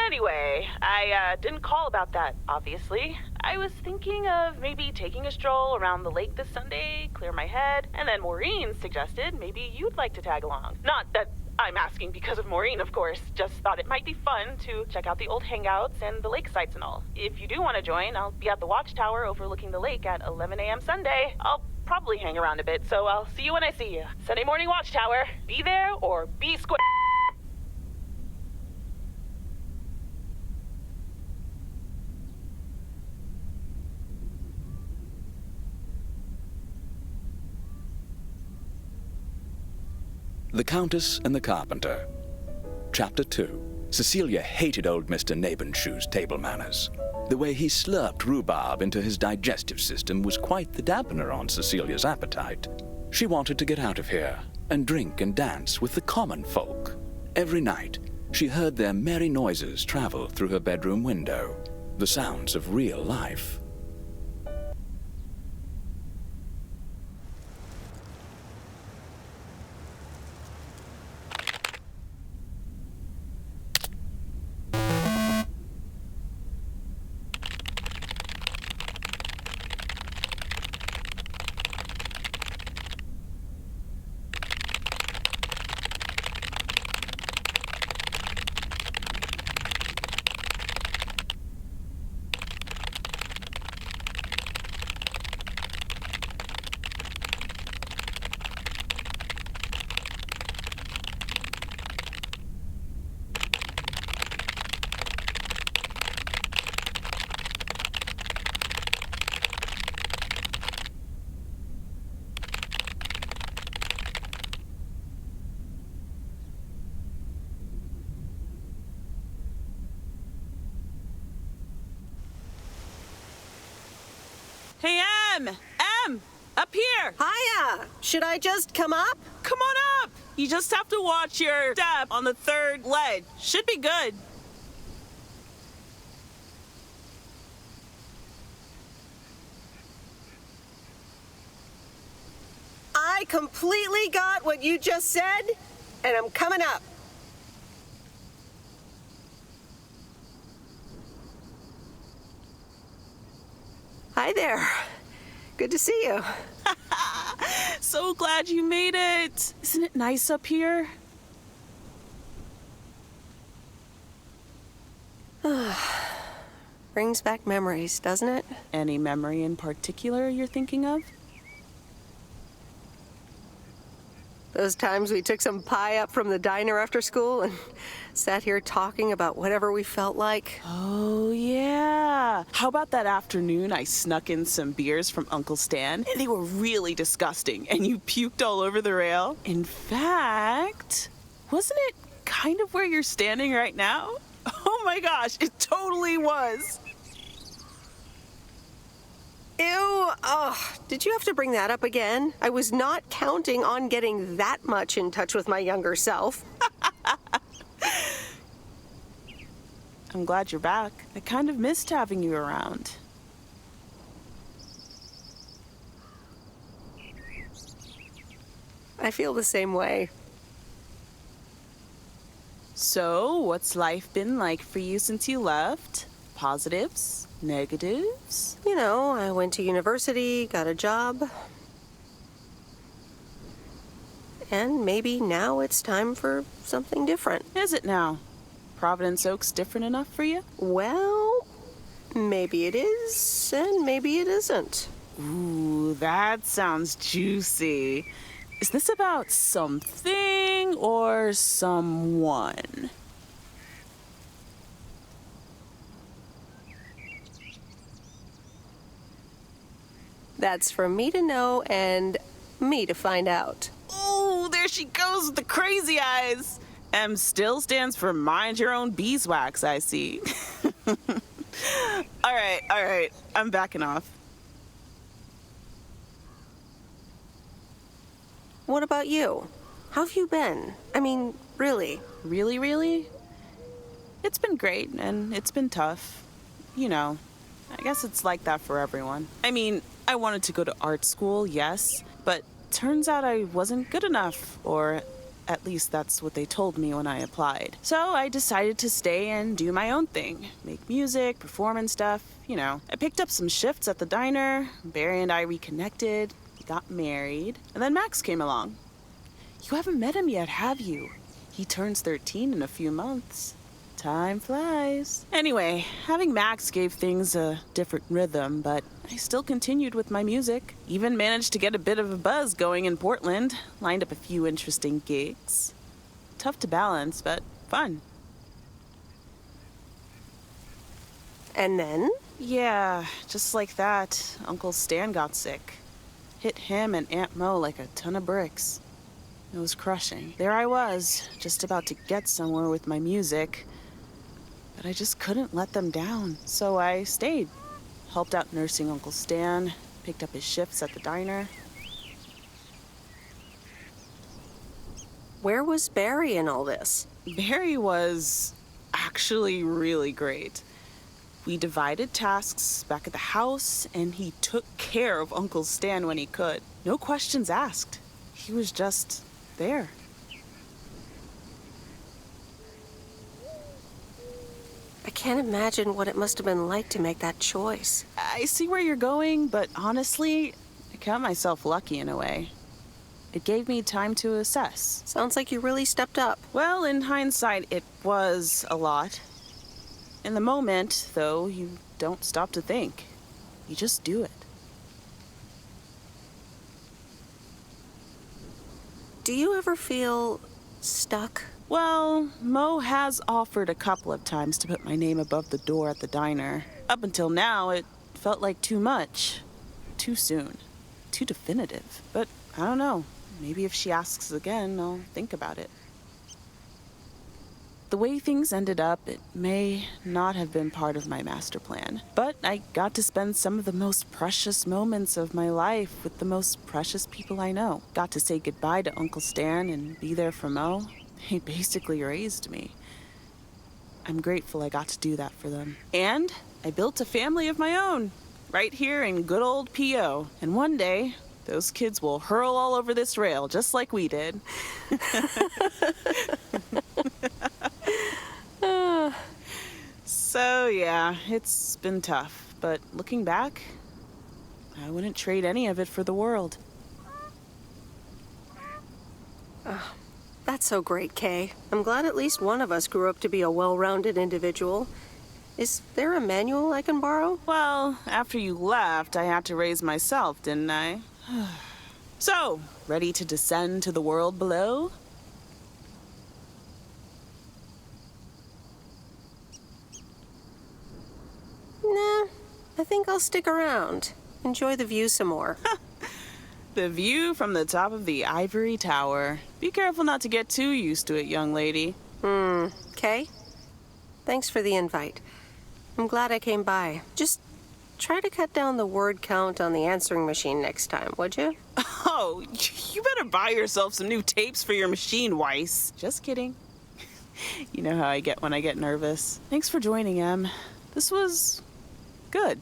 Speaker 17: Anyway, I didn't call about that, obviously. I was thinking of maybe taking a stroll around the lake this Sunday, clear my head, and then Maureen suggested maybe you'd like to tag along. Not that I'm asking because of Maureen, of course. Just thought it might be fun to check out the old hangouts and the lake sites and all. If you do want to join, I'll be at the watchtower overlooking the lake at 11 a.m. Sunday. I'll probably hang around a bit, so I'll see you when I see you. Sunday morning watchtower. Be there or be square.
Speaker 19: The Countess and the Carpenter. Chapter 2. Cecilia hated old Mr. Nabenshoe's table manners. The way he slurped rhubarb into his digestive system was quite the dampener on Cecilia's appetite. She wanted to get out of here and drink and dance with the common folk. Every night, she heard their merry noises travel through her bedroom window, the sounds of real life.
Speaker 17: Hey, Em, up here.
Speaker 20: Hiya. Should I just come up?
Speaker 17: Come on up. You just have to watch your step on the third ledge. Should be good.
Speaker 20: I completely got what you just said, and I'm coming up. Hi there. Good to see you.
Speaker 17: So glad you made it. Isn't it nice up here?
Speaker 20: Brings back memories, doesn't it?
Speaker 17: Any memory in particular you're thinking of?
Speaker 20: Those times we took some pie up from the diner after school and sat here talking about whatever we felt like.
Speaker 17: Oh, yeah. How about that afternoon I snuck in some beers from Uncle Stan? And they were really disgusting, and you puked all over the rail. In fact, wasn't it kind of where you're standing right now? Oh my gosh, it totally was.
Speaker 20: Ew, did you have to bring that up again? I was not counting on getting that much in touch with my younger self.
Speaker 17: I'm glad you're back. I kind of missed having you around.
Speaker 20: I feel the same way.
Speaker 17: So, what's life been like for you since you left? Positives? Negatives?
Speaker 20: You know, I went to university, got a job. And maybe now it's time for something different.
Speaker 17: Is it now? Providence Oaks different enough for you?
Speaker 20: Well, maybe it is, and maybe it isn't.
Speaker 17: Ooh, that sounds juicy. Is this about something or someone?
Speaker 20: That's for me to know and me to find out.
Speaker 17: Oh, there she goes with the crazy eyes. M still stands for mind your own beeswax, I see. All right. I'm backing off.
Speaker 20: What about you? How have you been? I mean, really?
Speaker 17: Really? It's been great, and it's been tough. You know, I guess it's like that for everyone. I mean, I wanted to go to art school, yes, but turns out I wasn't good enough, or at least that's what they told me when I applied. So I decided to stay and do my own thing. Make music, perform and stuff, you know. I picked up some shifts at the diner, Barry and I reconnected, got married, and then Max came along. You haven't met him yet, have you? He turns 13 in a few months. Time flies. Anyway, having Max gave things a different rhythm, but I still continued with my music. Even managed to get a bit of a buzz going in Portland. Lined up a few interesting gigs. Tough to balance, but fun.
Speaker 20: And then?
Speaker 17: Yeah, just like that, Uncle Stan got sick. Hit him and Aunt Mo like a ton of bricks. It was crushing. There I was, just about to get somewhere with my music, but I just couldn't let them down. So I stayed. Helped out nursing Uncle Stan, picked up his shifts at the diner.
Speaker 20: Where was Barry in all this?
Speaker 17: Barry was actually really great. We divided tasks back at the house, and he took care of Uncle Stan when he could. No questions asked. He was just there.
Speaker 20: I can't imagine what it must have been like to make that choice.
Speaker 17: I see where you're going, but honestly, I count myself lucky in a way. It gave me time to assess.
Speaker 20: Sounds like you really stepped up.
Speaker 17: Well, in hindsight, it was a lot. In the moment, though, you don't stop to think. You just do it.
Speaker 20: Do you ever feel stuck?
Speaker 17: Well, Mo has offered a couple of times to put my name above the door at the diner. Up until now, it felt like too much. Too soon. Too definitive. But I don't know. Maybe if she asks again, I'll think about it. The way things ended up, it may not have been part of my master plan, but I got to spend some of the most precious moments of my life with the most precious people I know. Got to say goodbye to Uncle Stan and be there for Mo. He basically raised me. I'm grateful I got to do that for them. And I built a family of my own, right here in good old P.O. And one day, those kids will hurl all over this rail just like we did. So, yeah, it's been tough, but looking back, I wouldn't trade any of it for the world.
Speaker 20: That's so great, Kay. I'm glad at least one of us grew up to be a well-rounded individual. Is there a manual I can borrow?
Speaker 17: Well, after you left, I had to raise myself, didn't I? So, ready to descend to the world below?
Speaker 20: Nah, I think I'll stick around. Enjoy the view some more.
Speaker 17: The view from the top of the ivory tower. Be careful not to get too used to it, young lady.
Speaker 20: Kay? Thanks for the invite. I'm glad I came by. Just try to cut down the word count on the answering machine next time, would you?
Speaker 17: Oh, you better buy yourself some new tapes for your machine, Weiss. Just kidding. You know how I get when I get nervous. Thanks for joining, Em. This was good.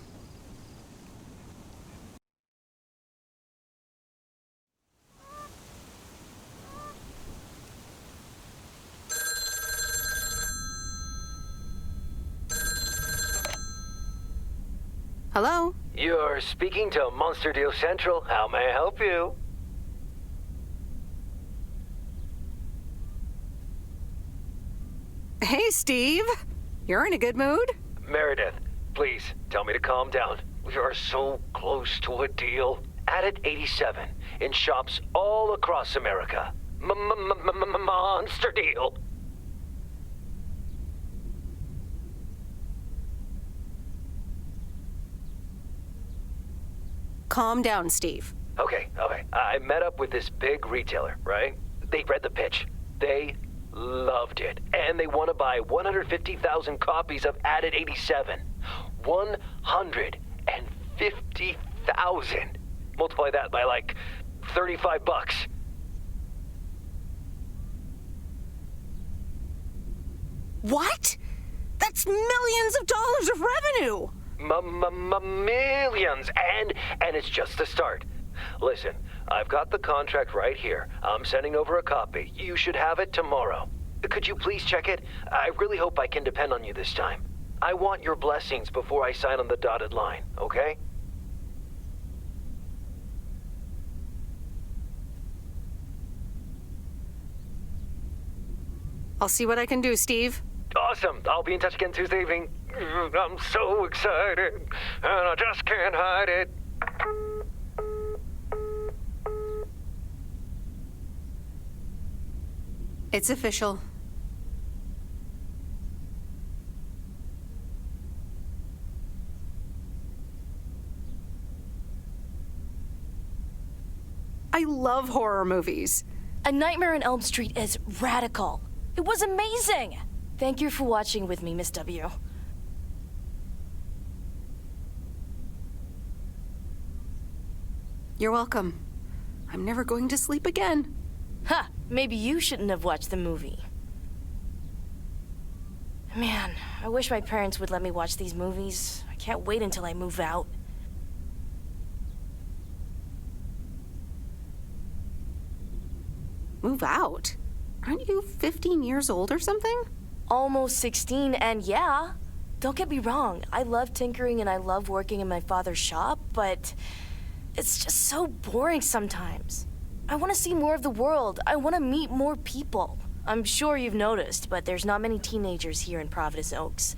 Speaker 20: Hello?
Speaker 2: You're speaking to Monster Deal Central. How may I help you?
Speaker 1: Hey, Steve. You're in a good mood?
Speaker 2: Meredith, please tell me to calm down. We are so close to a deal. Added 87 in shops all across America. Monster deal.
Speaker 1: Calm down, Steve.
Speaker 2: Okay. I met up with this big retailer, right? They read the pitch. They loved it. And they want to buy 150,000 copies of Added 87. 150,000. Multiply that by like $35.
Speaker 1: What? That's millions of dollars of revenue!
Speaker 2: Millions, and it's just the start. Listen, I've got the contract right here. I'm sending over a copy. You should have it tomorrow. Could you please check it? I really hope I can depend on you this time. I want your blessings before I sign on the dotted line, okay?
Speaker 1: I'll see what I can do, Steve.
Speaker 2: Awesome. I'll be in touch again Tuesday evening. I'm so excited, and I just can't hide it.
Speaker 1: It's official. I love horror movies.
Speaker 9: A Nightmare on Elm Street is radical. It was amazing. Thank you for watching with me, Miss W.
Speaker 1: You're welcome. I'm never going to sleep again.
Speaker 9: Ha! Maybe you shouldn't have watched the movie. Man, I wish my parents would let me watch these movies. I can't wait until I move out.
Speaker 1: Move out? Aren't you 15 years old or something?
Speaker 9: Almost 16, and yeah. Don't get me wrong, I love tinkering and I love working in my father's shop, but it's just so boring sometimes. I want to see more of the world. I want to meet more people. I'm sure you've noticed, but there's not many teenagers here in Providence Oaks.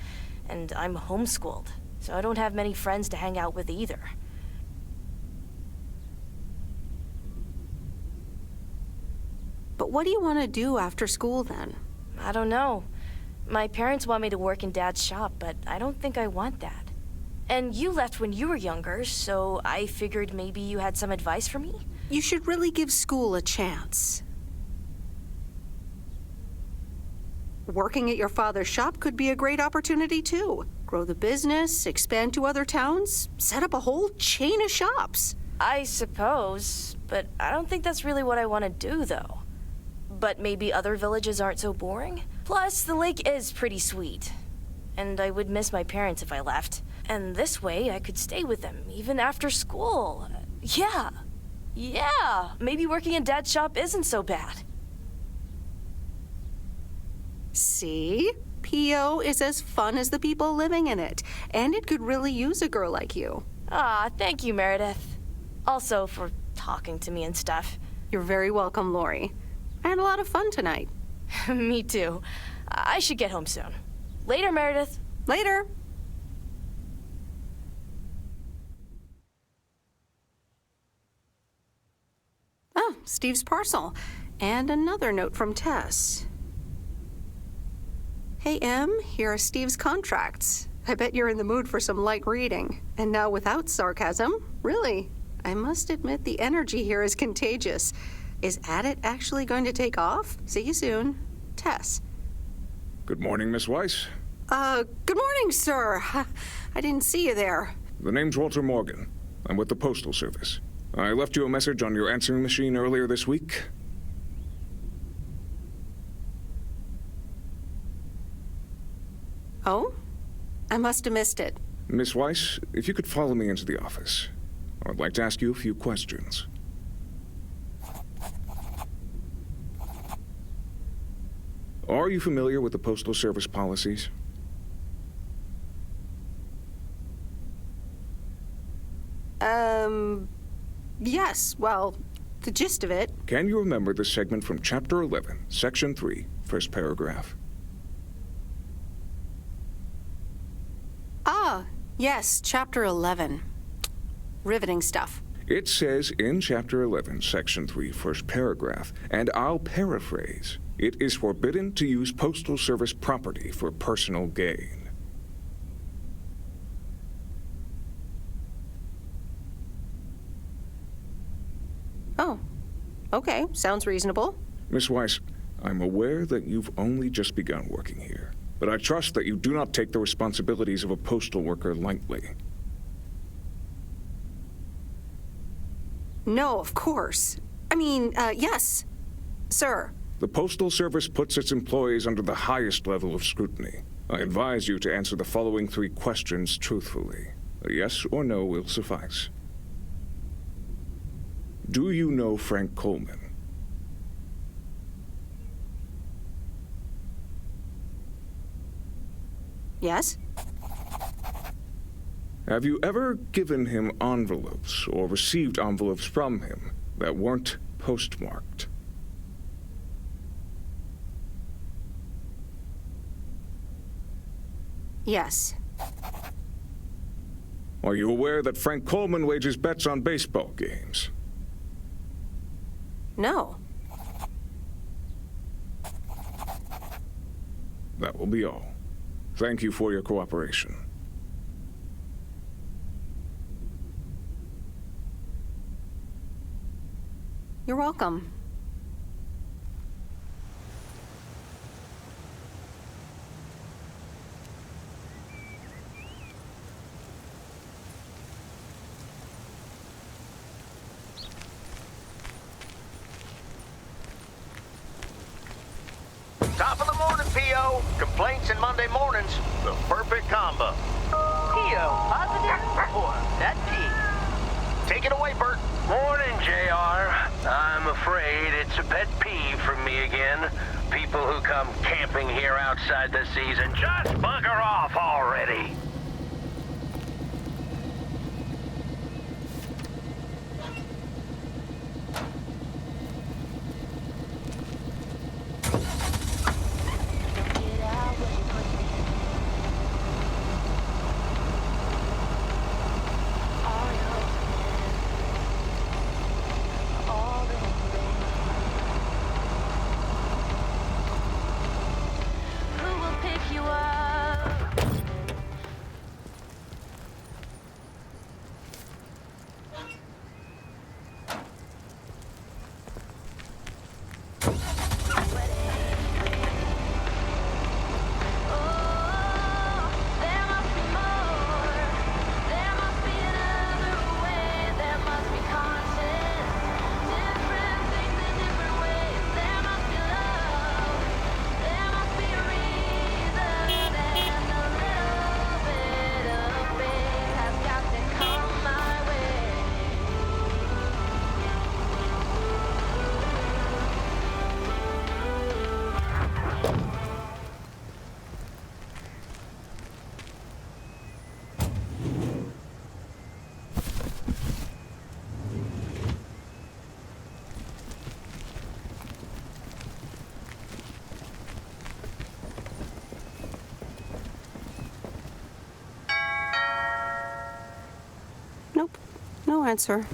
Speaker 9: And I'm homeschooled, so I don't have many friends to hang out with either.
Speaker 1: But what do you want to do after school then?
Speaker 9: I don't know. My parents want me to work in Dad's shop, but I don't think I want that. And you left when you were younger, so I figured maybe you had some advice for me?
Speaker 1: You should really give school a chance. Working at your father's shop could be a great opportunity too. Grow the business, expand to other towns, set up a whole chain of shops.
Speaker 9: I suppose, but I don't think that's really what I want to do, though. But maybe other villages aren't so boring? Plus, the lake is pretty sweet. And I would miss my parents if I left. And this way, I could stay with them, even after school. Yeah, maybe working in Dad's shop isn't so bad.
Speaker 1: See? P.O. is as fun as the people living in it, and it could really use a girl like you.
Speaker 9: Ah, thank you, Meredith. Also for talking to me and stuff.
Speaker 1: You're very welcome, Lori. I had a lot of fun tonight.
Speaker 9: Me too. I should get home soon. Later, Meredith.
Speaker 1: Later. Oh, Steve's parcel. And another note from Tess. Hey, Em, here are Steve's contracts. I bet you're in the mood for some light reading. And now without sarcasm, really. I must admit the energy here is contagious. Is Addit actually going to take off? See you soon. Tess.
Speaker 22: Good morning, Miss Weiss.
Speaker 1: Good morning, sir. I didn't see you there.
Speaker 22: The name's Walter Morgan. I'm with the Postal Service. I left you a message on your answering machine earlier this week.
Speaker 1: Oh? I must have missed it.
Speaker 22: Miss Weiss, if you could follow me into the office. I'd like to ask you a few questions. Are you familiar with the Postal Service policies?
Speaker 1: Yes, well, the gist of it.
Speaker 22: Can you remember the segment from Chapter 11, Section 3, first paragraph?
Speaker 1: Ah, yes, Chapter 11. Riveting stuff.
Speaker 22: It says in Chapter 11, Section 3, first paragraph, and I'll paraphrase, it is forbidden to use Postal Service property for personal gain.
Speaker 1: Oh, okay, sounds reasonable.
Speaker 22: Miss Weiss, I'm aware that you've only just begun working here, but I trust that you do not take the responsibilities of a postal worker lightly.
Speaker 1: No, of course. I mean, yes, sir.
Speaker 22: The Postal Service puts its employees under the highest level of scrutiny. I advise you to answer the following 3 questions truthfully. A yes or no will suffice. Do you know Frank Coleman?
Speaker 1: Yes?
Speaker 22: Have you ever given him envelopes or received envelopes from him that weren't postmarked?
Speaker 1: Yes.
Speaker 5: Are you aware that Frank Coleman wagers bets on baseball games?
Speaker 1: No.
Speaker 5: That will be all. Thank you for your cooperation.
Speaker 1: You're welcome.
Speaker 14: Top of the morning, P.O. Complaints and Monday mornings, the perfect combo.
Speaker 3: P.O. positive or pet peeve?
Speaker 14: Take it away, Bert.
Speaker 8: Morning, JR. I'm afraid it's a pet peeve from me again. People who come camping here outside the season, just bugger off already.
Speaker 1: Nope. No answer.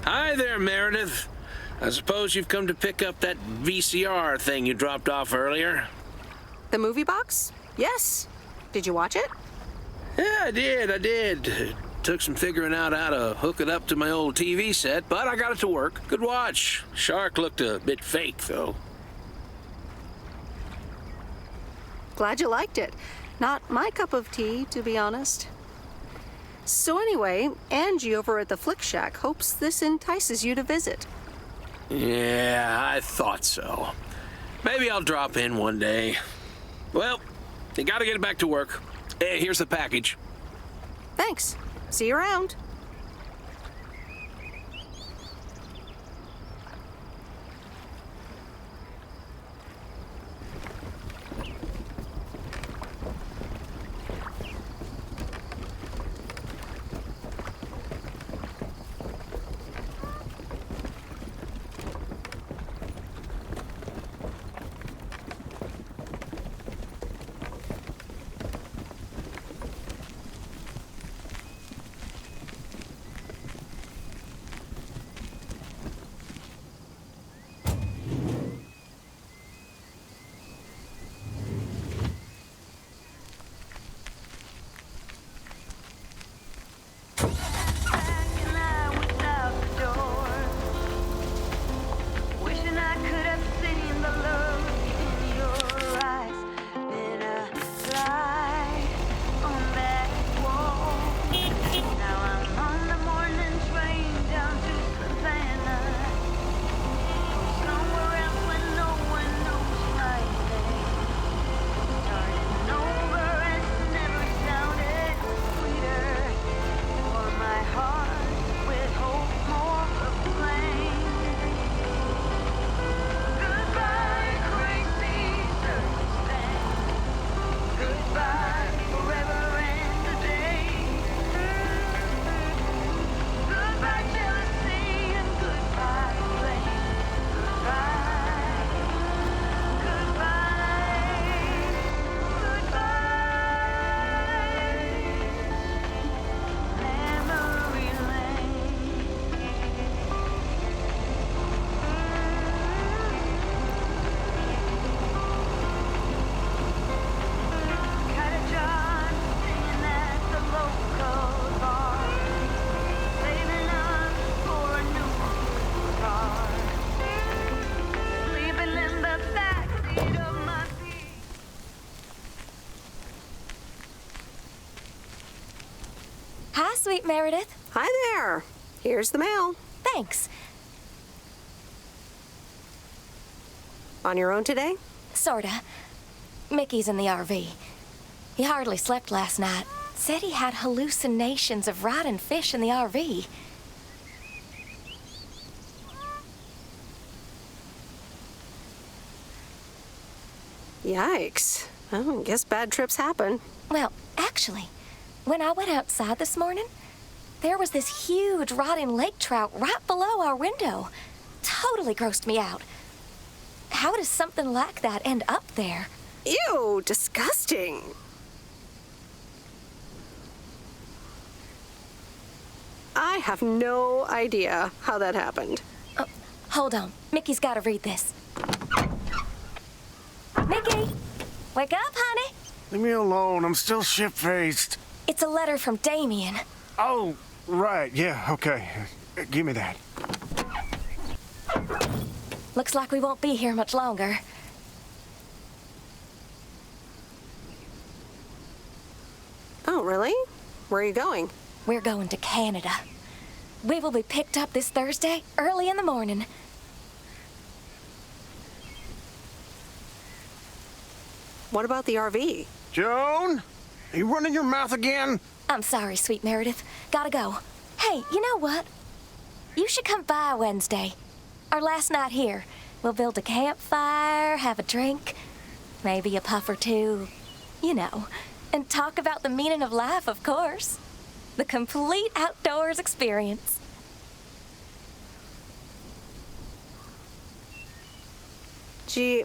Speaker 11: Hi there, Meredith. I suppose you've come to pick up that VCR thing you dropped off earlier?
Speaker 1: The movie box? Yes. Did you watch it?
Speaker 11: Yeah, I did. Took some figuring out how to hook it up to my old TV set, but I got it to work. Good watch. Shark looked a bit fake, though.
Speaker 1: Glad you liked it. Not my cup of tea, to be honest. So anyway, Angie over at the Flick Shack hopes this entices you to visit.
Speaker 11: Yeah, I thought so. Maybe I'll drop in one day. Well, you gotta get back to work. Hey, here's the package.
Speaker 1: Thanks. See you around.
Speaker 16: sweet Meredith.
Speaker 1: Hi there. Here's the mail.
Speaker 16: Thanks.
Speaker 1: On your own today?
Speaker 16: Sorta. Mickey's in the RV. He hardly slept last night. Said he had hallucinations of riding fish in the RV.
Speaker 1: Yikes. Oh, I guess bad trips happen.
Speaker 16: Well, actually, when I went outside this morning, there was this huge rotting lake trout right below our window. Totally grossed me out. How does something like that end up there?
Speaker 1: Ew, disgusting. I have no idea how that happened.
Speaker 16: Oh, hold on. Mickey's got to read this. Mickey, wake up, honey.
Speaker 18: Leave me alone. I'm still shit-faced.
Speaker 16: It's a letter from Damien.
Speaker 18: Oh, right. Yeah, okay. Give me that.
Speaker 16: Looks like we won't be here much longer.
Speaker 1: Oh, really? Where are you going?
Speaker 16: We're going to Canada. We will be picked up this Thursday, early in the morning.
Speaker 1: What about the RV?
Speaker 18: Joan? Are you running your mouth again?
Speaker 16: I'm sorry, sweet Meredith. Gotta go. Hey, you know what? You should come by Wednesday. Our last night here. We'll build a campfire, have a drink, maybe a puff or two, you know, and talk about the meaning of life, of course. The complete outdoors experience.
Speaker 1: Gee,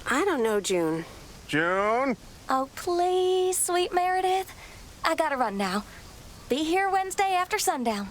Speaker 1: I don't know, June.
Speaker 18: June?
Speaker 16: Oh, please, sweet Meredith. I gotta run now. Be here Wednesday after sundown.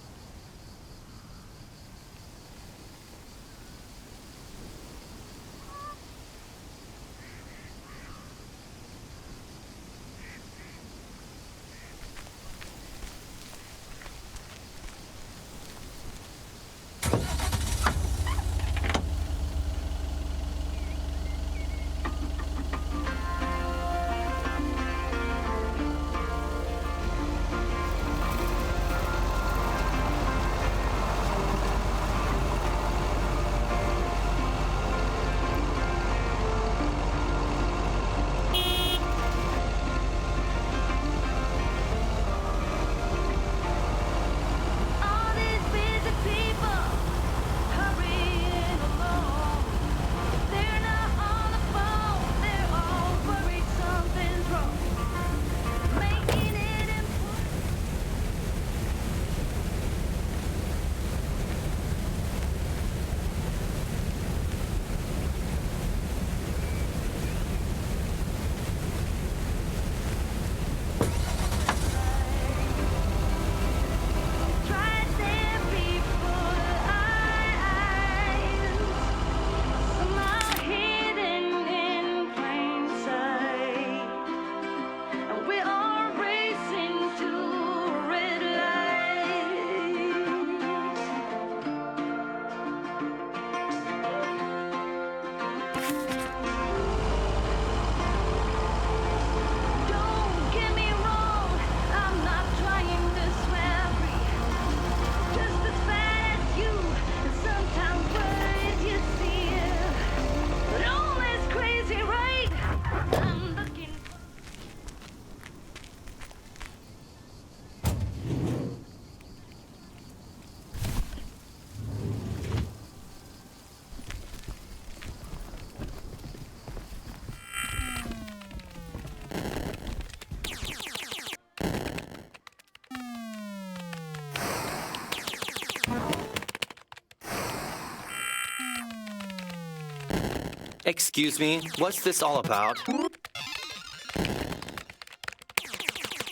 Speaker 6: Excuse me, what's this all about?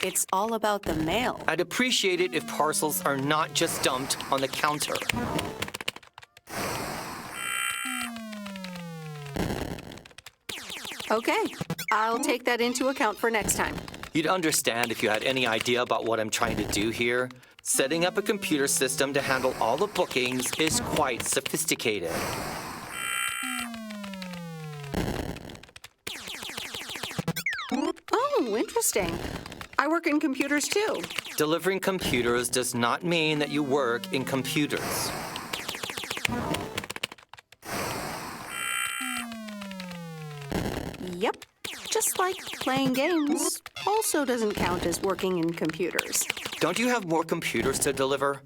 Speaker 1: It's all about the mail.
Speaker 6: I'd appreciate it if parcels are not just dumped on the counter.
Speaker 1: Okay, I'll take that into account for next time.
Speaker 6: You'd understand if you had any idea about what I'm trying to do here. Setting up a computer system to handle all the bookings is quite sophisticated.
Speaker 1: Oh, interesting. I I work in computers too.
Speaker 6: Delivering computers does not mean that you work in computers.
Speaker 1: Yep. Just like playing games also doesn't count as working in computers.
Speaker 6: Don't you have more computers to deliver?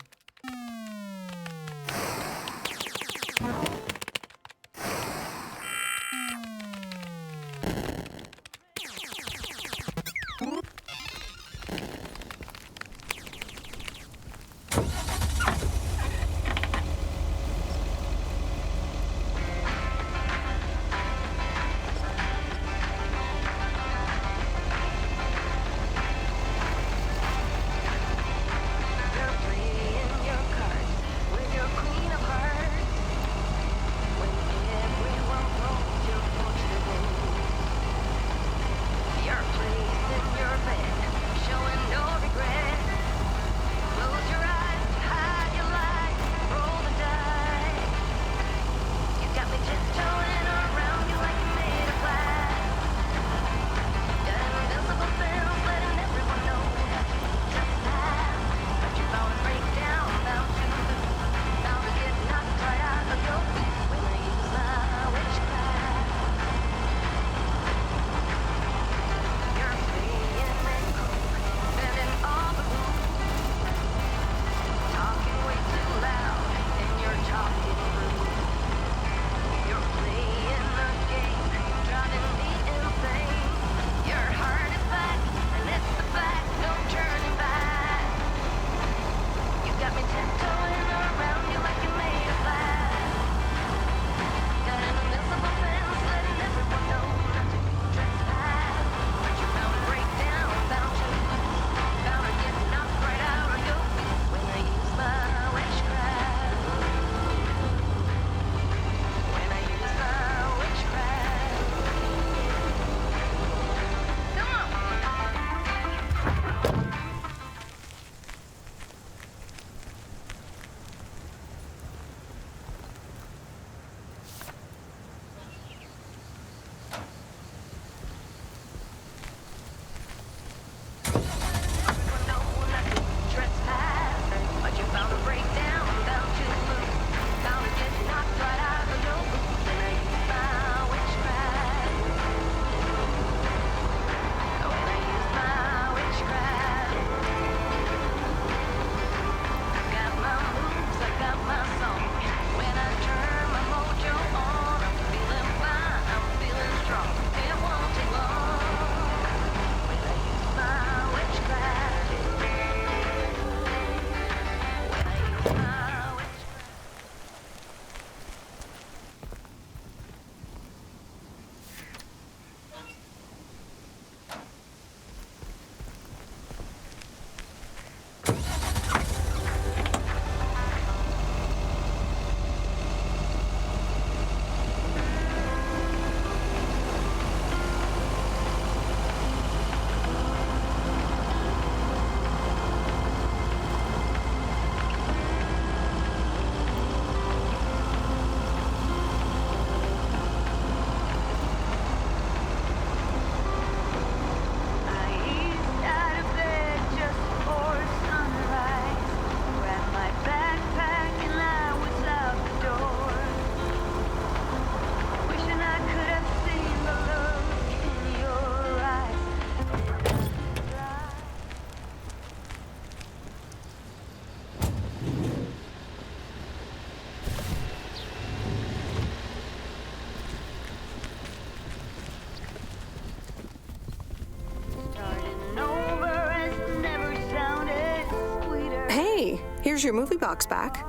Speaker 1: Here's your movie box back.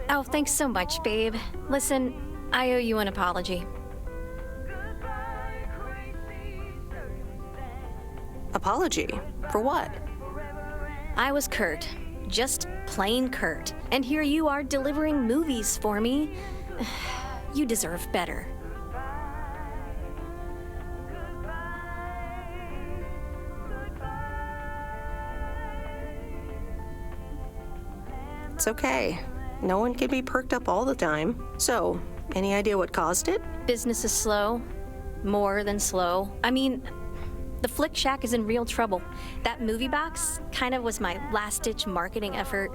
Speaker 16: Oh, thanks so much, babe. Listen, I owe you an apology.
Speaker 1: Apology? For what?
Speaker 16: I was curt. Just plain curt. And here you are delivering movies for me. You deserve better.
Speaker 1: It's okay. No one can be perked up all the time. So, any idea what caused it?
Speaker 16: Business is slow. More than slow. I mean, The Flick Shack is in real trouble. That movie box kind of was my last-ditch marketing effort.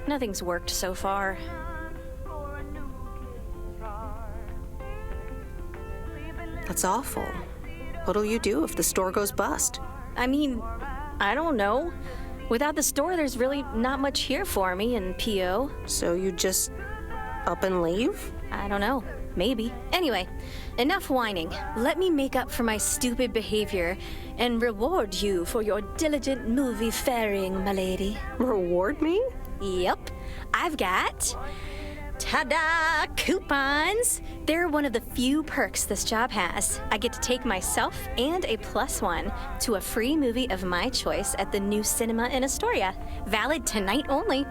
Speaker 16: Nothing's worked so far.
Speaker 1: That's awful. What'll you do if the store goes bust?
Speaker 16: I mean, I don't know. Without the store, there's really not much here for me in P.O.
Speaker 1: So you just up and leave?
Speaker 16: I don't know. Maybe. Anyway, enough whining. Let me make up for my stupid behavior and reward you for your diligent movie faring, my lady.
Speaker 1: Reward me?
Speaker 16: Yep. I've got... ta-da! Coupons! They're one of the few perks this job has. I get to take myself and a +1 to a free movie of my choice at the new cinema in Astoria. Valid tonight only.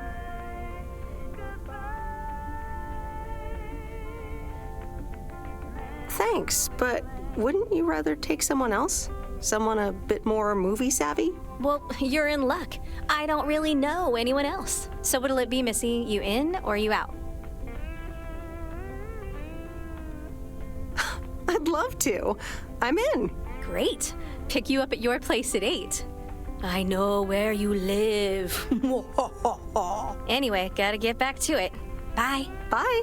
Speaker 1: Thanks, but wouldn't you rather take someone else? Someone a bit more movie savvy?
Speaker 16: Well, you're in luck. I don't really know anyone else. So what'll it be, Missy? You in or you out?
Speaker 1: I'd love to. I'm in.
Speaker 16: Great. Pick you up at your place at 8. I know where you live. Anyway, gotta get back to it. Bye.
Speaker 1: Bye.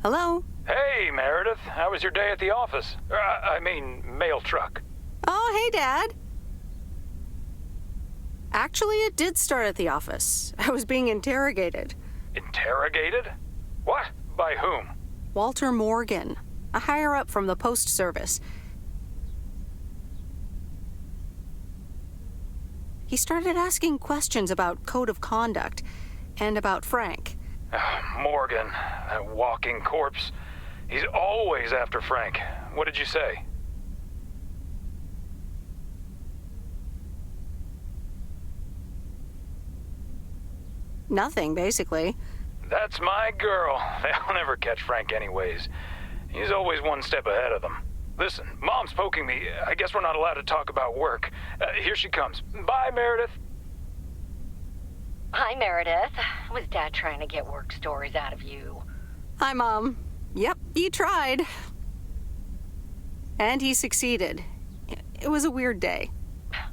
Speaker 1: Hello?
Speaker 12: Hey, Meredith. How was your day at the office? I mean, mail truck.
Speaker 1: Oh, hey, Dad. Actually, it did start at the office. I was being interrogated.
Speaker 12: Interrogated? What? By whom?
Speaker 1: Walter Morgan, a higher-up from the Post Service. He started asking questions about code of conduct and about Frank.
Speaker 12: Morgan, that walking corpse. He's always after Frank. What did you say?
Speaker 1: Nothing, basically.
Speaker 12: That's my girl. They'll never catch Frank anyways. He's always one step ahead of them. Listen, Mom's poking me. I guess we're not allowed to talk about work. Here she comes. Bye, Meredith.
Speaker 4: Hi, Meredith. Was Dad trying to get work stories out of you?
Speaker 1: Hi, Mom. Yep, he tried. And he succeeded. It was a weird day.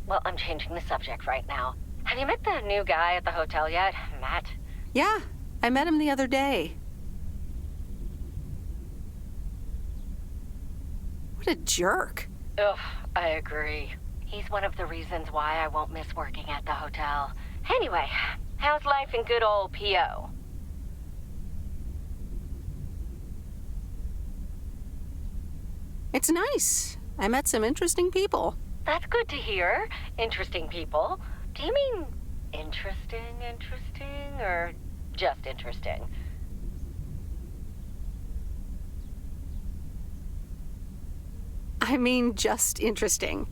Speaker 4: Well, I'm changing the subject right now. Have you met the new guy at the hotel yet, Matt?
Speaker 1: Yeah, I met him the other day. What a jerk.
Speaker 4: Ugh, I agree. He's one of the reasons why I won't miss working at the hotel. Anyway, how's life in good old P.O.?
Speaker 1: It's nice. I met some interesting people.
Speaker 4: That's good to hear. Interesting people. Do you mean interesting, or just interesting?
Speaker 1: I mean, just interesting.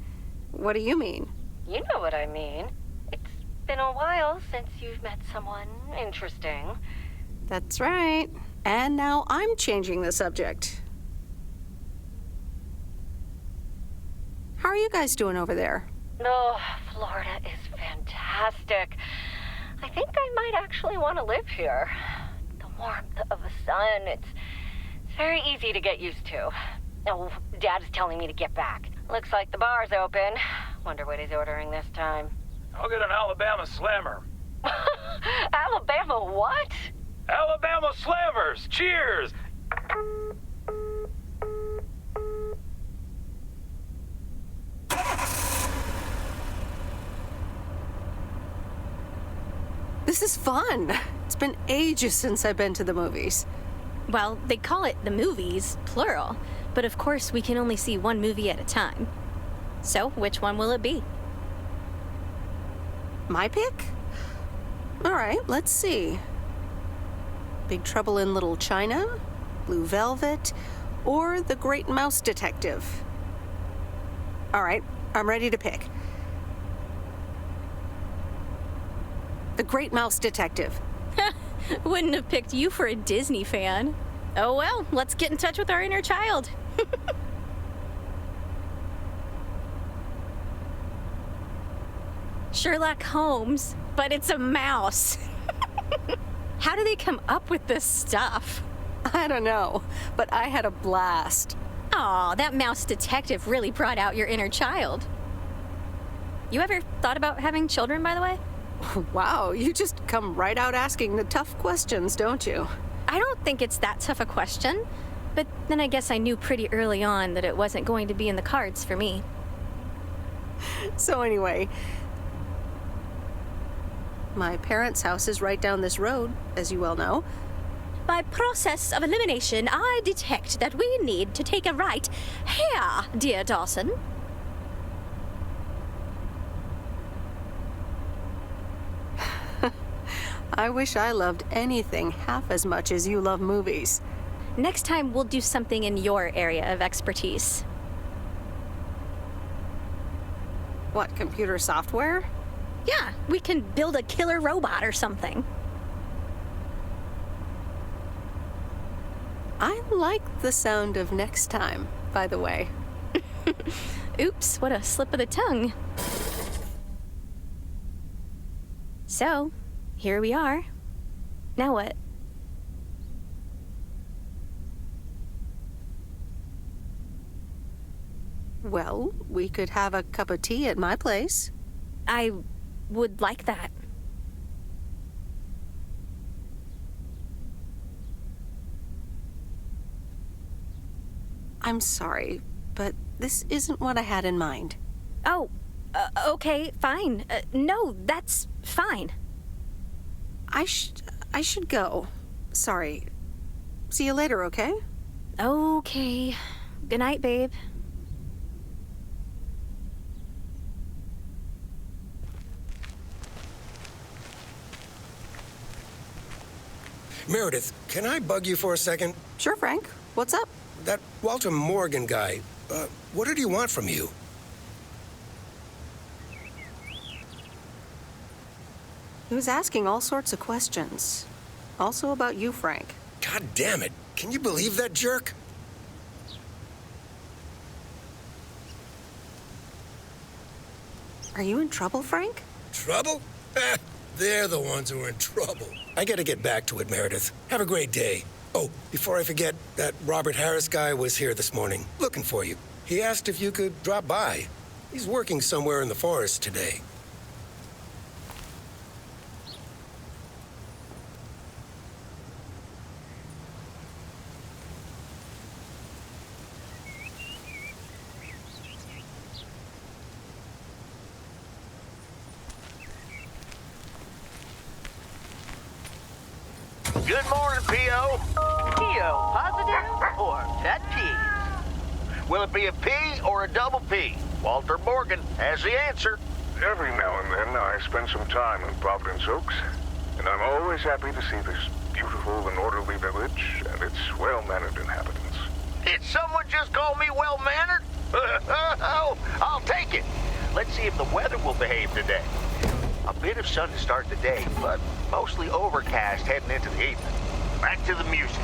Speaker 1: What do you mean?
Speaker 4: You know what I mean. It's been a while since you've met someone interesting.
Speaker 1: That's right. And now I'm changing the subject. How are you guys doing over there?
Speaker 4: Oh, Florida is fantastic. I think I might actually want to live here. The warmth of the sun, it's very easy to get used to. Oh, Dad's telling me to get back. Looks like the bar's open. Wonder what he's ordering this time.
Speaker 12: I'll get an Alabama Slammer.
Speaker 4: Alabama what?
Speaker 12: Alabama Slammers! Cheers!
Speaker 1: This is fun. It's been ages since I've been to the movies.
Speaker 16: Well, they call it the movies, plural, but of course we can only see one movie at a time. So, which one will it be?
Speaker 1: My pick? All right, let's see. Big Trouble in Little China, Blue Velvet, or The Great Mouse Detective. All right, I'm ready to pick. The Great Mouse Detective.
Speaker 16: Wouldn't have picked you for a Disney fan. Oh well, let's get in touch with our inner child. Sherlock Holmes, but it's a mouse. How do they come up with this stuff?
Speaker 1: I don't know, but I had a blast.
Speaker 16: Aw, that mouse detective really brought out your inner child. You ever thought about having children, by the way?
Speaker 1: Wow, you just come right out asking the tough questions, don't you?
Speaker 16: I don't think it's that tough a question, but then I guess I knew pretty early on that it wasn't going to be in the cards for me.
Speaker 1: So anyway, my parents' house is right down this road, as you well know.
Speaker 16: By process of elimination, I detect that we need to take a right here, dear Dawson.
Speaker 1: I wish I loved anything half as much as you love movies.
Speaker 16: Next time, we'll do something in your area of expertise.
Speaker 1: What, computer software?
Speaker 16: Yeah, we can build a killer robot or something.
Speaker 1: I like the sound of next time, by the way.
Speaker 16: Oops, what a slip of the tongue. So, here we are. Now what?
Speaker 1: Well, we could have a cup of tea at my place.
Speaker 16: I would like that.
Speaker 1: I'm sorry, but this isn't what I had in mind.
Speaker 16: Oh, okay, fine. No, that's fine.
Speaker 1: I should go. Sorry. See you later, okay?
Speaker 16: Okay. Good night, babe.
Speaker 13: Meredith, can I bug you for a second?
Speaker 1: Sure, Frank. What's up?
Speaker 13: That Walter Morgan guy, what did he want from you?
Speaker 1: He was asking all sorts of questions. Also about you, Frank.
Speaker 13: God damn it. Can you believe that jerk?
Speaker 1: Are you in trouble, Frank?
Speaker 13: Trouble? They're the ones who are in trouble. I gotta get back to it, Meredith. Have a great day. Oh, before I forget, that Robert Harris guy was here this morning, looking for you. He asked if you could drop by. He's working somewhere in the forest today.
Speaker 14: Good morning, P.O.
Speaker 3: P.O. positive or pet peeve?
Speaker 14: Will it be a P or a double P? Walter Morgan has the answer.
Speaker 22: Every now and then I spend some time in Providence Oaks, and I'm always happy to see this beautiful and orderly village and its well-mannered inhabitants.
Speaker 14: Did someone just call me well-mannered? Oh, I'll take it. Let's see if the weather will behave today. A bit of sun to start the day, but mostly overcast heading into the evening. Back to the music.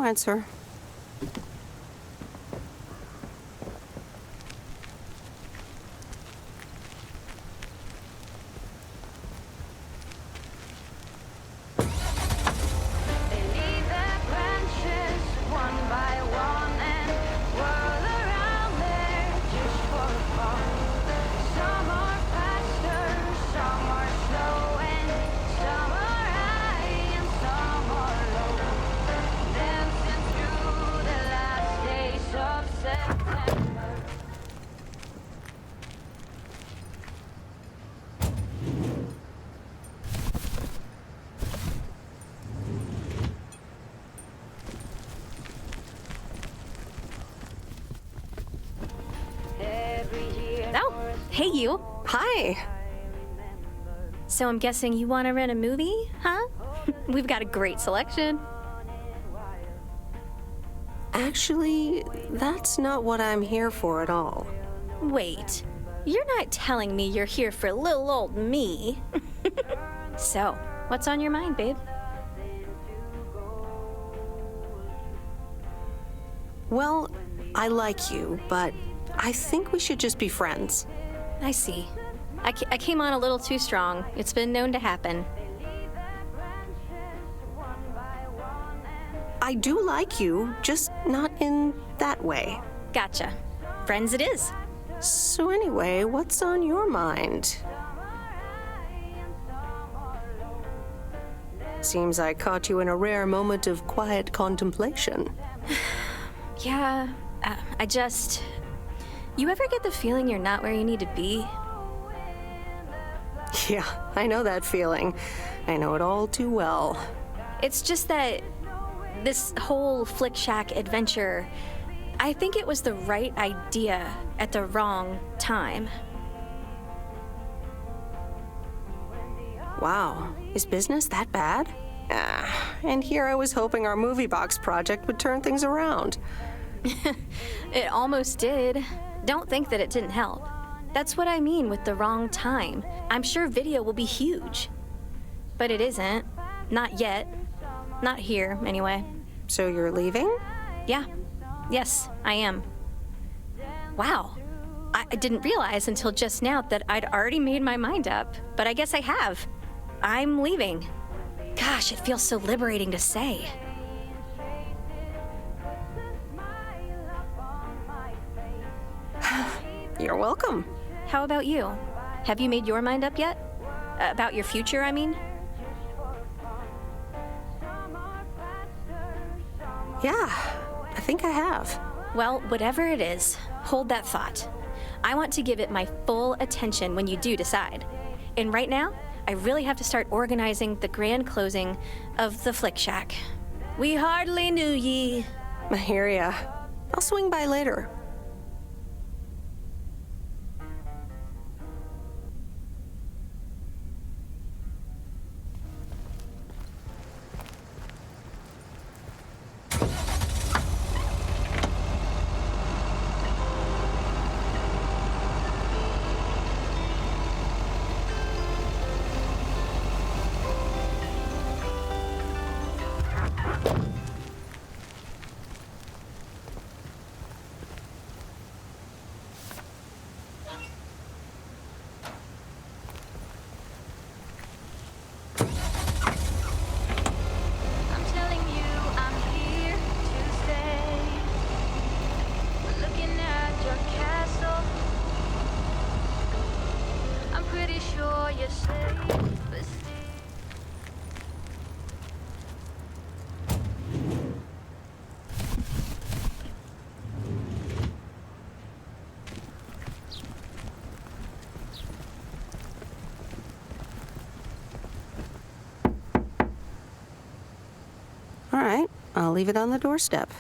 Speaker 20: answer.
Speaker 16: Oh, hey you.
Speaker 20: Hi.
Speaker 16: So I'm guessing you want to rent a movie, huh? We've got a great selection.
Speaker 20: Actually, that's not what I'm here for at all.
Speaker 16: Wait, you're not telling me you're here for little old me. So, what's on your mind, babe?
Speaker 20: Well, I like you, but I think we should just be friends.
Speaker 16: I see. I came on a little too strong. It's been known to happen.
Speaker 20: I do like you, just not in that way.
Speaker 16: Gotcha. Friends it is.
Speaker 20: So anyway, what's on your mind? Seems I caught you in a rare moment of quiet contemplation.
Speaker 16: Yeah, You ever get the feeling you're not where you need to be?
Speaker 20: Yeah, I know that feeling. I know it all too well.
Speaker 16: It's just that this whole Flick Shack adventure, I think it was the right idea at the wrong time.
Speaker 20: Wow, is business that bad? And here I was hoping our movie box project would turn things around.
Speaker 16: It almost did. Don't think that it didn't help. That's what I mean with the wrong time. I'm sure video will be huge. But it isn't. Not yet. Not here, anyway.
Speaker 20: So you're leaving?
Speaker 16: Yeah. Yes, I am. Wow. I didn't realize until just now that I'd already made my mind up. But I guess I have. I'm leaving. Gosh, it feels so liberating to say.
Speaker 20: You're welcome.
Speaker 16: How about you? Have you made your mind up yet? About your future, I mean?
Speaker 20: Yeah, I think I have.
Speaker 16: Well, whatever it is, hold that thought. I want to give it my full attention when you do decide. And right now, I really have to start organizing the grand closing of the Flick Shack. We hardly knew ye.
Speaker 20: I hear ya. I'll swing by later. All right, I'll leave it on the doorstep.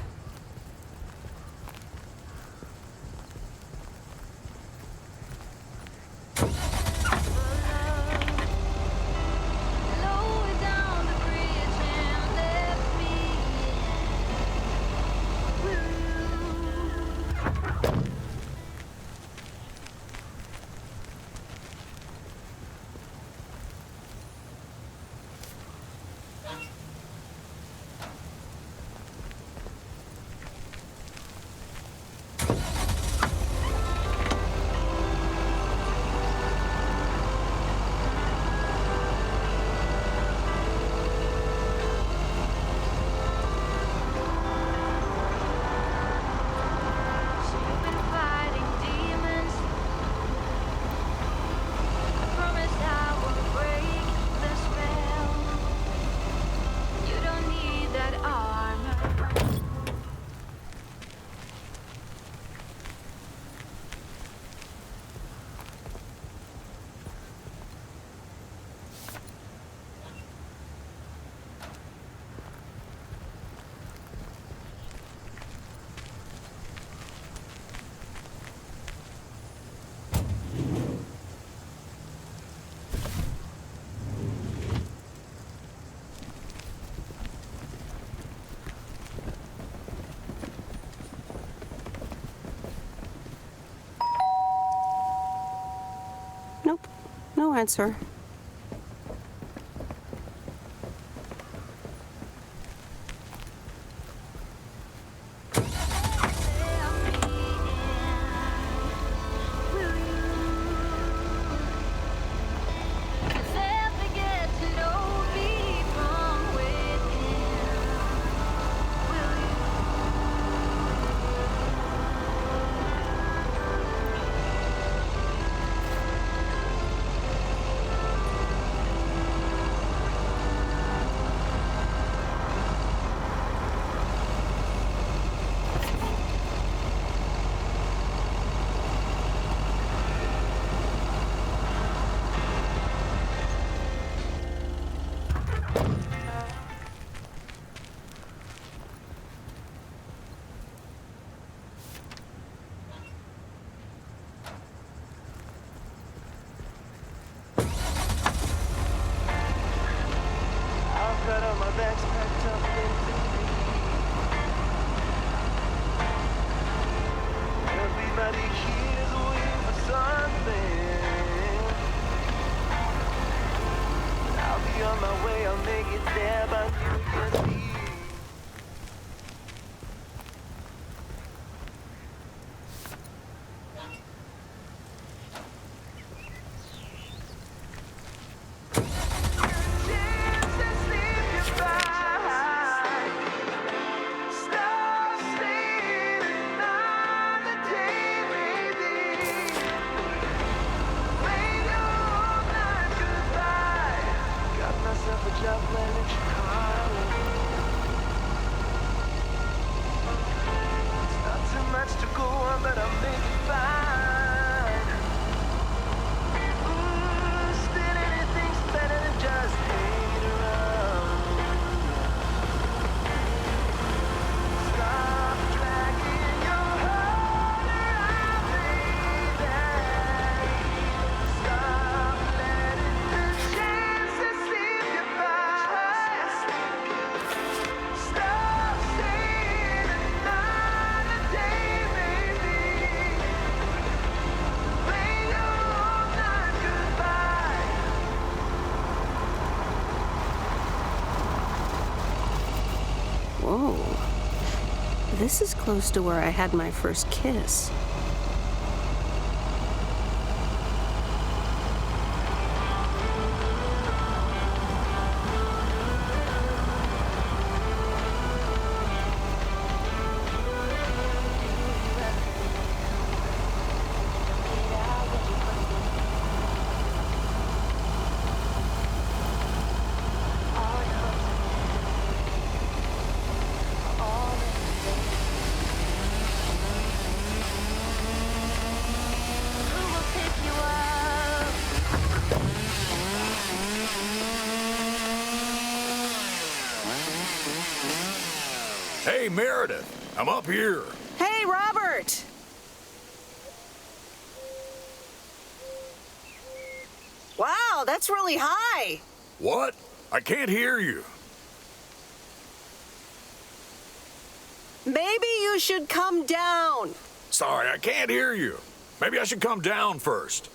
Speaker 1: Nope, no answer. Whoa. This is close to where I had my first kiss.
Speaker 10: Hey, Meredith, I'm up here.
Speaker 1: Hey, Robert! Wow, that's really high.
Speaker 10: What? I can't hear you.
Speaker 1: Maybe you should come down.
Speaker 10: Sorry, I can't hear you. Maybe I should come down first.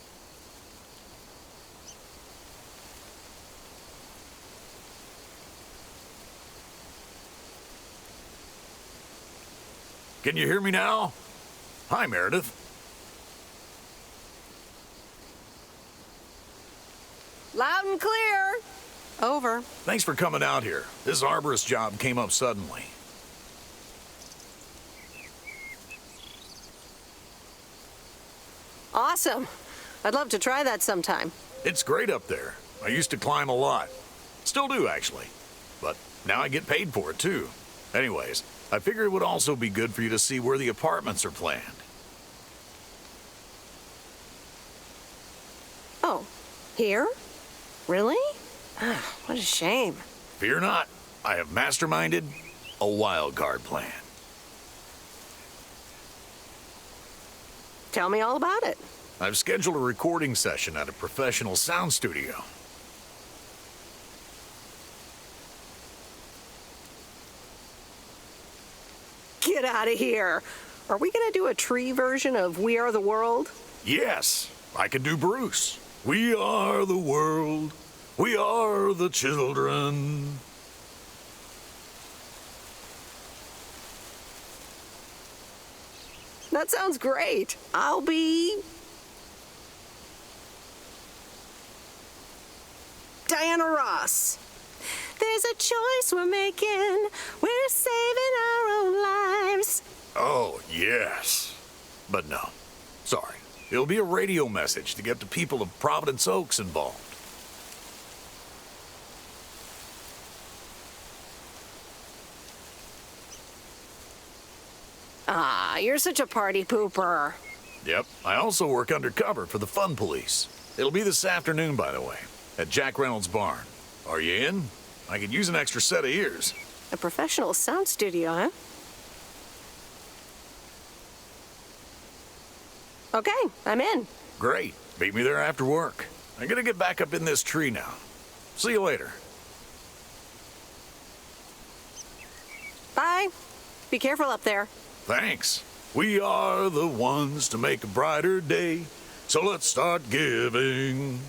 Speaker 10: Can you hear me now? Hi, Meredith.
Speaker 1: Loud and clear. Over.
Speaker 10: Thanks for coming out here. This arborist job came up suddenly.
Speaker 1: Awesome. I'd love to try that sometime.
Speaker 10: It's great up there. I used to climb a lot. Still do, actually. But now I get paid for it, too. Anyways, I figure it would also be good for you to see where the apartments are planned.
Speaker 1: Oh, here? Really? What a shame.
Speaker 10: Fear not. I have masterminded a wild card plan.
Speaker 1: Tell me all about it.
Speaker 10: I've scheduled a recording session at a professional sound studio.
Speaker 1: Get out of here. Are we gonna do a tree version of We Are the World?
Speaker 10: Yes, I could do Bruce. We are the world. We are the children.
Speaker 1: That sounds great. I'll be... Diana Ross. There's a choice we're making. We're saving our own lives.
Speaker 10: Oh, yes. But no. Sorry. It'll be a radio message to get the people of Providence Oaks involved.
Speaker 1: Ah, you're such a party pooper.
Speaker 10: Yep. I also work undercover for the Fun Police. It'll be this afternoon, by the way, at Jack Reynolds' barn. Are you in? I could use an extra set of ears.
Speaker 1: A professional sound studio, huh? Okay, I'm in.
Speaker 10: Great. Meet me there after work. I'm gonna get back up in this tree now. See you later.
Speaker 1: Bye. Be careful up there.
Speaker 10: Thanks. We are the ones to make a brighter day, so let's start giving.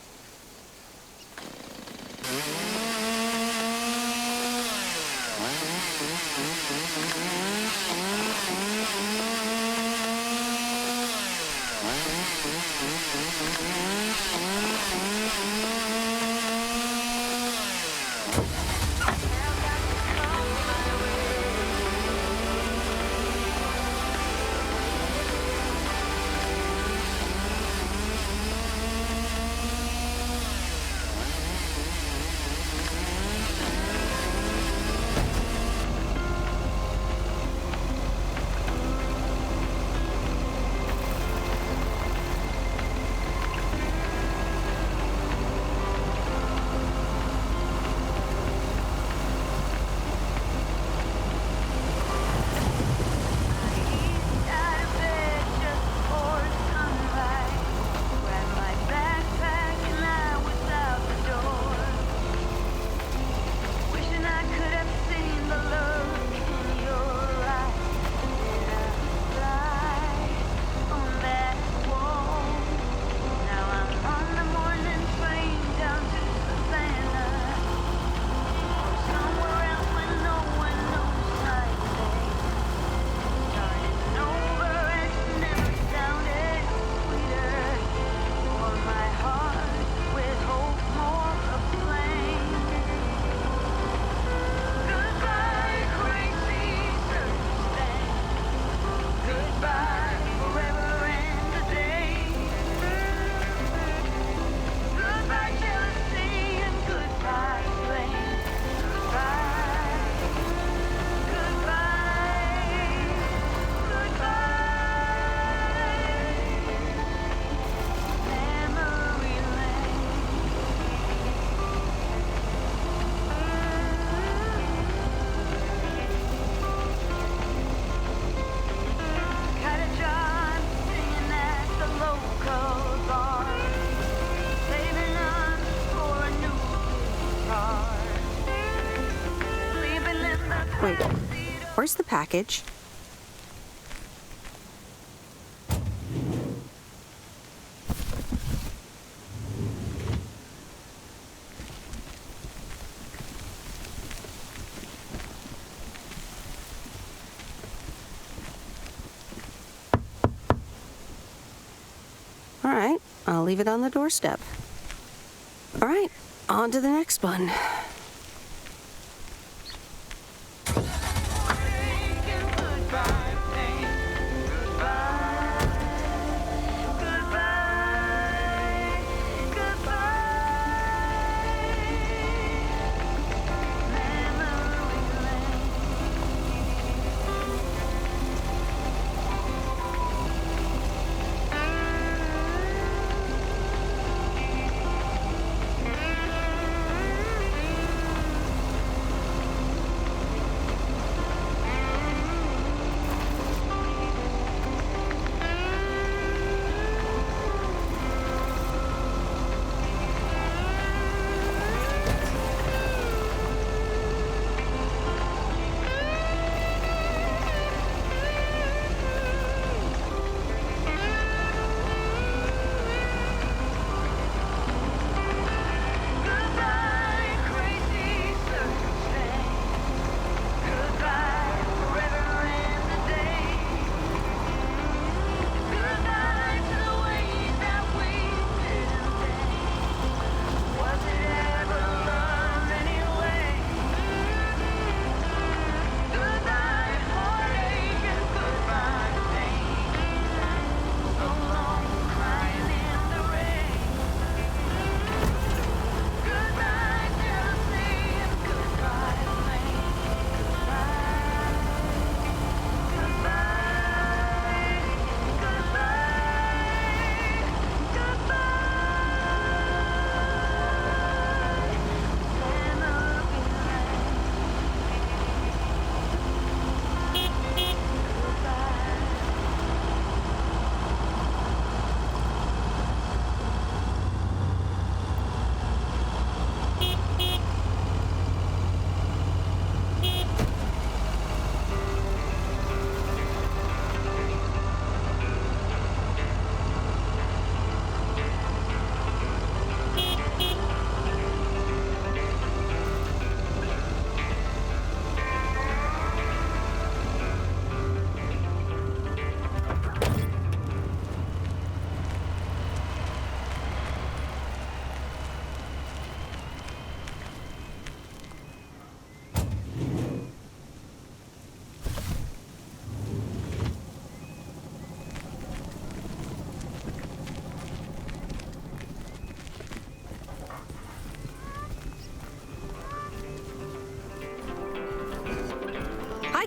Speaker 1: Wait, where's the package? All right, I'll leave it on the doorstep. All right, on to the next one.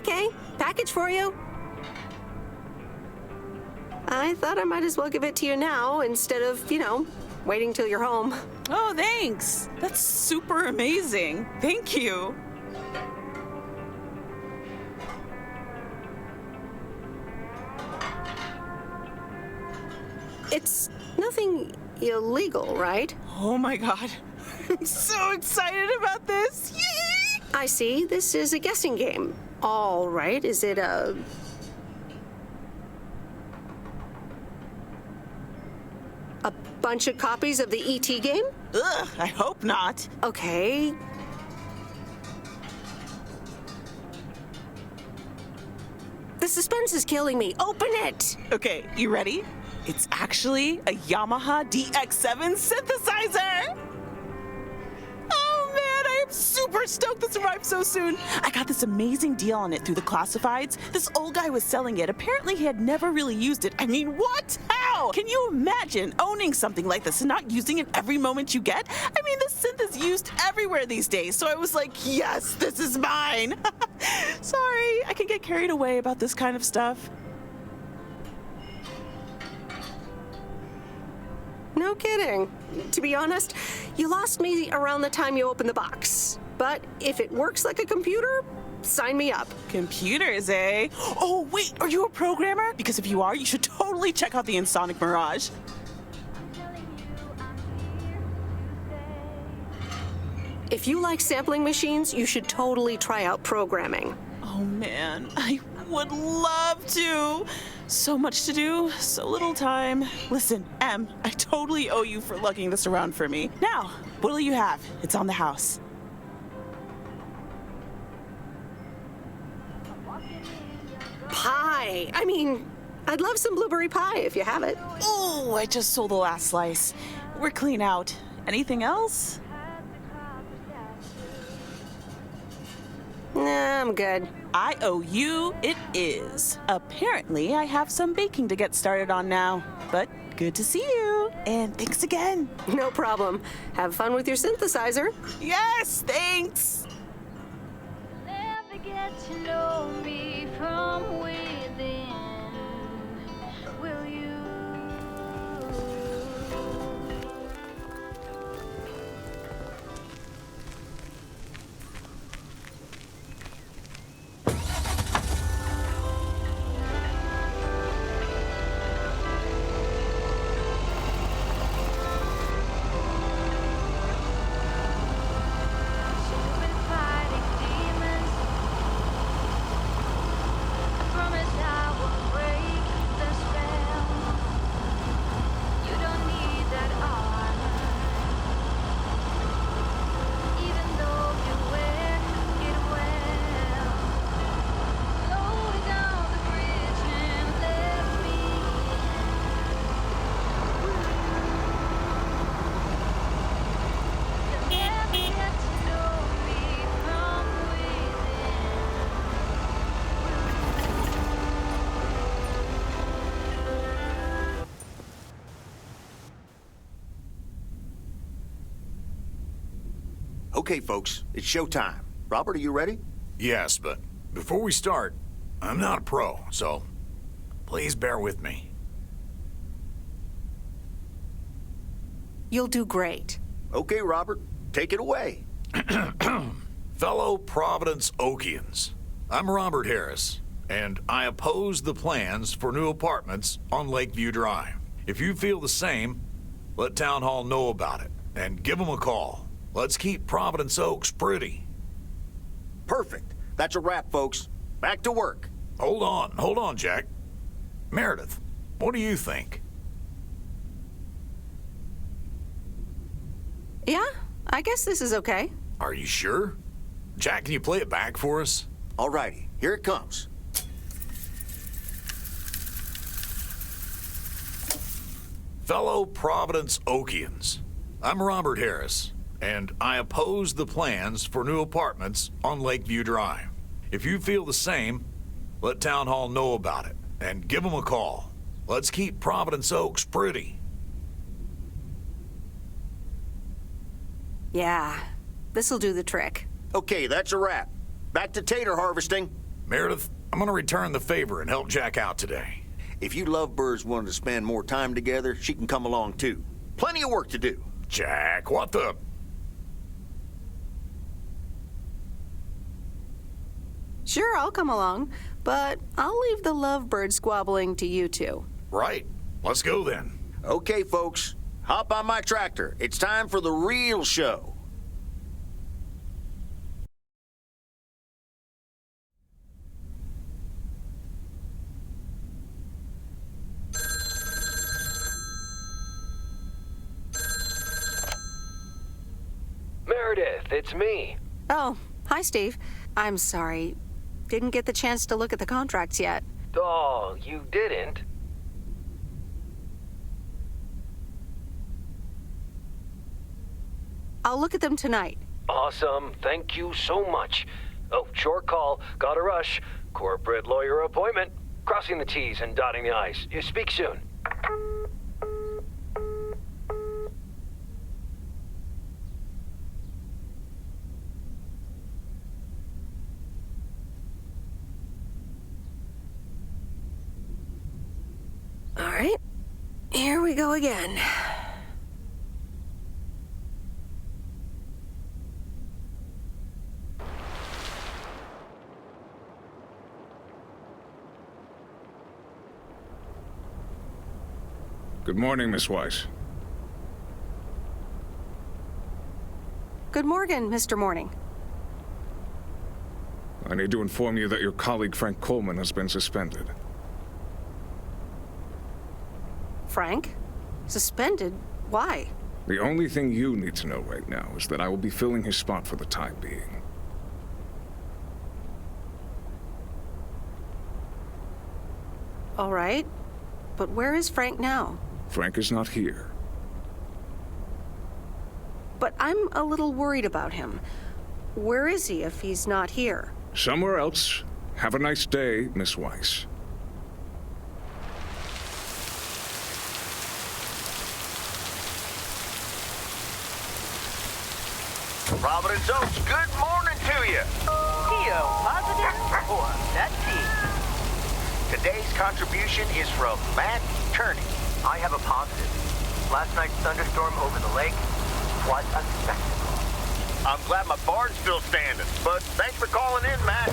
Speaker 1: Okay, package for you. I thought I might as well give it to you now instead of, waiting till you're home.
Speaker 17: Oh, thanks. That's super amazing. Thank you.
Speaker 1: It's nothing illegal, right?
Speaker 17: Oh my god. I'm so excited about this. Yay!
Speaker 1: I see. This is a guessing game. All right. Is it a bunch of copies of the E.T. game?
Speaker 17: Ugh, I hope not.
Speaker 1: Okay. The suspense is killing me. Open it!
Speaker 17: Okay, you ready? It's actually a Yamaha DX7 synthesizer! Oh man, I am super stoked this arrived so soon. I got this amazing deal on it through the classifieds. This old guy was selling it. Apparently he had never really used it. I mean, what? How? Can you imagine owning something like this and not using it every moment you get? I mean, this synth is used everywhere these days, so I was like, yes, this is mine. Sorry, I can get carried away about this kind of stuff.
Speaker 1: No kidding. To be honest, you lost me around the time you opened the box. But if it works like a computer, sign me up.
Speaker 17: Computers, eh? Oh, wait, are you a programmer? Because if you are, you should totally check out the Insonic Mirage.
Speaker 1: If you like sampling machines, you should totally try out programming.
Speaker 17: Oh man, I would love to. So much to do, so little time. Listen, Em, I totally owe you for lugging this around for me. Now, what'll you have? It's on the house.
Speaker 1: Pie. I mean, I'd love some blueberry pie if you have it.
Speaker 17: Oh, I just sold the last slice. We're clean out. Anything else?
Speaker 1: Nah, I'm good.
Speaker 17: I owe you, it is. Apparently, I have some baking to get started on now. But good to see you. And thanks again.
Speaker 1: No problem. Have fun with your synthesizer.
Speaker 17: Yes, thanks.
Speaker 7: Never get to know me from within. Will you?
Speaker 14: Okay, folks, it's showtime. Robert, are you ready?
Speaker 10: Yes, but before we start, I'm not a pro, so please bear with me.
Speaker 1: You'll do great.
Speaker 14: Okay, Robert, take it away.
Speaker 10: Fellow Providence Oakians, I'm Robert Harris, and I oppose the plans for new apartments on Lakeview Drive. If you feel the same, let Town Hall know about it, and give them a call. Let's keep Providence Oaks pretty.
Speaker 14: Perfect. That's a wrap, folks. Back to work.
Speaker 10: Hold on, Jack. Meredith, what do you think?
Speaker 1: Yeah, I guess this is okay.
Speaker 10: Are you sure? Jack, can you play it back for us?
Speaker 14: All righty, here it comes.
Speaker 10: Fellow Providence Oakians, I'm Robert Harris, and I oppose the plans for new apartments on Lakeview Drive. If you feel the same, let Town Hall know about it, and give them a call. Let's keep Providence Oaks pretty.
Speaker 1: Yeah, this'll do the trick.
Speaker 14: Okay, that's a wrap. Back to tater harvesting.
Speaker 10: Meredith, I'm gonna return the favor and help Jack out today.
Speaker 14: If you lovebirds wanted to spend more time together, she can come along too. Plenty of work to do.
Speaker 10: Jack, what the...
Speaker 1: Sure, I'll come along, but I'll leave the lovebird squabbling to you two.
Speaker 10: Right. Let's go then.
Speaker 14: Okay, folks. Hop on my tractor. It's time for the real show.
Speaker 2: Meredith, it's me.
Speaker 1: Oh, hi, Steve. I'm sorry. Didn't get the chance to look at the contracts yet.
Speaker 2: Oh, you didn't?
Speaker 1: I'll look at them tonight.
Speaker 2: Awesome. Thank you so much. Oh, short call. Gotta rush. Corporate lawyer appointment. Crossing the T's and dotting the I's. You speak soon.
Speaker 20: All right, here we go again.
Speaker 5: Good morning, Miss Weiss.
Speaker 1: Good morning, Mr. Morning.
Speaker 5: I need to inform you that your colleague Frank Coleman has been suspended.
Speaker 1: Frank? Suspended? Why?
Speaker 5: The only thing you need to know right now is that I will be filling his spot for the time being.
Speaker 1: All right, but where is Frank now?
Speaker 5: Frank is not here.
Speaker 1: But I'm a little worried about him. Where is he if he's not here?
Speaker 5: Somewhere else. Have a nice day, Miss Weiss.
Speaker 14: Providence Oaks, good morning to you.
Speaker 3: Theo, positive or that P?
Speaker 14: Today's contribution is from Matt Turney.
Speaker 15: I have a positive. Last night's thunderstorm over the lake was a spectacle.
Speaker 14: I'm glad my barn's still standing, but thanks for calling in, Matt.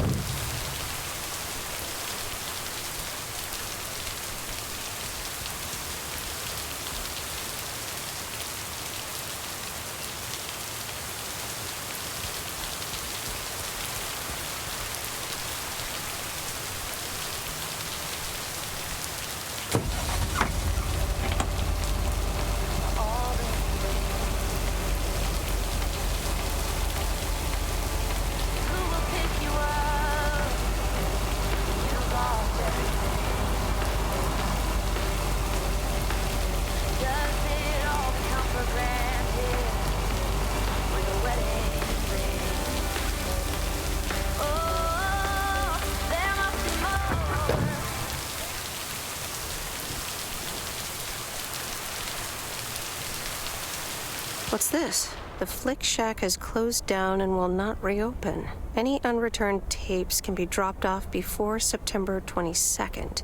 Speaker 20: What's this? The Flick Shack has closed down and will not reopen. Any unreturned tapes can be dropped off before September 22nd. It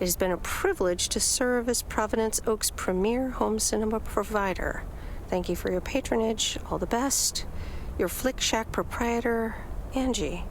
Speaker 20: has been a privilege to serve as Providence Oaks' premier home cinema provider. Thank you for your patronage. All the best. Your Flick Shack proprietor, Angie.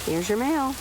Speaker 1: Here's your mail.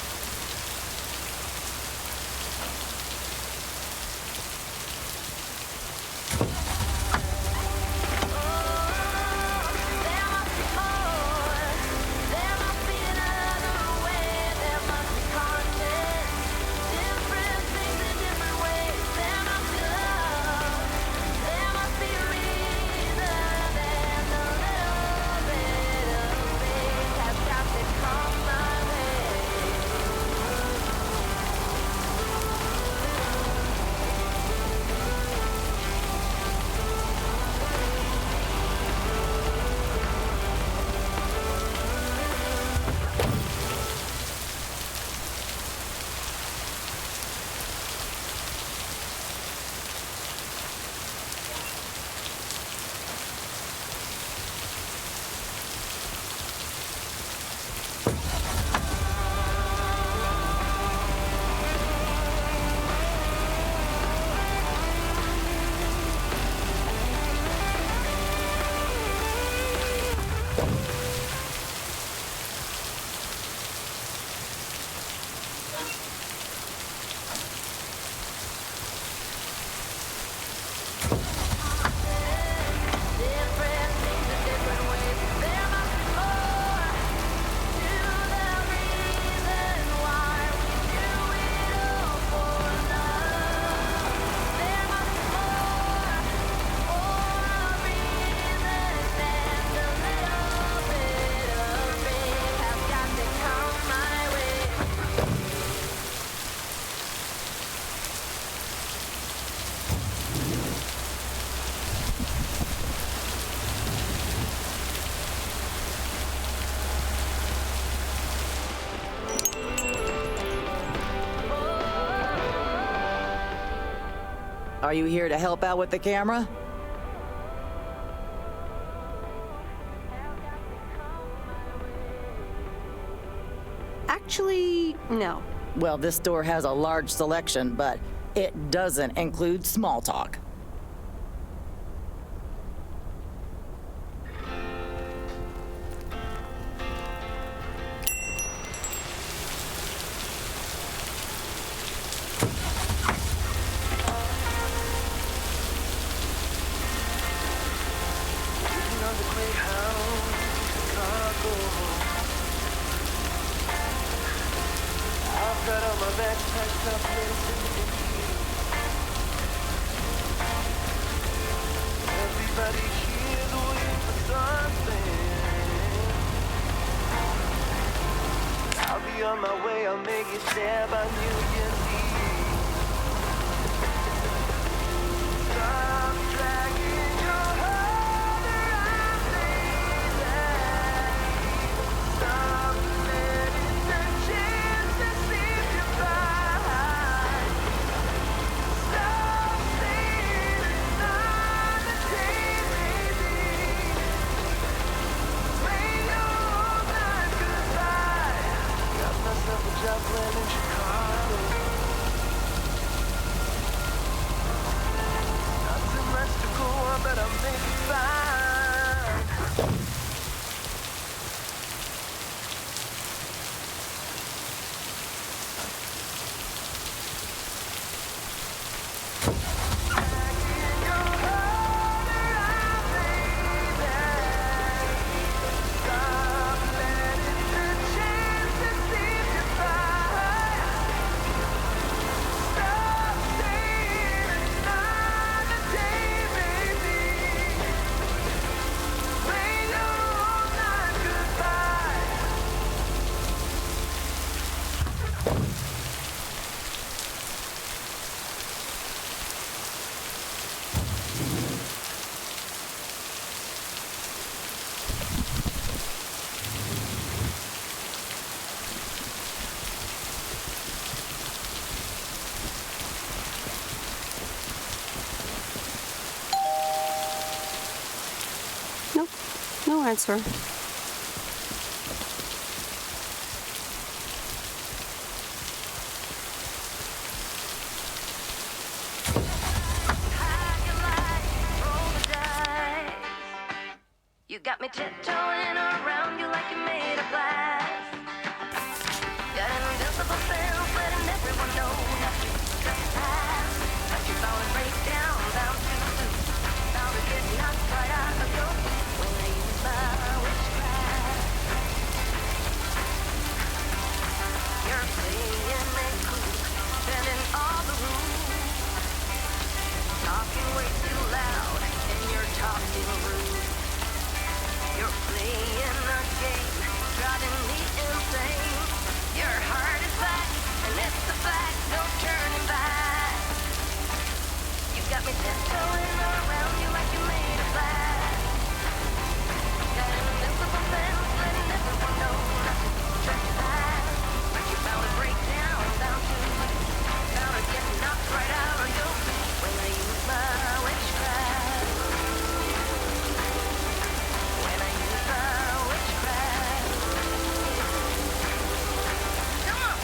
Speaker 19: Are you here to help out with the camera?
Speaker 1: Actually, no.
Speaker 19: Well, this store has a large selection, but it doesn't include small talk.
Speaker 21: On my way, I'll make you stab on Union Stop dragging your heart around Stop letting the chances slip you by. Stop saying another day, baby. Play your old life goodbye. Got myself a job plan in Chicago. Nothing much to go on, but I'll make it fine. Dragging your heart around, baby. Stop letting the chances slip you by. Stop saying another day, baby. Play your old life goodbye.
Speaker 1: Nope, no answer.
Speaker 7: You got me tiptoeing around you like you're made of glass. Got an invincible sense, letting everyone know not to trespass. But you're bound to break down to the loop. Bound to get knocked right out of your feet when I use my witchcraft. You're playing it cool, bending all the rules. Talking way too loud, and you're talking rude. You're playing a game, driving me insane. Your heart is back, and it's a fact, no turning back. You got me tiptoeing around you like you made of glass. Got an invincible fence, letting everyone know not to trespass. But you're bound to break down to loose. Bound to get knocked right out of your feet when I use my witchcraft. When I use my witchcraft. Come on!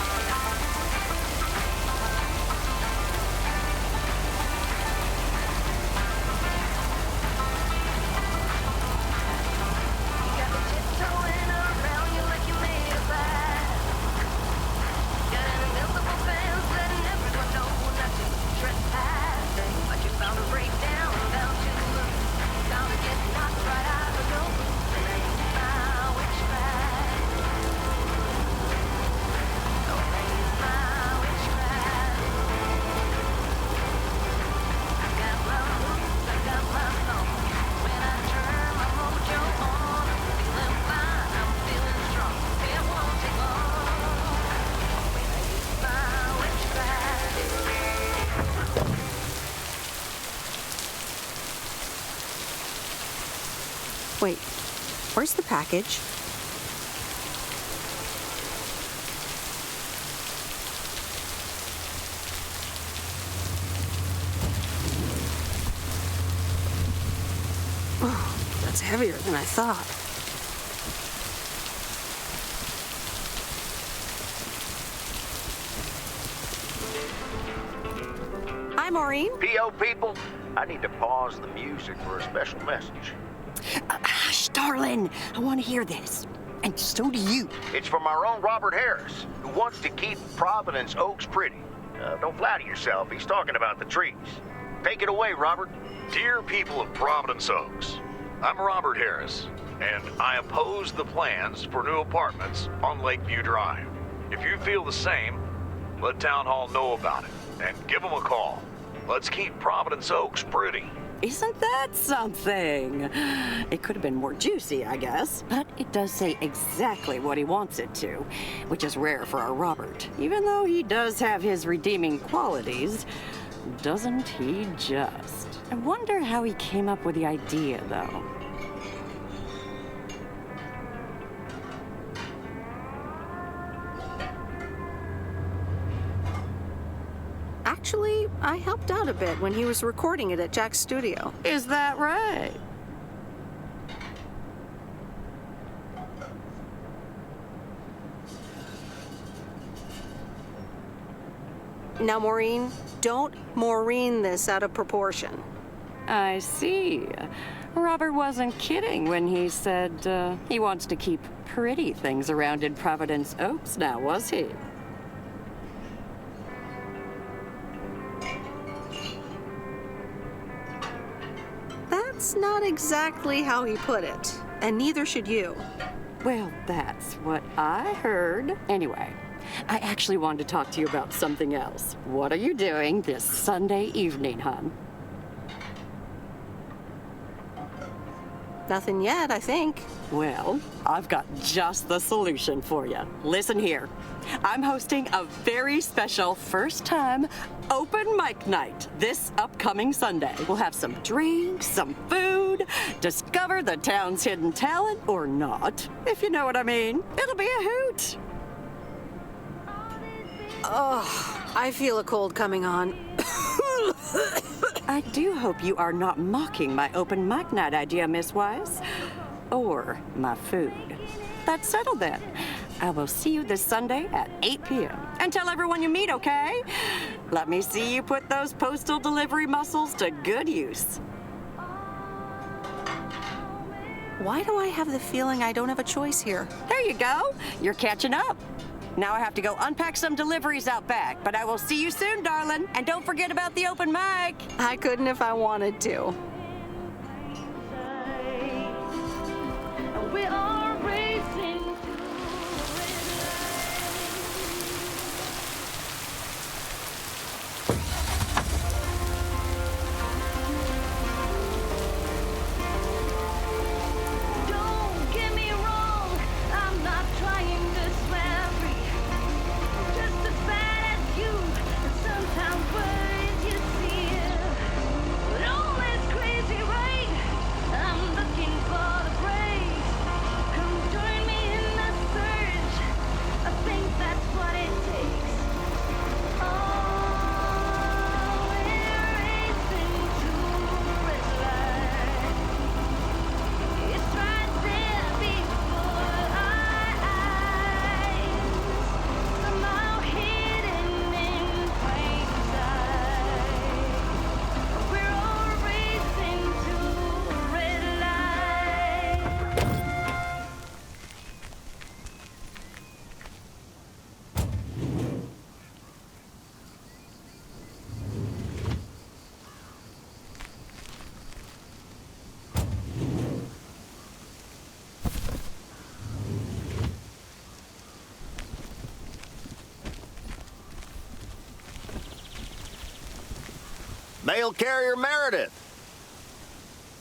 Speaker 7: You got me tiptoeing around you like you made of glass. Got an invincible fence, letting everyone know not to trespass. But you're bound to break down to loose. Bound to get knocked right out of your boots when I use my witchcraft. When I use my witchcraft. I got my moves, I got my song. When I turn my mojo on, I'm feeling fine, I'm feeling strong. It won't take long. When I use my witchcraft.
Speaker 1: Wait, where's the package? heavier than I thought. Hi, Maureen.
Speaker 14: PO people, I need to pause the music for a special message.
Speaker 8: Hush, darling. I want to hear this. And so do you.
Speaker 14: It's from our own Robert Harris, who wants to keep Providence Oaks pretty. Don't flatter yourself. He's talking about the trees. Take it away, Robert.
Speaker 10: Dear people of Providence Oaks, I'm Robert Harris, and I oppose the plans for new apartments on Lakeview Drive. If you feel the same, let Town Hall know about it and give them a call. Let's keep Providence Oaks pretty.
Speaker 8: Isn't that something? It could have been more juicy, I guess. But it does say exactly what he wants it to, which is rare for our Robert. Even though he does have his redeeming qualities, doesn't he just? I wonder how he came up with the idea, though.
Speaker 1: Actually, I helped out a bit when he was recording it at Jack's studio.
Speaker 8: Is that right?
Speaker 1: Now, Maureen, don't Maureen this out of proportion.
Speaker 8: I see. Robert wasn't kidding when he said he wants to keep pretty things around in Providence Oaks now, was he?
Speaker 1: That's not exactly how he put it, and neither should you.
Speaker 8: Well, that's what I heard. Anyway, I actually wanted to talk to you about something else. What are you doing this Sunday evening, hon?
Speaker 1: Nothing yet, I think.
Speaker 8: Well, I've got just the solution for you. Listen here. I'm hosting a very special first-time open mic night this upcoming Sunday. We'll have some drinks, some food, discover the town's hidden talent, or not, if you know what I mean. It'll be a hoot.
Speaker 1: Oh, I feel a cold coming on.
Speaker 8: I do hope you are not mocking my open mic night idea, Miss Weiss. Or my food. That's settled then. I will see you this Sunday at 8 p.m. And tell everyone you meet, okay? Let me see you put those postal delivery muscles to good use.
Speaker 1: Why do I have the feeling I don't have a choice here?
Speaker 8: There you go. You're catching up. Now I have to go unpack some deliveries out back, but I will see you soon, darling. And don't forget about the open mic.
Speaker 1: I couldn't if I wanted to.
Speaker 7: We are racing Don't get me wrong, I'm not trying to swear free. I'm just as bad as you, and sometimes words you see. But all this crazy right, I'm looking for the break. Come join me in the search. I think that's what it takes. Oh, we're racing to the red light. It's right there before our eyes, somehow hidden in plain sight. We're all racing to the red light.
Speaker 14: Mail carrier Meredith.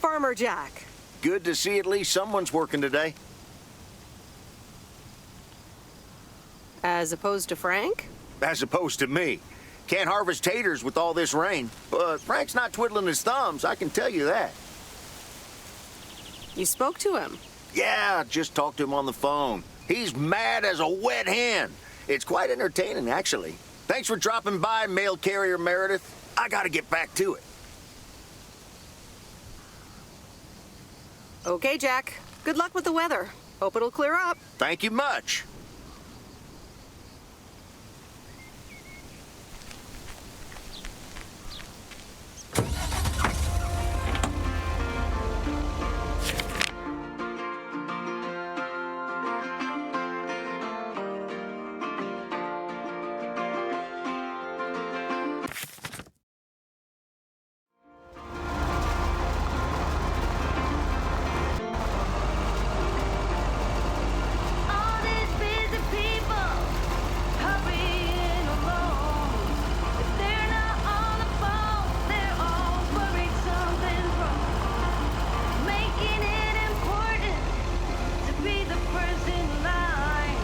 Speaker 1: Farmer Jack.
Speaker 14: Good to see at least someone's working today.
Speaker 1: As opposed to Frank?
Speaker 14: As opposed to me. Can't harvest taters with all this rain. But Frank's not twiddling his thumbs, I can tell you that.
Speaker 1: You spoke to him?
Speaker 14: Yeah, just talked to him on the phone. He's mad as a wet hen. It's quite entertaining, actually. Thanks for dropping by, mail carrier Meredith. I gotta get back to it.
Speaker 1: Okay, Jack. Good luck with the weather. Hope it'll clear up.
Speaker 14: Thank you much.
Speaker 7: All these busy people hurrying along. If they're not on the phone, they're all worried something's wrong. Making it important to be the first in line.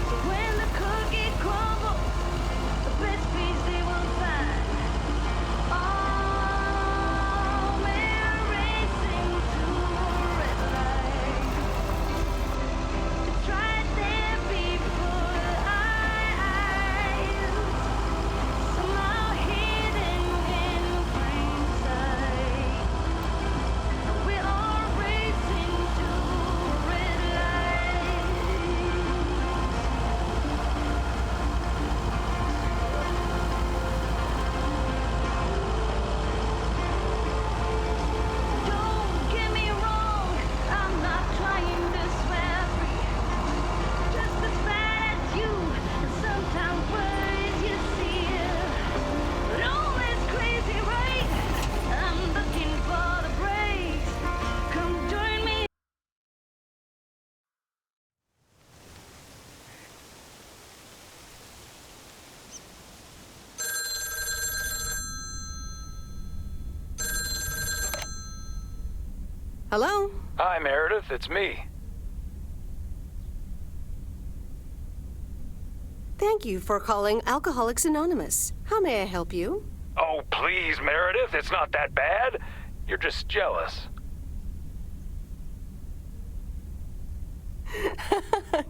Speaker 7: So when the cookie crumbles, the best piece they will find. All men racing to a red light. It's right there before eyes, somehow hidden in plain sight. We're all racing to red light. Don't get me wrong, I'm not trying to swear free. Just as bad as you, and sometimes words you see. But all this crazy right, I'm looking for the breaks. Come join me.
Speaker 1: Hello?
Speaker 12: Hi, Meredith. It's me.
Speaker 1: Thank you for calling Alcoholics Anonymous. How may I help you?
Speaker 12: Oh, please, Meredith. It's not that bad. You're just jealous.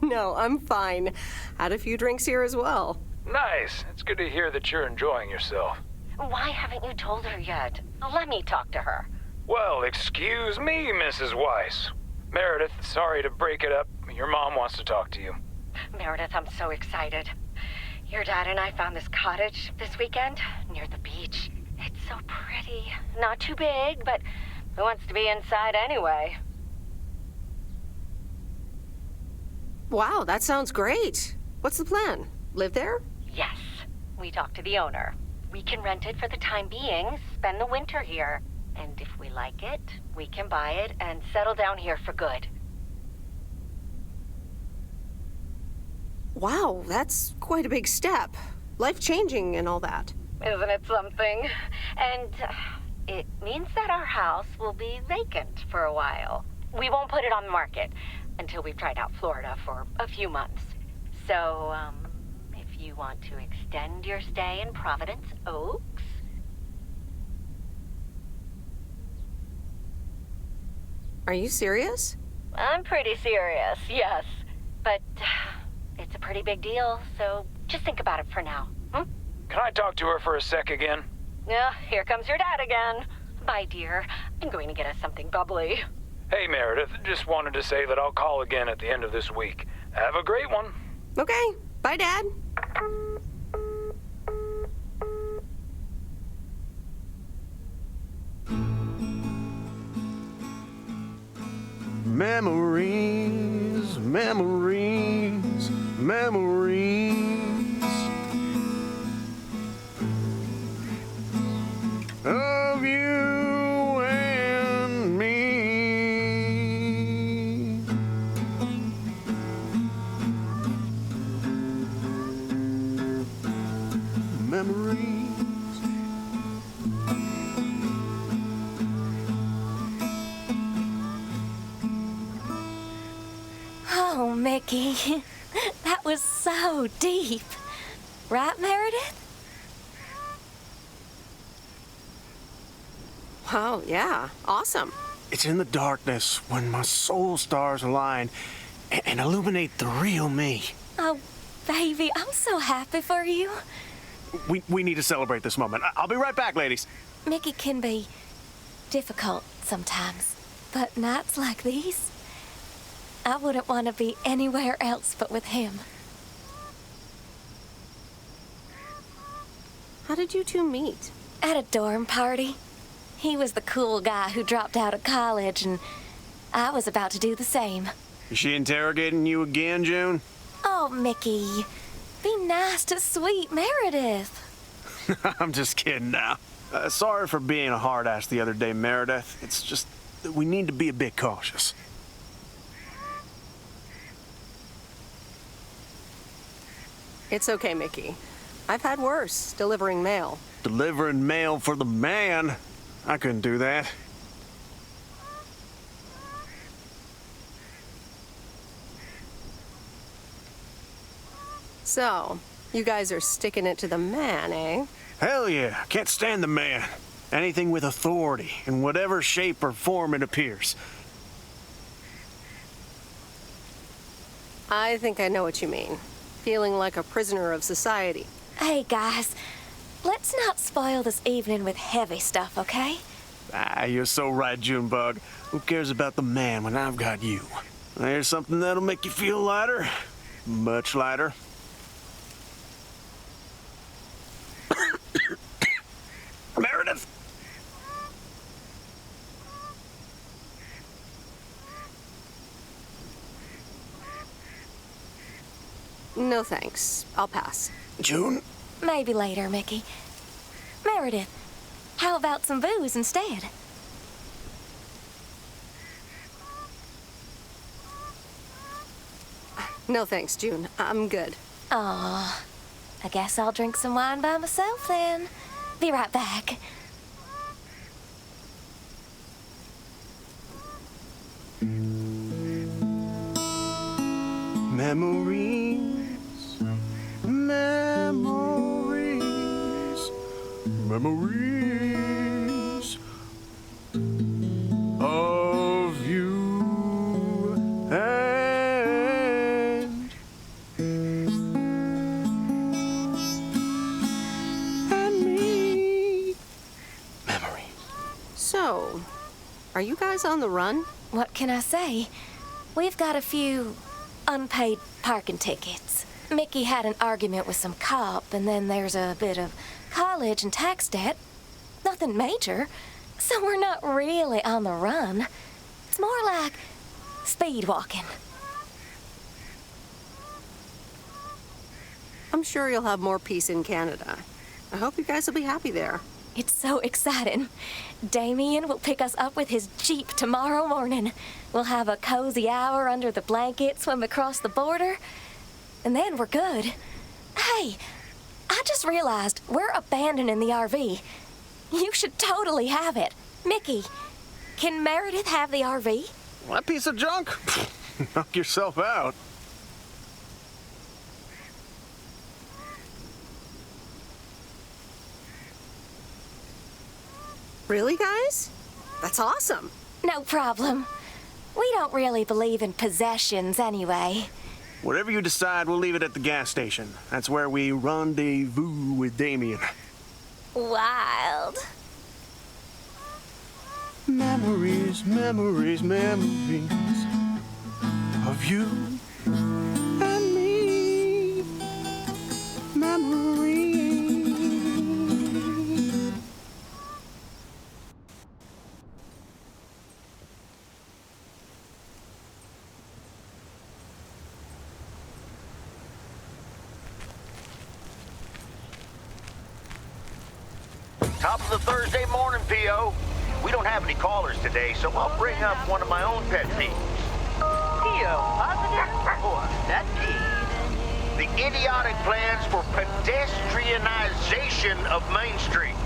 Speaker 1: No, I'm fine. Had a few drinks here as well.
Speaker 12: Nice. It's good to hear that you're enjoying yourself.
Speaker 4: Why haven't you told her yet? Let me talk to her.
Speaker 12: Well, excuse me, Mrs. Weiss. Meredith, sorry to break it up. Your mom wants to talk to you.
Speaker 4: Meredith, I'm so excited. Your dad and I found this cottage this weekend near the beach. It's so pretty. Not too big, but who wants to be inside anyway?
Speaker 1: Wow, that sounds great. What's the plan? Live there?
Speaker 4: Yes. We talked to the owner. We can rent it for the time being, spend the winter here. And if we like it, we can buy it and settle down here for good.
Speaker 1: Wow, that's quite a big step. Life-changing and all that.
Speaker 4: Isn't it something? And it means that our house will be vacant for a while. We won't put it on the market until we've tried out Florida for a few months. So, if you want to extend your stay in Providence Oaks...
Speaker 1: Are you serious?
Speaker 4: I'm pretty serious, yes. But it's a pretty big deal, so just think about it for now. Hmm?
Speaker 12: Can I talk to her for a sec again?
Speaker 4: Yeah, here comes your dad again. Bye, dear. I'm going to get us something bubbly.
Speaker 12: Hey, Meredith. Just wanted to say that I'll call again at the end of this week. Have a great one.
Speaker 1: Okay. Bye, Dad.
Speaker 18: Memories, memories, memories of you and me. Memories.
Speaker 9: Oh, Mickey, that was so deep. Right, Meredith?
Speaker 1: Wow, yeah. Awesome.
Speaker 18: It's in the darkness when my soul stars align and illuminate the real me.
Speaker 9: Oh, baby, I'm so happy for you.
Speaker 18: We need to celebrate this moment. I'll be right back, ladies.
Speaker 9: Mickey can be difficult sometimes. But nights like these, I wouldn't want to be anywhere else but with him.
Speaker 20: How did you two meet?
Speaker 9: At a dorm party. He was the cool guy who dropped out of college, and I was about to do the same.
Speaker 18: Is she interrogating you again, June?
Speaker 9: Oh, Mickey. Be nice to sweet Meredith.
Speaker 18: I'm just kidding now. Sorry for being a hard ass the other day, Meredith. It's just that we need to be a bit cautious.
Speaker 20: It's okay, Mickey. I've had worse, delivering mail.
Speaker 18: Delivering mail for the man? I couldn't do that.
Speaker 20: So, you guys are sticking it to the man, eh?
Speaker 18: Hell yeah, can't stand the man. Anything with authority, in whatever shape or form it appears.
Speaker 20: I think I know what you mean. Feeling like a prisoner of society.
Speaker 9: Hey, guys. Let's not spoil this evening with heavy stuff, okay?
Speaker 18: Ah, you're so right, Junebug. Who cares about the man when I've got you? There's something that'll make you feel lighter. Much lighter. Meredith!
Speaker 20: No thanks. I'll pass.
Speaker 18: June?
Speaker 9: Maybe later, Mickey. Meredith, how about some booze instead?
Speaker 20: No thanks, June. I'm good.
Speaker 9: Aw, I guess I'll drink some wine by myself then. Be right back.
Speaker 18: Memories, memories, memories of you and me. Memories.
Speaker 20: So, are you guys on the run?
Speaker 9: What can I say? We've got a few unpaid parking tickets. Mickey had an argument with some cop, and then there's a bit of college and tax debt. Nothing major, so we're not really on the run. It's more like speed walking.
Speaker 20: I'm sure you'll have more peace in Canada. I hope you guys will be happy there.
Speaker 9: It's so exciting. Damien will pick us up with his Jeep tomorrow morning. We'll have a cozy hour under the blanket, swim across the border, and then we're good. Hey, I just realized we're abandoning the RV. You should totally have it. Mickey, can Meredith have the RV?
Speaker 18: That piece of junk? Knock yourself out.
Speaker 20: Really, guys? That's awesome.
Speaker 9: No problem. We don't really believe in possessions anyway.
Speaker 18: Whatever you decide, we'll leave it at the gas station. That's where we rendezvous with Damien.
Speaker 9: Wild.
Speaker 18: Memories, memories, memories of you and me. Memories.
Speaker 14: Top of the Thursday morning, P.O. We don't have any callers today, so I'll bring up one of my own pet peeves.
Speaker 3: P.O. positive or that key?
Speaker 14: The idiotic plans for pedestrianization of Main Street.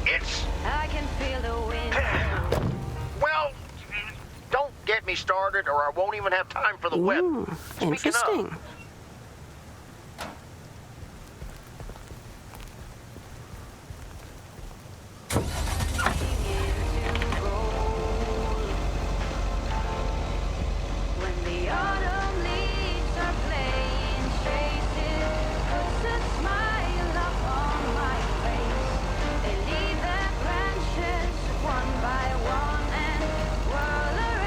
Speaker 14: It's...
Speaker 7: I can feel the wind.
Speaker 14: Well, don't get me started or I won't even have time for the whip. Speaking
Speaker 20: Interesting.
Speaker 14: of,
Speaker 7: When the autumn leaves are playing traces, puts a smile up on my face. They leave their branches one by one and whirl around.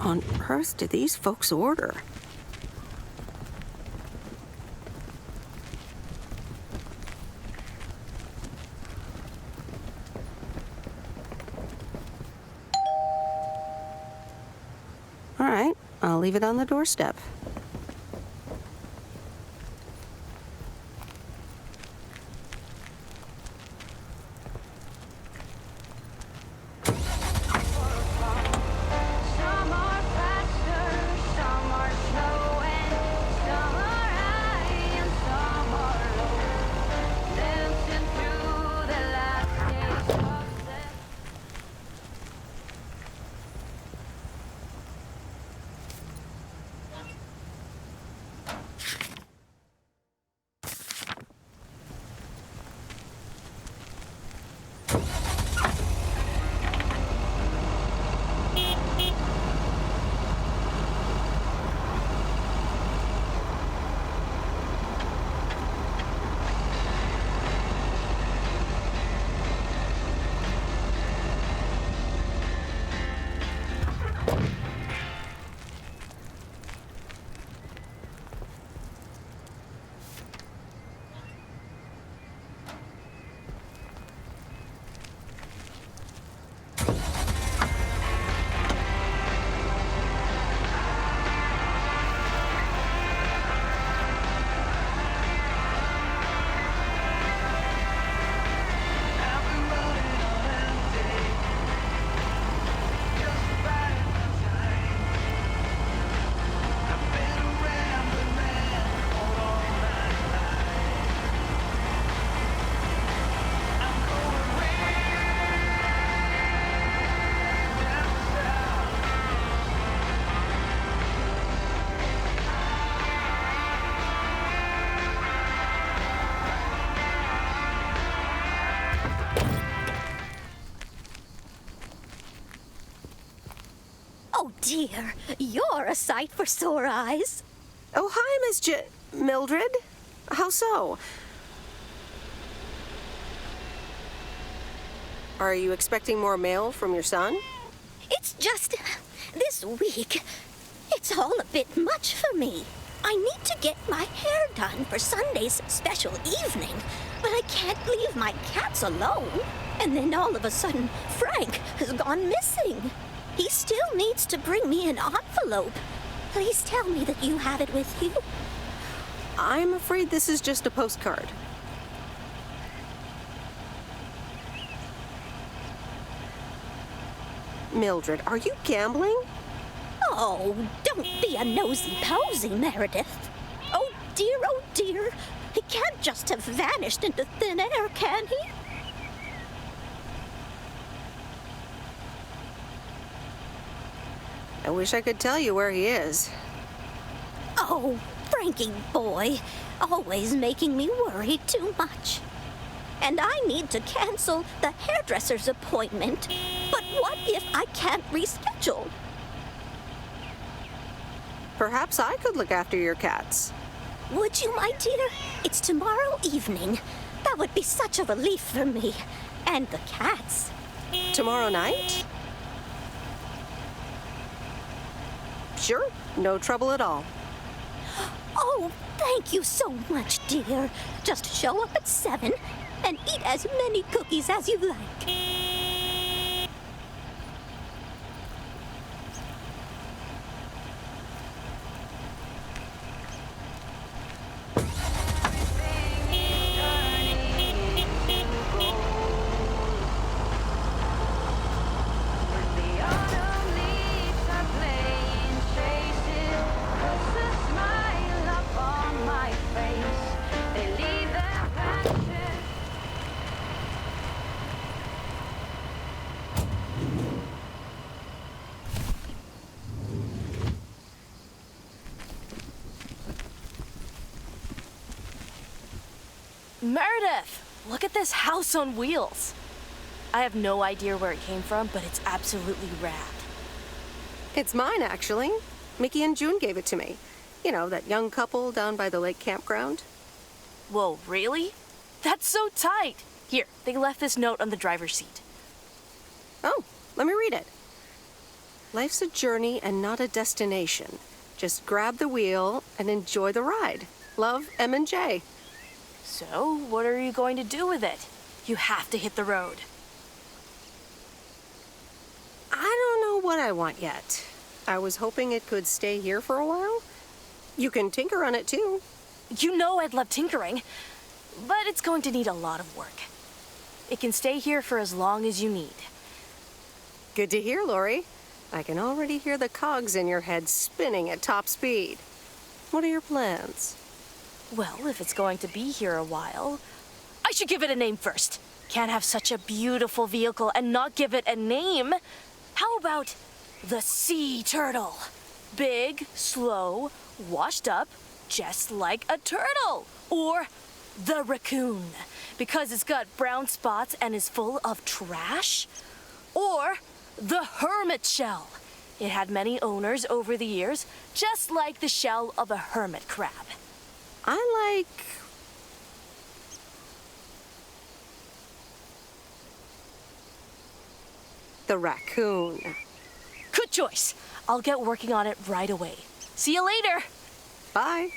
Speaker 20: on earth did these folks order? All right, I'll leave it on the doorstep.
Speaker 16: Oh, dear. You're a sight for sore eyes.
Speaker 20: Oh, hi, Miss Mildred. How so? Are you expecting more mail from your son?
Speaker 16: It's just this week. It's all a bit much for me. I need to get my hair done for Sunday's special evening, but I can't leave my cats alone. And then all of a sudden, Frank has gone missing. He still needs to bring me an envelope. Please tell me that you have it with you.
Speaker 20: I'm afraid this is just a postcard. Mildred, are you gambling?
Speaker 16: Oh, don't be a nosy-posy, Meredith. Oh, dear, he can't just have vanished into thin air, can he?
Speaker 20: I wish I could tell you where he is.
Speaker 16: Oh, Frankie boy, always making me worry too much. And I need to cancel the hairdresser's appointment. But what if I can't reschedule?
Speaker 20: Perhaps I could look after your cats.
Speaker 16: Would you, my dear? It's tomorrow evening. That would be such a relief for me. And the cats.
Speaker 20: Tomorrow night? Sure, no trouble at all.
Speaker 16: Oh, thank you so much, dear. Just show up at 7 and eat as many cookies as you like.
Speaker 6: Meredith! Look at this house on wheels. I have no idea where it came from, but it's absolutely rad.
Speaker 20: It's mine, actually. Mickey and June gave it to me. You know, that young couple down by the lake campground.
Speaker 6: Whoa, really? That's so tight! Here, they left this note on the driver's seat.
Speaker 20: Oh, let me read it. Life's a journey and not a destination. Just grab the wheel and enjoy the ride. Love, M and J.
Speaker 6: So, what are you going to do with it? You have to hit the road.
Speaker 20: I don't know what I want yet. I was hoping it could stay here for a while. You can tinker on it too.
Speaker 6: You know I'd love tinkering, but it's going to need a lot of work. It can stay here for as long as you need.
Speaker 20: Good to hear, Lori. I can already hear the cogs in your head spinning at top speed. What are your plans?
Speaker 6: Well, if it's going to be here a while, I should give it a name first. Can't have such a beautiful vehicle and not give it a name. How about the sea turtle? Big, slow, washed up, just like a turtle. Or the raccoon, because it's got brown spots and is full of trash. Or the hermit shell. It had many owners over the years, just like the shell of a hermit crab.
Speaker 20: I like... the raccoon.
Speaker 6: Good choice. I'll get working on it right away. See you later.
Speaker 20: Bye.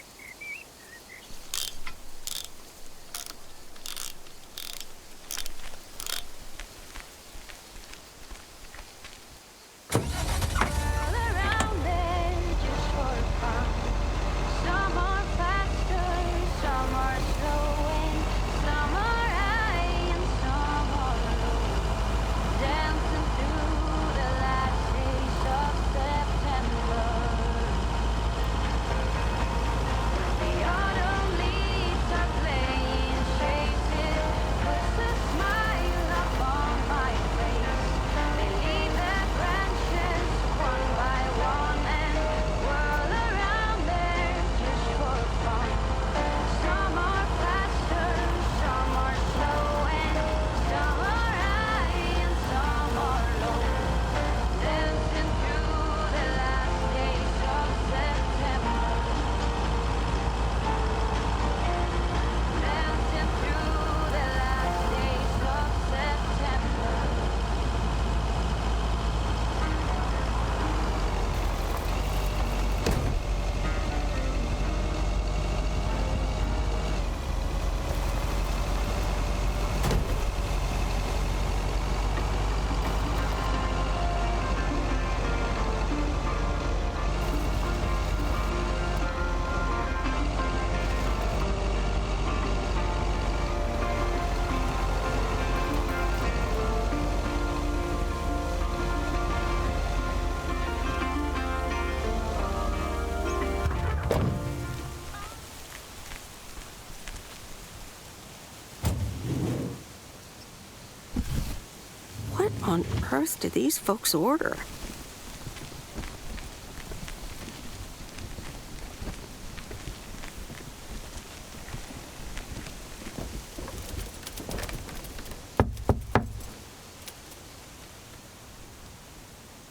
Speaker 20: What on earth did these folks order?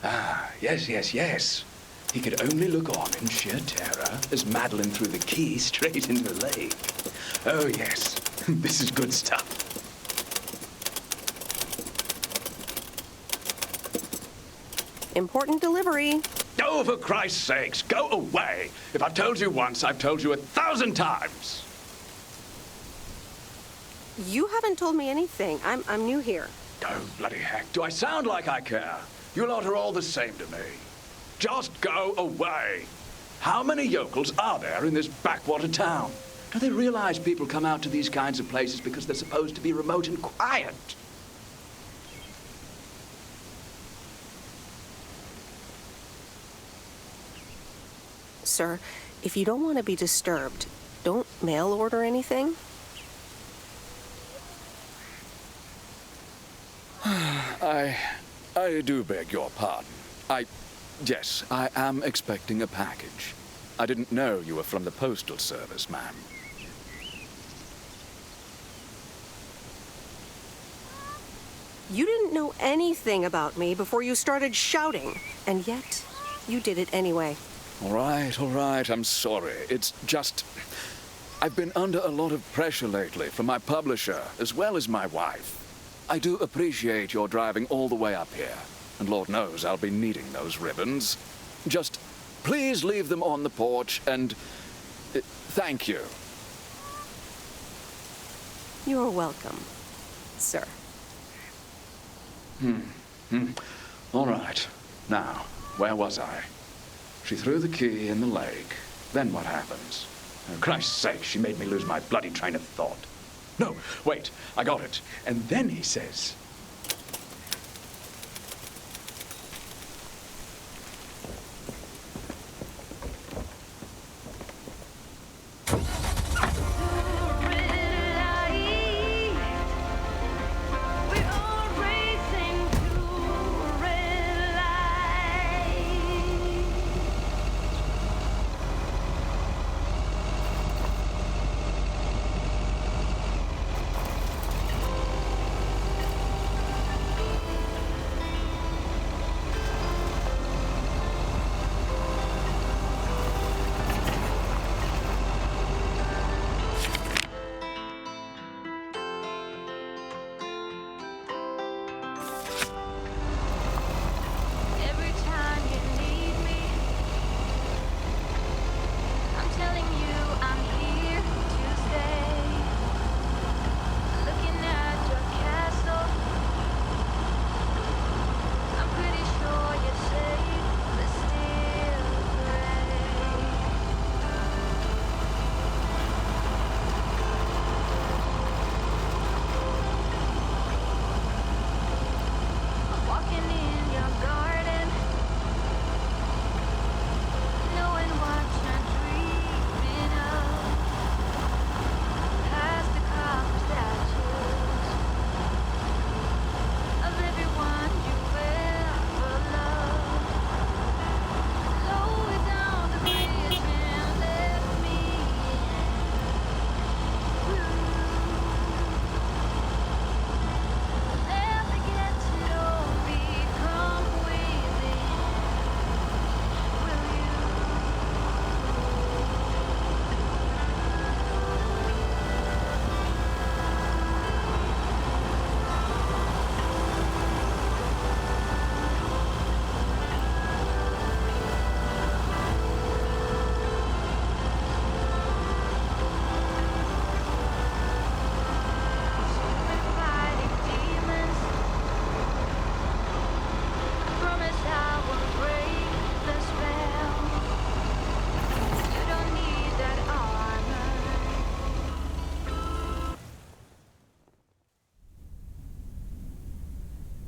Speaker 11: Ah, yes. He could only look on in sheer terror as Madeline threw the key straight into the lake. Oh, yes. This is good stuff.
Speaker 20: Important delivery.
Speaker 11: Oh, for Christ's sakes, go away. If I've told you once, I've told you 1,000 times.
Speaker 20: You haven't told me anything. I'm new here.
Speaker 11: Oh, bloody heck. Do I sound like I care? You lot are all the same to me. Just go away. How many yokels are there in this backwater town? Do they realize people come out to these kinds of places because they're supposed to be remote and quiet?
Speaker 20: Sir, if you don't want to be disturbed, don't mail order anything.
Speaker 11: I do beg your pardon. Yes, I am expecting a package. I didn't know you were from the Postal Service, ma'am.
Speaker 20: You didn't know anything about me before you started shouting, and yet you did it anyway.
Speaker 11: All right, I'm sorry. It's just... I've been under a lot of pressure lately from my publisher, as well as my wife. I do appreciate your driving all the way up here. And Lord knows I'll be needing those ribbons. Just please leave them on the porch and thank you.
Speaker 20: You're welcome, sir.
Speaker 11: All right. Now, where was I? She threw the key in the lake. Then what happens? For Christ's sake, she made me lose my bloody train of thought. No, wait, I got it. And then he says...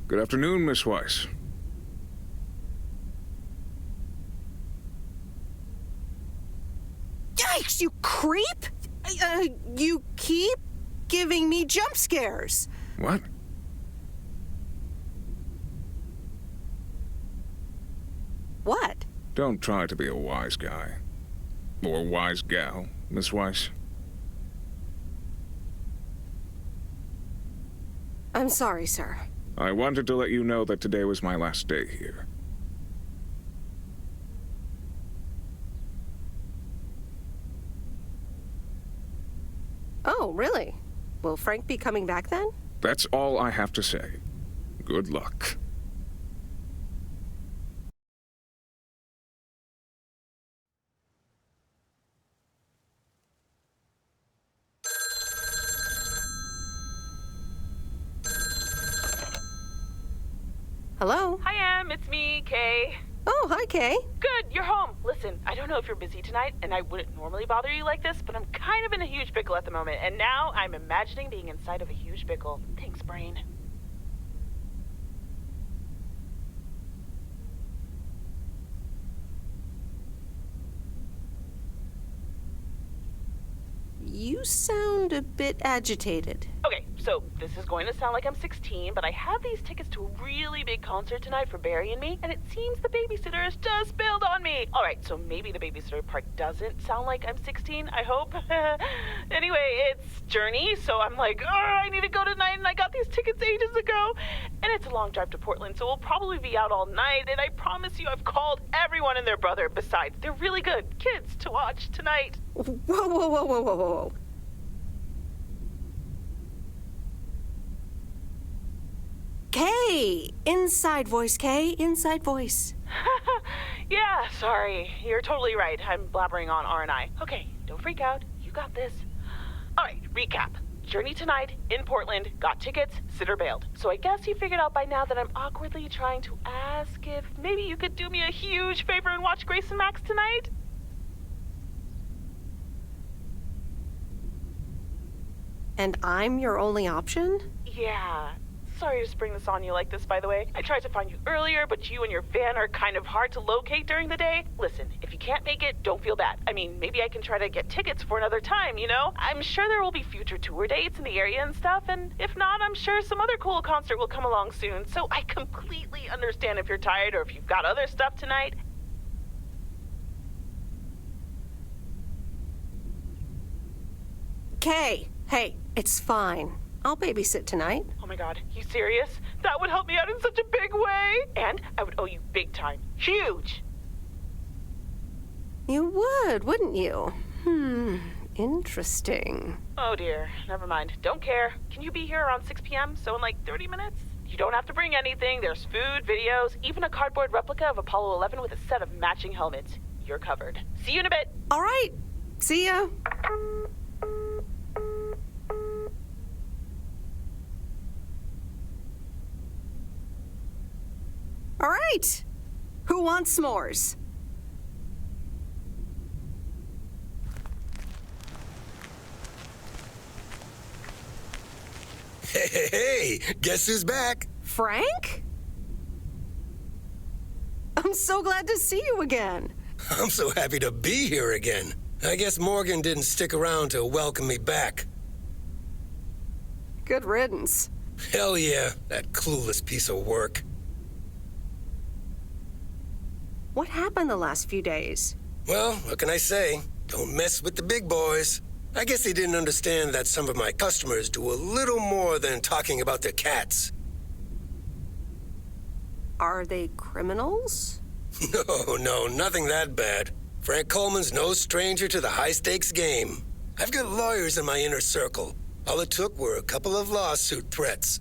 Speaker 5: Good afternoon, Miss Weiss.
Speaker 1: Yikes, you creep! You keep giving me jump scares.
Speaker 5: What?
Speaker 1: What?
Speaker 5: Don't try to be a wise guy. Or wise gal, Miss Weiss.
Speaker 1: I'm sorry, sir.
Speaker 5: I wanted to let you know that today was my last day here.
Speaker 1: Oh, really? Will Frank be coming back then?
Speaker 5: That's all I have to say. Good luck.
Speaker 1: Hello?
Speaker 17: Hi, Em. It's me, Kay.
Speaker 1: Oh, hi, Kay.
Speaker 17: Good, you're home. Listen, I don't know if you're busy tonight, and I wouldn't normally bother you like this, but I'm kind of in a huge pickle at the moment, and now I'm imagining being inside of a huge pickle. Thanks, brain.
Speaker 1: You sound a bit agitated.
Speaker 17: Okay, so this is going to sound like I'm 16, but I have these tickets to a really big concert tonight for Barry and me, and it seems the babysitter has just bailed on me. All right, so maybe the babysitter part doesn't sound like I'm 16, I hope. Anyway, it's Journey, so I'm like, oh, I need to go tonight, and I got these tickets ages ago. And it's a long drive to Portland, so we'll probably be out all night, and I promise you I've called everyone and their brother. Besides, they're really good kids to watch tonight.
Speaker 1: Whoa. Kay! Hey, inside voice, Kay, inside voice.
Speaker 17: Yeah, sorry. You're totally right. I'm blabbering on R&I. Okay, don't freak out. You got this. All right, recap. Journey tonight, in Portland, got tickets, sitter bailed. So I guess you figured out by now that I'm awkwardly trying to ask if maybe you could do me a huge favor and watch Grace and Max tonight?
Speaker 1: And I'm your only option?
Speaker 17: Yeah. Sorry to spring this on you like this, by the way. I tried to find you earlier, but you and your van are kind of hard to locate during the day. Listen, if you can't make it, don't feel bad. I mean, maybe I can try to get tickets for another time, you know? I'm sure there will be future tour dates in the area and stuff, and if not, I'm sure some other cool concert will come along soon. So I completely understand if you're tired or if you've got other stuff tonight.
Speaker 1: Kay, hey, it's fine. I'll babysit tonight.
Speaker 17: Oh my god, you serious? That would help me out in such a big way! And I would owe you big time. Huge!
Speaker 1: You would, wouldn't you? Interesting.
Speaker 17: Oh dear, never mind. Don't care. Can you be here around 6 p.m., so in like 30 minutes? You don't have to bring anything. There's food, videos, even a cardboard replica of Apollo 11 with a set of matching helmets. You're covered. See you in a bit.
Speaker 1: All right. See ya. All right. Who wants s'mores?
Speaker 13: Hey, guess who's back?
Speaker 1: Frank? I'm so glad to see you again.
Speaker 13: I'm so happy to be here again. I guess Morgan didn't stick around to welcome me back.
Speaker 1: Good riddance.
Speaker 13: Hell yeah, that clueless piece of work.
Speaker 1: What happened the last few days?
Speaker 13: Well, what can I say? Don't mess with the big boys. I guess they didn't understand that some of my customers do a little more than talking about their cats.
Speaker 1: Are they criminals?
Speaker 13: No, nothing that bad. Frank Coleman's no stranger to the high-stakes game. I've got lawyers in my inner circle. All it took were a couple of lawsuit threats.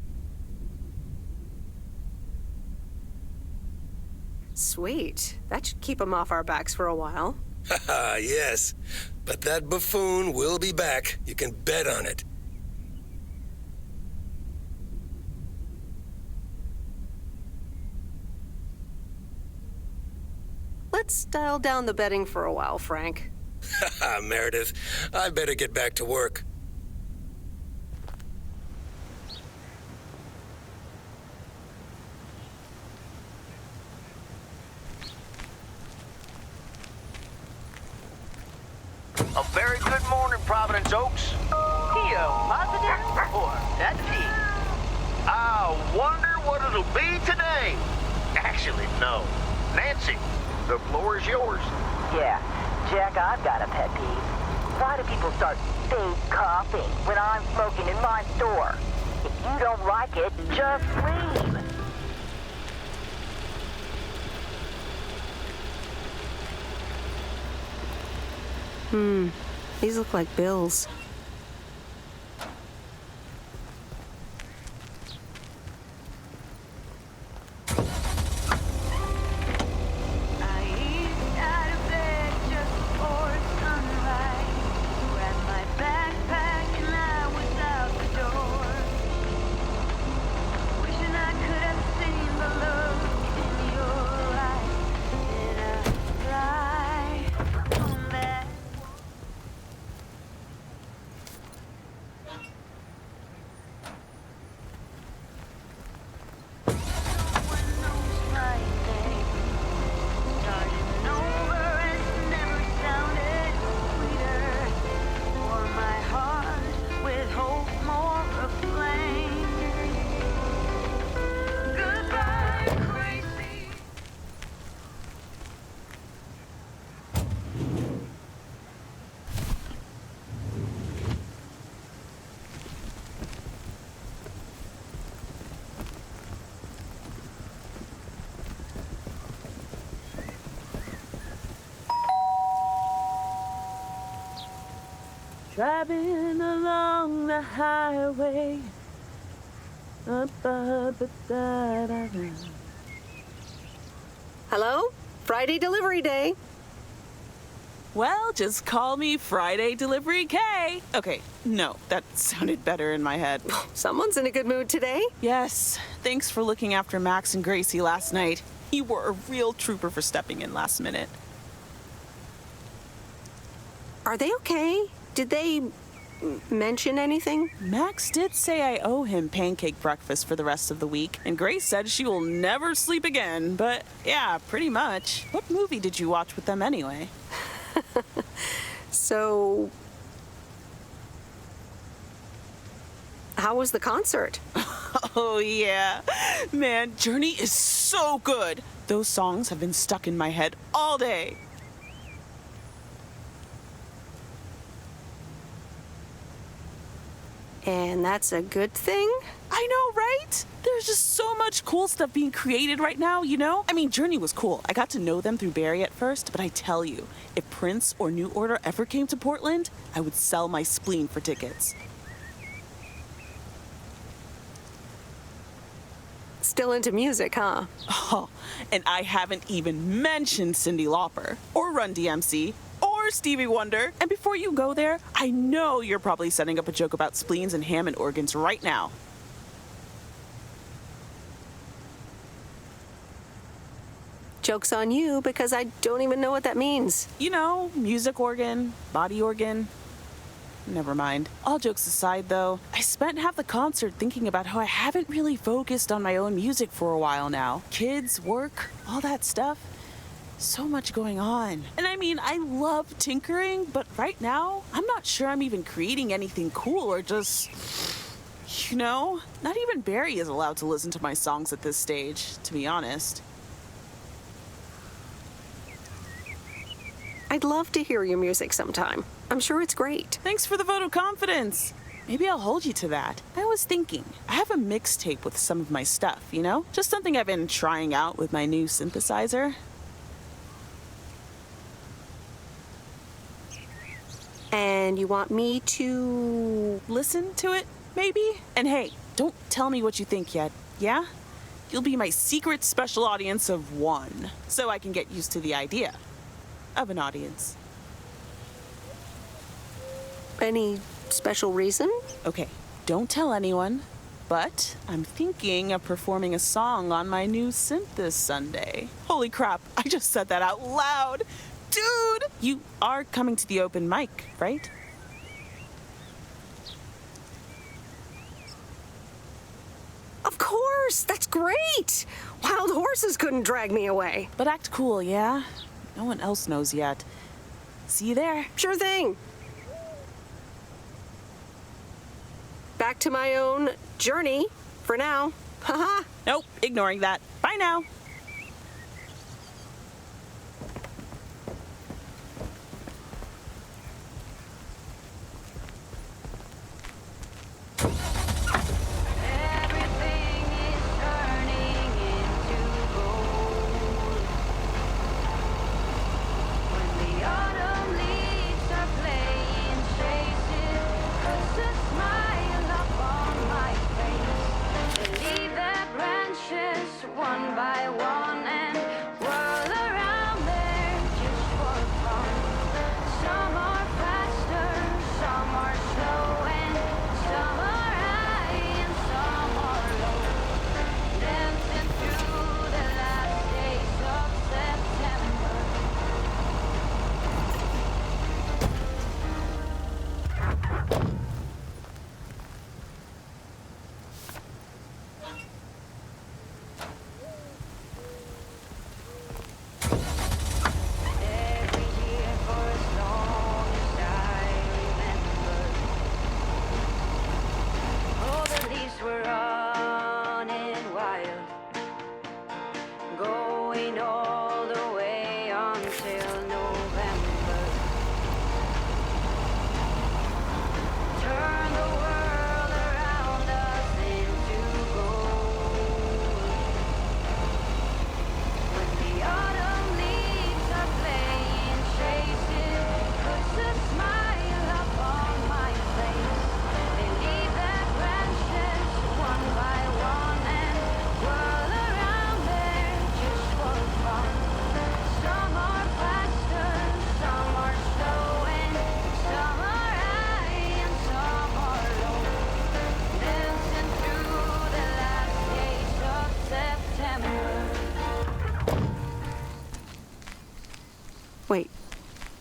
Speaker 1: Sweet. That should keep them off our backs for a while.
Speaker 13: Haha, yes. But that buffoon will be back. You can bet on it.
Speaker 1: Let's dial down the betting for a while, Frank.
Speaker 13: Haha, Meredith. I better get back to work.
Speaker 14: A very good morning, Providence Oaks.
Speaker 3: P.O. positive or that's P.
Speaker 14: I wonder what it'll be today. Actually, no. Nancy, the floor is yours.
Speaker 3: Yeah, Jack, I've got a pet peeve. Why do people start fake coughing when I'm smoking in my store? If you don't like it, just leave.
Speaker 1: These look like bills.
Speaker 17: Driving along the highway,
Speaker 20: Hello? Friday delivery day.
Speaker 17: Well, just call me Friday Delivery K. Okay, no, that sounded better in my head.
Speaker 20: Someone's in a good mood today.
Speaker 17: Yes, thanks for looking after Max and Gracie last night. You were a real trooper for stepping in last minute.
Speaker 20: Are they okay? Did they mention anything?
Speaker 17: Max did say I owe him pancake breakfast for the rest of the week, and Grace said she will never sleep again, but yeah, pretty much. What movie did you watch with them anyway?
Speaker 20: So, how was the concert?
Speaker 17: Oh, yeah. Man, Journey is so good. Those songs have been stuck in my head all day.
Speaker 20: And that's a good thing?
Speaker 17: I know, right? There's just so much cool stuff being created right now, you know? I mean, Journey was cool. I got to know them through Barry at first, but I tell you, if Prince or New Order ever came to Portland, I would sell my spleen for tickets.
Speaker 20: Still into music, huh?
Speaker 17: Oh, and I haven't even mentioned Cyndi Lauper, or Run DMC, or Stevie Wonder. And before you go there, I know you're probably setting up a joke about spleens and Hammond organs right now.
Speaker 20: Joke's on you, because I don't even know what that means.
Speaker 17: You know, music organ, body organ. Never mind. All jokes aside, though, I spent half the concert thinking about how I haven't really focused on my own music for a while now. Kids, work, all that stuff. So much going on. And I mean, I love tinkering, but right now, I'm not sure I'm even creating anything cool or just, you know, not even Barry is allowed to listen to my songs at this stage, to be honest.
Speaker 20: I'd love to hear your music sometime. I'm sure it's great.
Speaker 17: Thanks for the vote of confidence. Maybe I'll hold you to that. I was thinking, I have a mixtape with some of my stuff, you know? Just something I've been trying out with my new synthesizer.
Speaker 20: And you want me to
Speaker 17: listen to it, maybe? And hey, don't tell me what you think yet, yeah? You'll be my secret special audience of one, so I can get used to the idea of an audience.
Speaker 20: Any special reason?
Speaker 17: Okay, don't tell anyone, but I'm thinking of performing a song on my new synth this Sunday. Holy crap, I just said that out loud. Dude, you are coming to the open mic, right?
Speaker 20: Of course, that's great. Wild horses couldn't drag me away.
Speaker 17: But act cool, yeah? No one else knows yet. See you there.
Speaker 20: Sure thing. Back to my own journey for now. Haha.
Speaker 17: Nope, ignoring that. Bye now.
Speaker 7: One by one.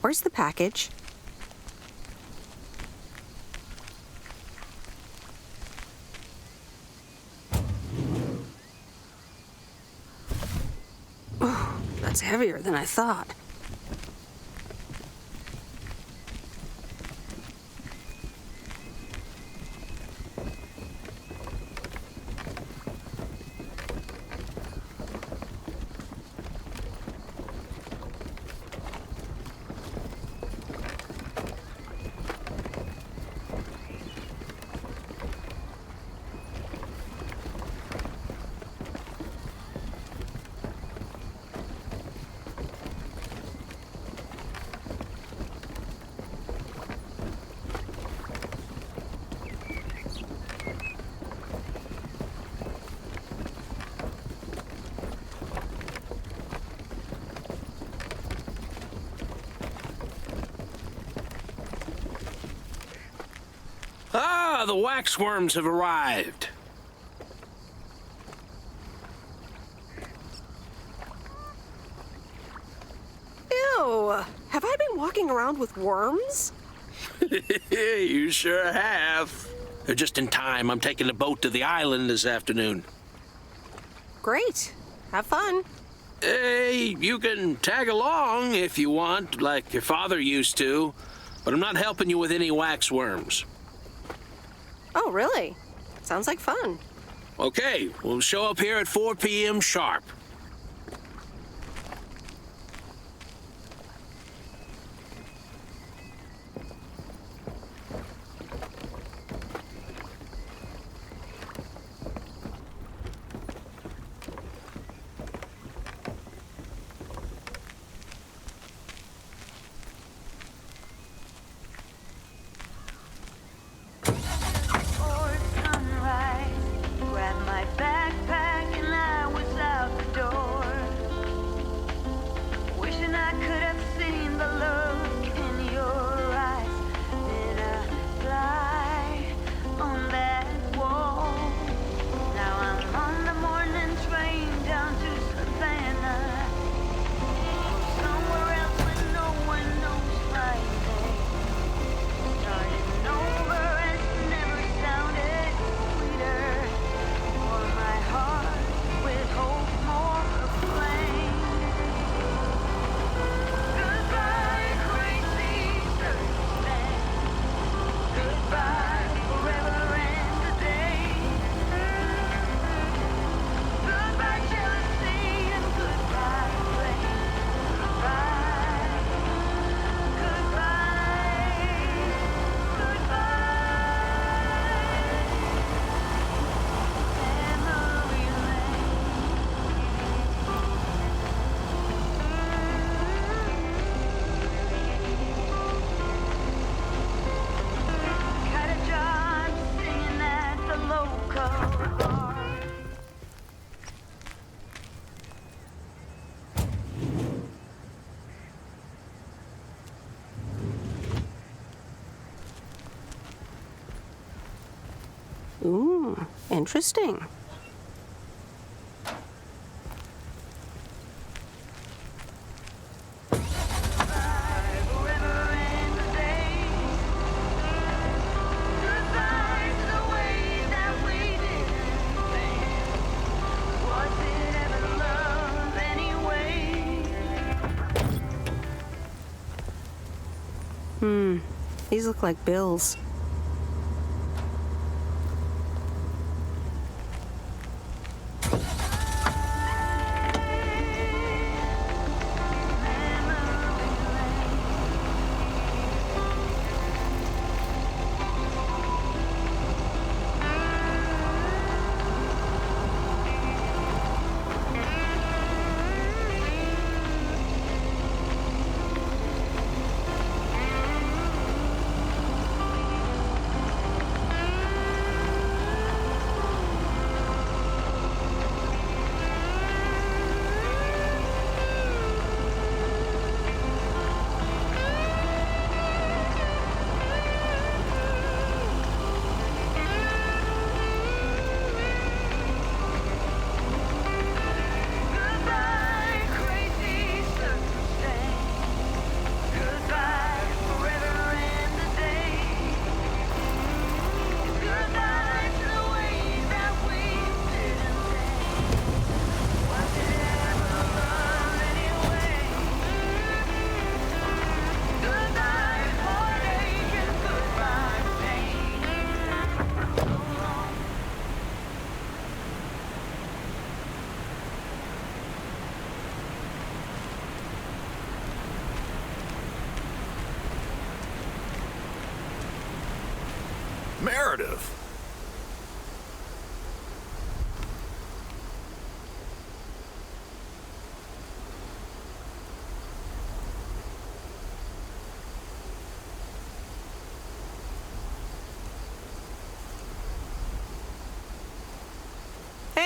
Speaker 20: Where's the package? Oh, that's heavier than I thought.
Speaker 2: Ah, the waxworms have arrived.
Speaker 20: Ew! Have I been walking around with worms?
Speaker 2: You sure have. They're just in time. I'm taking the boat to the island this afternoon.
Speaker 20: Great. Have fun.
Speaker 2: Hey, you can tag along if you want, like your father used to, but I'm not helping you with any waxworms.
Speaker 20: Oh, really? Sounds like fun.
Speaker 2: Okay, we'll show up here at 4 p.m. sharp.
Speaker 20: Ooh, interesting. These look like bills.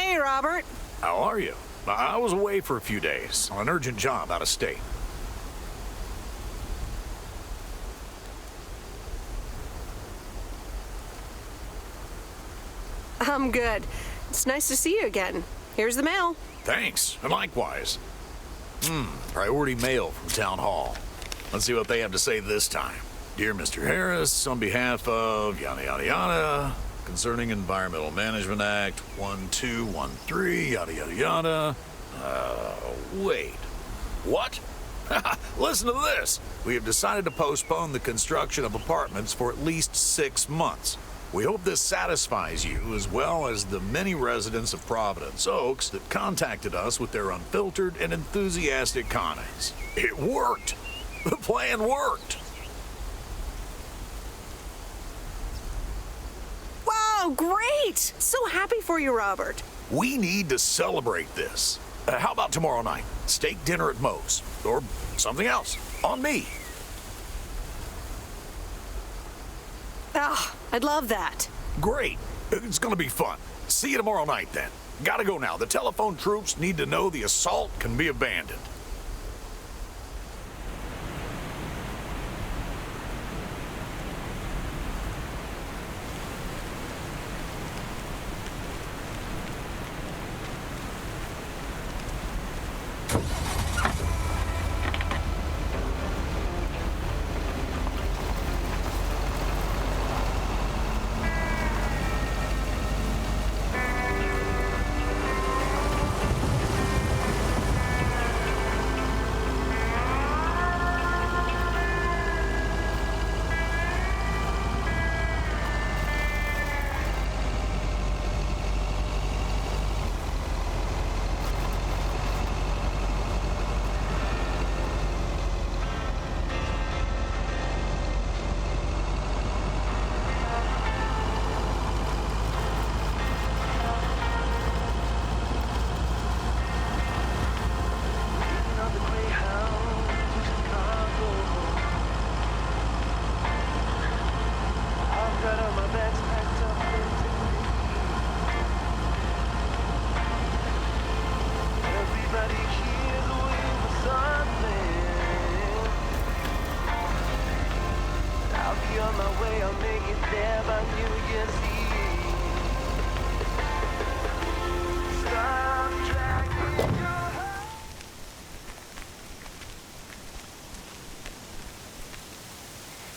Speaker 1: Hey, Robert.
Speaker 10: How are you? I was away for a few days on an urgent job out of state.
Speaker 1: I'm good. It's nice to see you again. Here's the mail.
Speaker 10: Thanks, and likewise. Priority mail from Town Hall. Let's see what they have to say this time. Dear Mr. Harris, on behalf of yada yada yada, concerning Environmental Management Act 1213, yada yada yada. Wait. What? Listen to this. We have decided to postpone the construction of apartments for at least 6 months. We hope this satisfies you as well as the many residents of Providence Oaks that contacted us with their unfiltered and enthusiastic comments. It worked. The plan worked.
Speaker 1: Wow, great! So happy for you, Robert.
Speaker 10: We need to celebrate this. How about tomorrow night? Steak dinner at Moe's. Or something else. On me.
Speaker 1: Ah, I'd love that.
Speaker 10: Great. It's gonna be fun. See you tomorrow night, then. Gotta go now. The telephone troops need to know the assault can be abandoned.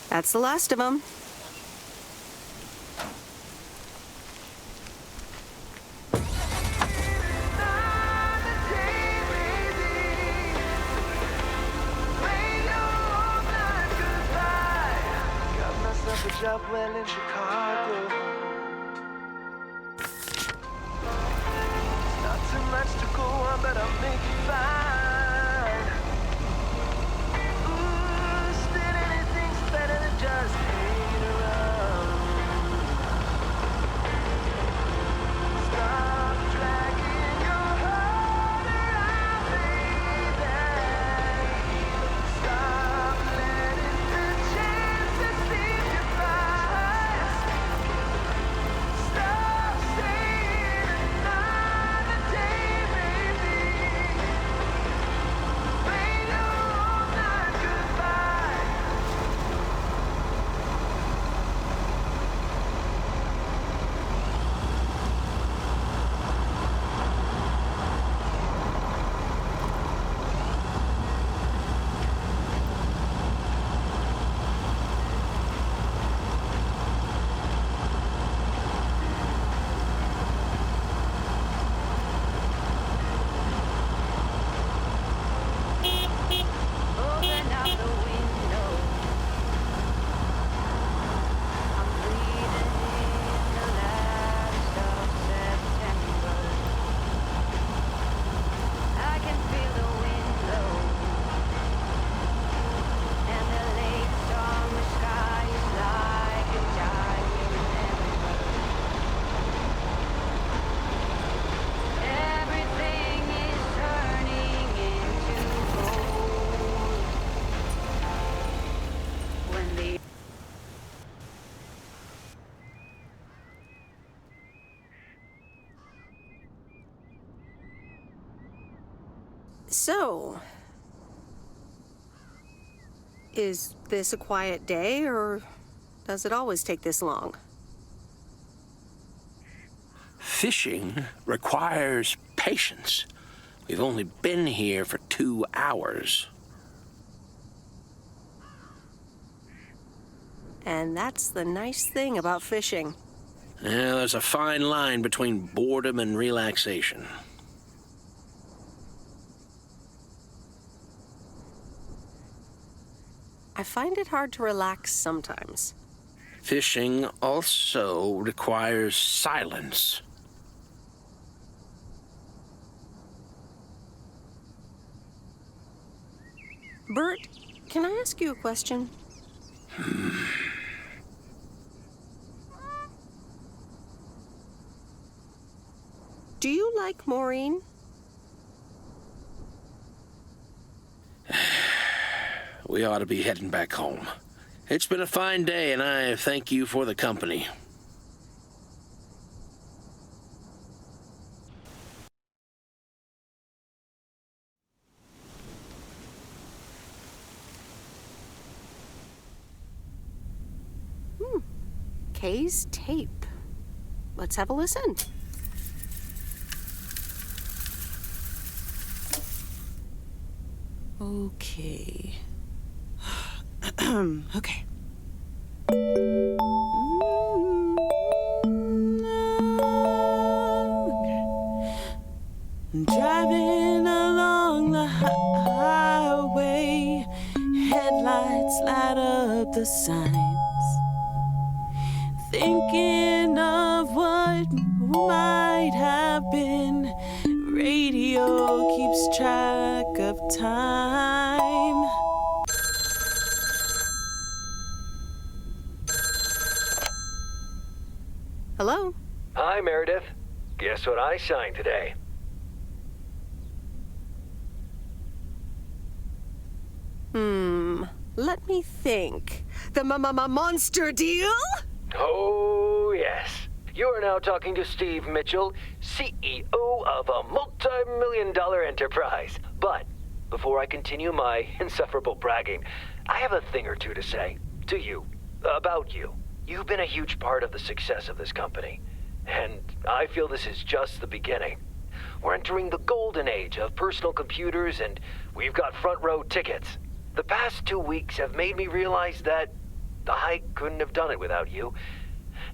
Speaker 1: That's the last of them.
Speaker 21: A job well in Chicago. It's not too much to go on, but I'll make it fine. Ooh, still anything's better than just hanging around. Stop dragging your heart around, baby. Stop letting the chances leave you by.
Speaker 20: So, is this a quiet day, or does it always take this long?
Speaker 2: Fishing requires patience. We've only been here for 2 hours.
Speaker 20: And that's the nice thing about fishing.
Speaker 2: Yeah, there's a fine line between boredom and relaxation.
Speaker 20: I find it hard to relax sometimes.
Speaker 2: Fishing also requires silence.
Speaker 20: Bert, can I ask you a question? Do you like Maureen?
Speaker 2: We ought to be heading back home. It's been a fine day, and I thank you for the company.
Speaker 20: Kay's tape. Let's have a listen.
Speaker 17: Okay. Okay. Driving along the highway, headlights light up the signs. Thinking of what might have been. Radio keeps track of time.
Speaker 20: Hello?
Speaker 15: Hi, Meredith. Guess what I signed today?
Speaker 20: Let me think. The monster deal?
Speaker 15: Oh, yes. You are now talking to Steve Mitchell, CEO of a multi-million-dollar enterprise. But before I continue my insufferable bragging, I have a thing or two to say to you, about you. You've been a huge part of the success of this company, and I feel this is just the beginning. We're entering the golden age of personal computers, and we've got front row tickets. The past 2 weeks have made me realize that I couldn't have done it without you,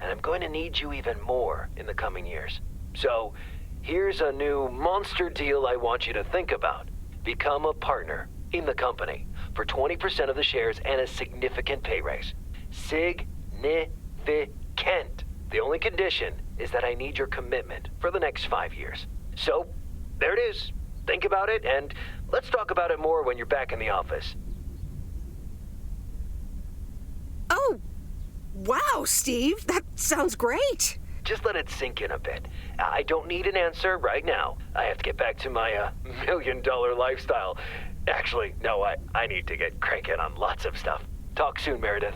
Speaker 15: and I'm going to need you even more in the coming years. So, here's a new monster deal I want you to think about. Become a partner in the company for 20% of the shares and a significant pay raise. Significant. The only condition is that I need your commitment for the next 5 years. So, there it is. Think about it, and let's talk about it more when you're back in the office.
Speaker 20: Oh, wow, Steve. That sounds great.
Speaker 15: Just let it sink in a bit. I don't need an answer right now. I have to get back to my $1 million lifestyle. Actually, no, I need to get cranking on lots of stuff. Talk soon, Meredith.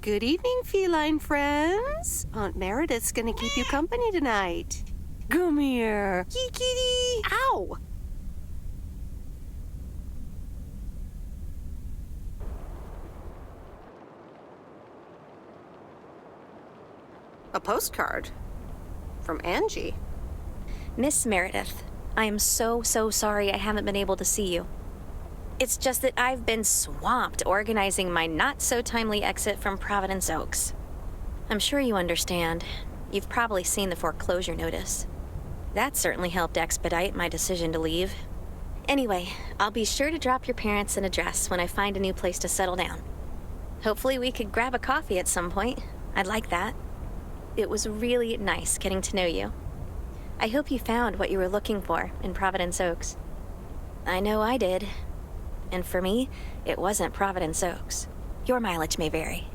Speaker 20: Good evening, feline friends. Aunt Meredith's gonna keep you company tonight. Come here. Kitty. Ow! A postcard from Angie.
Speaker 16: Miss Meredith, I am so sorry I haven't been able to see you. It's just that I've been swamped organizing my not-so-timely exit from Providence Oaks. I'm sure you understand. You've probably seen the foreclosure notice. That certainly helped expedite my decision to leave. Anyway, I'll be sure to drop your parents an address when I find a new place to settle down. Hopefully we could grab a coffee at some point. I'd like that. It was really nice getting to know you. I hope you found what you were looking for in Providence Oaks. I know I did. And for me, it wasn't Providence Oaks. Your mileage may vary.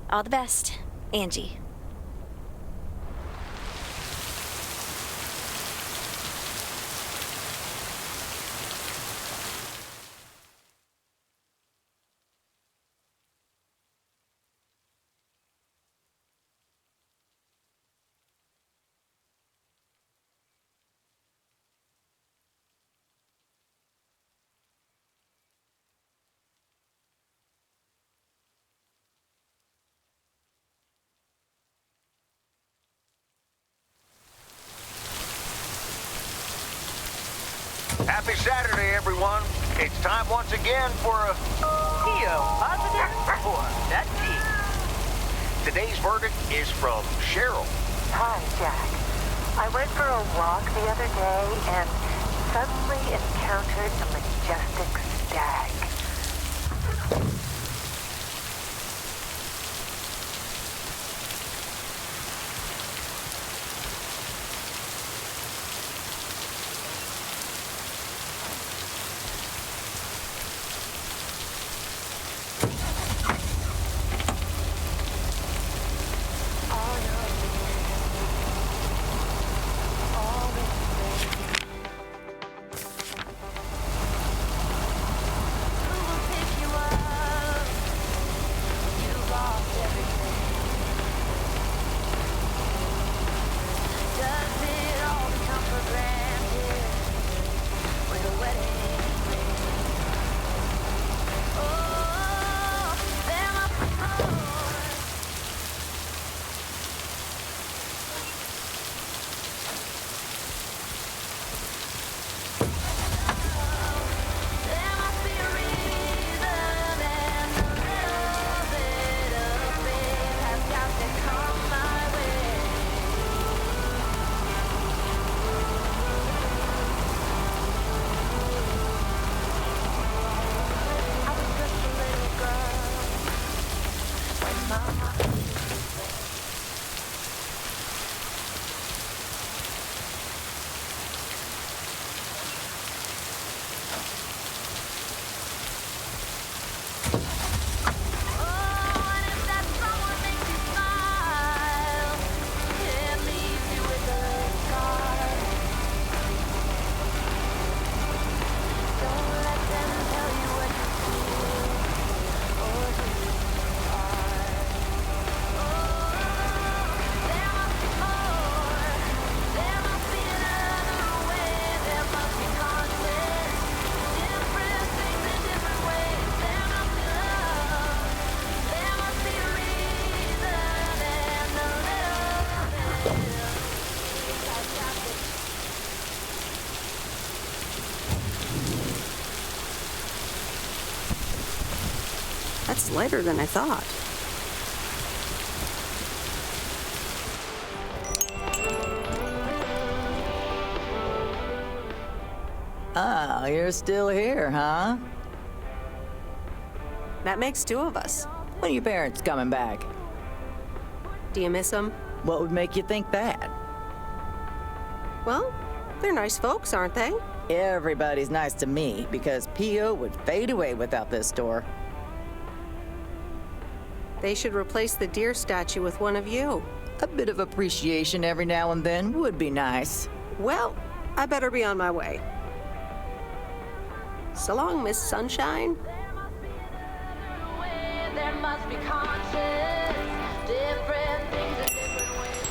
Speaker 16: All the best, Angie.
Speaker 14: Happy Saturday, everyone. It's time once again for a...
Speaker 3: P.O. positive or that T.
Speaker 14: Today's verdict is from Cheryl.
Speaker 3: Hi, Jack. I went for a walk the other day and suddenly encountered a majestic stag.
Speaker 20: That's lighter than I thought.
Speaker 19: Ah, you're still here, huh?
Speaker 20: That makes two of us.
Speaker 19: When are your parents coming back?
Speaker 20: Do you miss them?
Speaker 19: What would make you think that?
Speaker 20: Well, they're nice folks, aren't they?
Speaker 19: Everybody's nice to me because P.O. would fade away without this store.
Speaker 20: They should replace the deer statue with one of you.
Speaker 19: A bit of appreciation every now and then would be nice.
Speaker 20: Well, I better be on my way. So long, Miss Sunshine.
Speaker 7: There must be conscience, different things in different ways.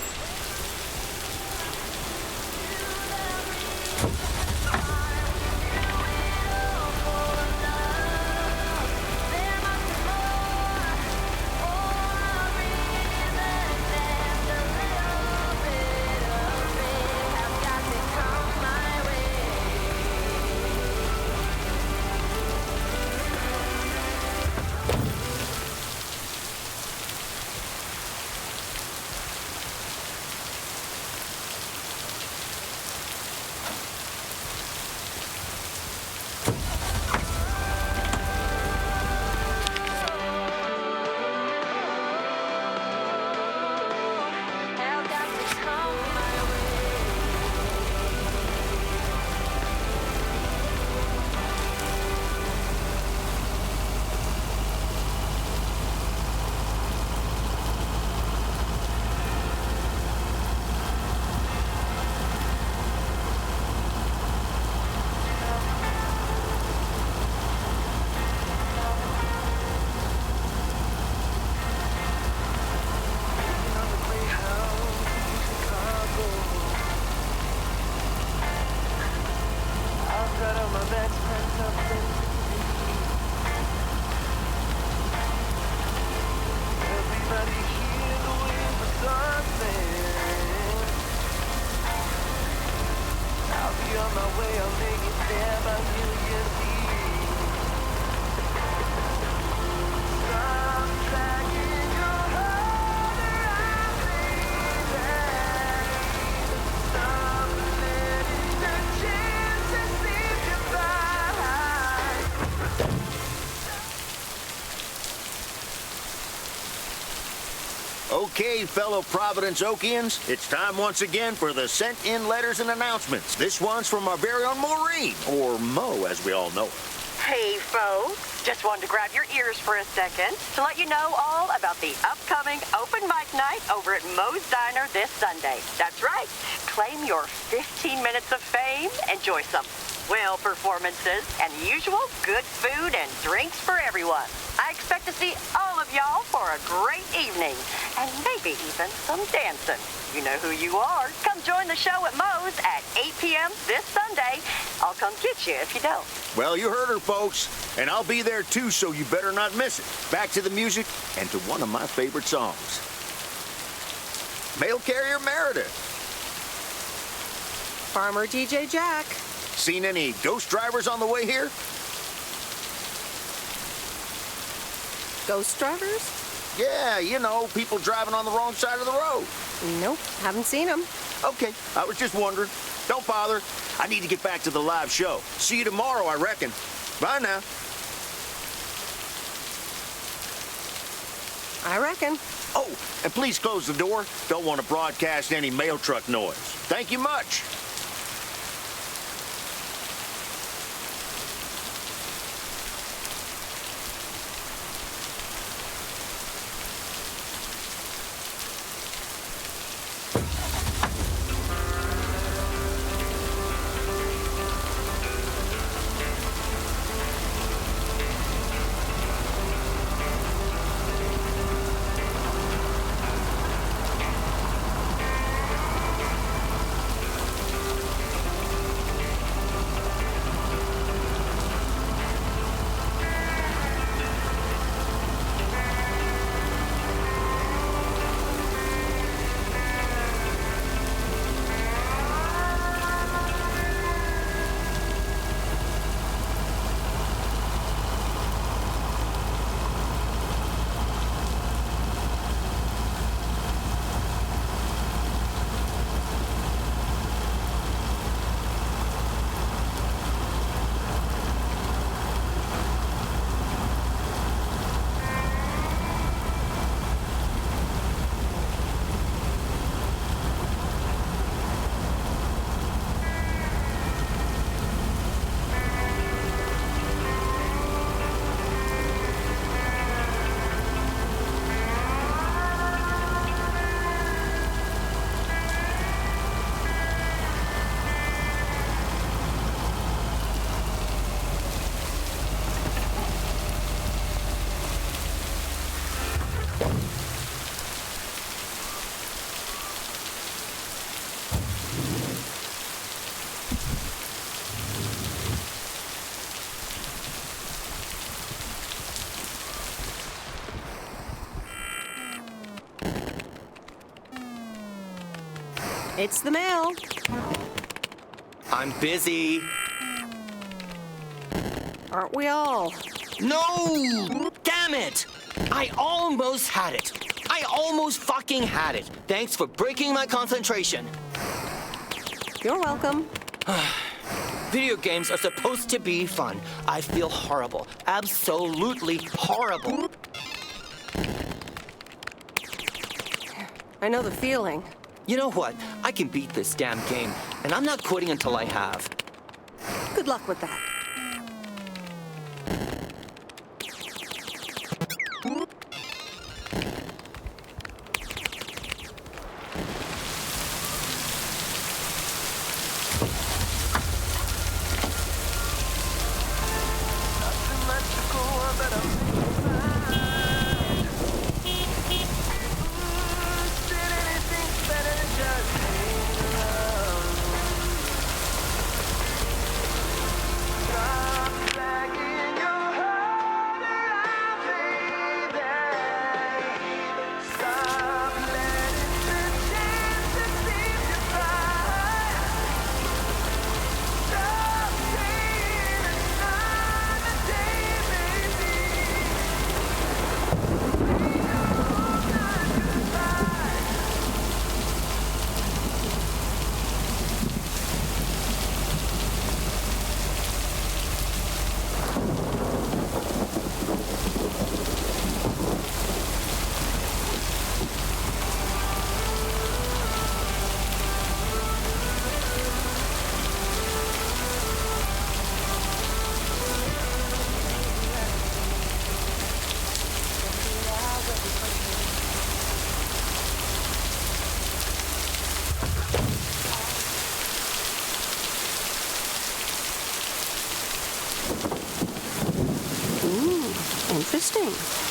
Speaker 14: Okay, fellow Providence Oakians, it's time once again for the sent-in letters and announcements. This one's from our very own Maureen, or Mo as we all know her.
Speaker 4: Hey, folks. Just wanted to grab your ears for a second to let you know all about the upcoming open mic night over at Moe's Diner this Sunday. That's right. Claim your 15 minutes of fame. Enjoy some whale performances and the usual good food and drinks for everyone. I expect to see all of y'all for a great evening and maybe even some dancing. You know who you are. Come join the show at Moe's at 8 p.m. this Sunday. I'll come get you if you don't.
Speaker 14: Well, you heard her, folks. And I'll be there, too, so you better not miss it. Back to the music and to one of my favorite songs. Mail Carrier Meredith.
Speaker 20: Farmer DJ Jack.
Speaker 14: Seen any ghost drivers on the way here?
Speaker 20: Ghost drivers?
Speaker 14: Yeah, you know, people driving on the wrong side of the road.
Speaker 20: Nope, haven't seen them.
Speaker 14: Okay, I was just wondering. Don't bother. I need to get back to the live show. See you tomorrow, I reckon. Bye now.
Speaker 20: I reckon.
Speaker 14: Oh, and please close the door. Don't want to broadcast any mail truck noise. Thank you much.
Speaker 20: It's the mail.
Speaker 8: I'm busy.
Speaker 20: Aren't we all?
Speaker 8: No! Damn it! I almost had it. I almost fucking had it. Thanks for breaking my concentration.
Speaker 20: You're welcome.
Speaker 8: Video games are supposed to be fun. I feel horrible. Absolutely horrible.
Speaker 20: I know the feeling.
Speaker 8: You know what? I can beat this damn game, and I'm not quitting until I have.
Speaker 20: Good luck with that. interesting.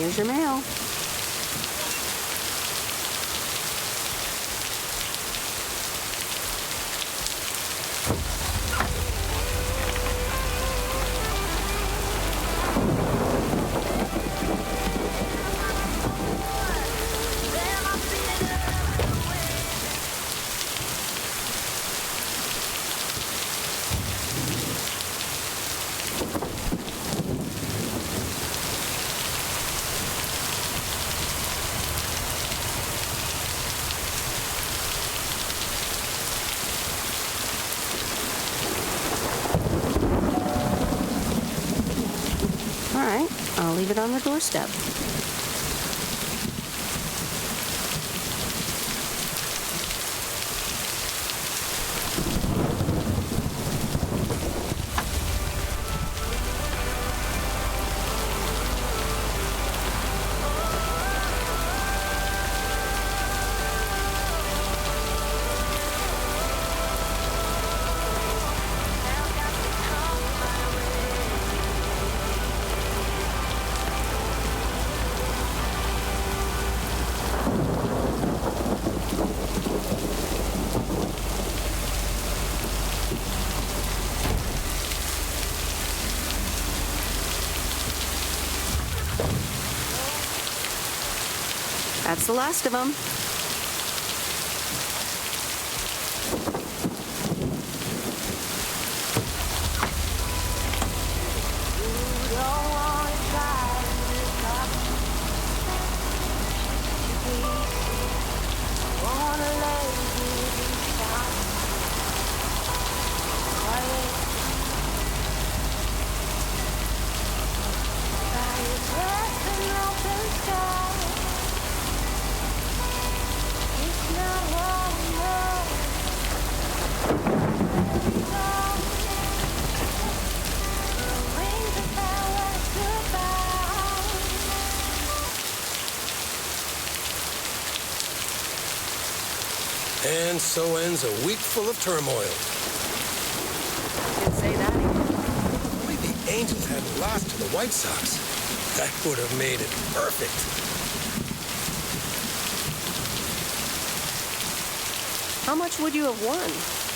Speaker 20: Here's your mail. I'll leave it on the doorstep. That's the last of them.
Speaker 13: And so ends a week full of turmoil.
Speaker 20: Didn't say that again.
Speaker 13: If the Angels hadn't lost to the White Sox, that would have made it perfect.
Speaker 20: How much would you have won?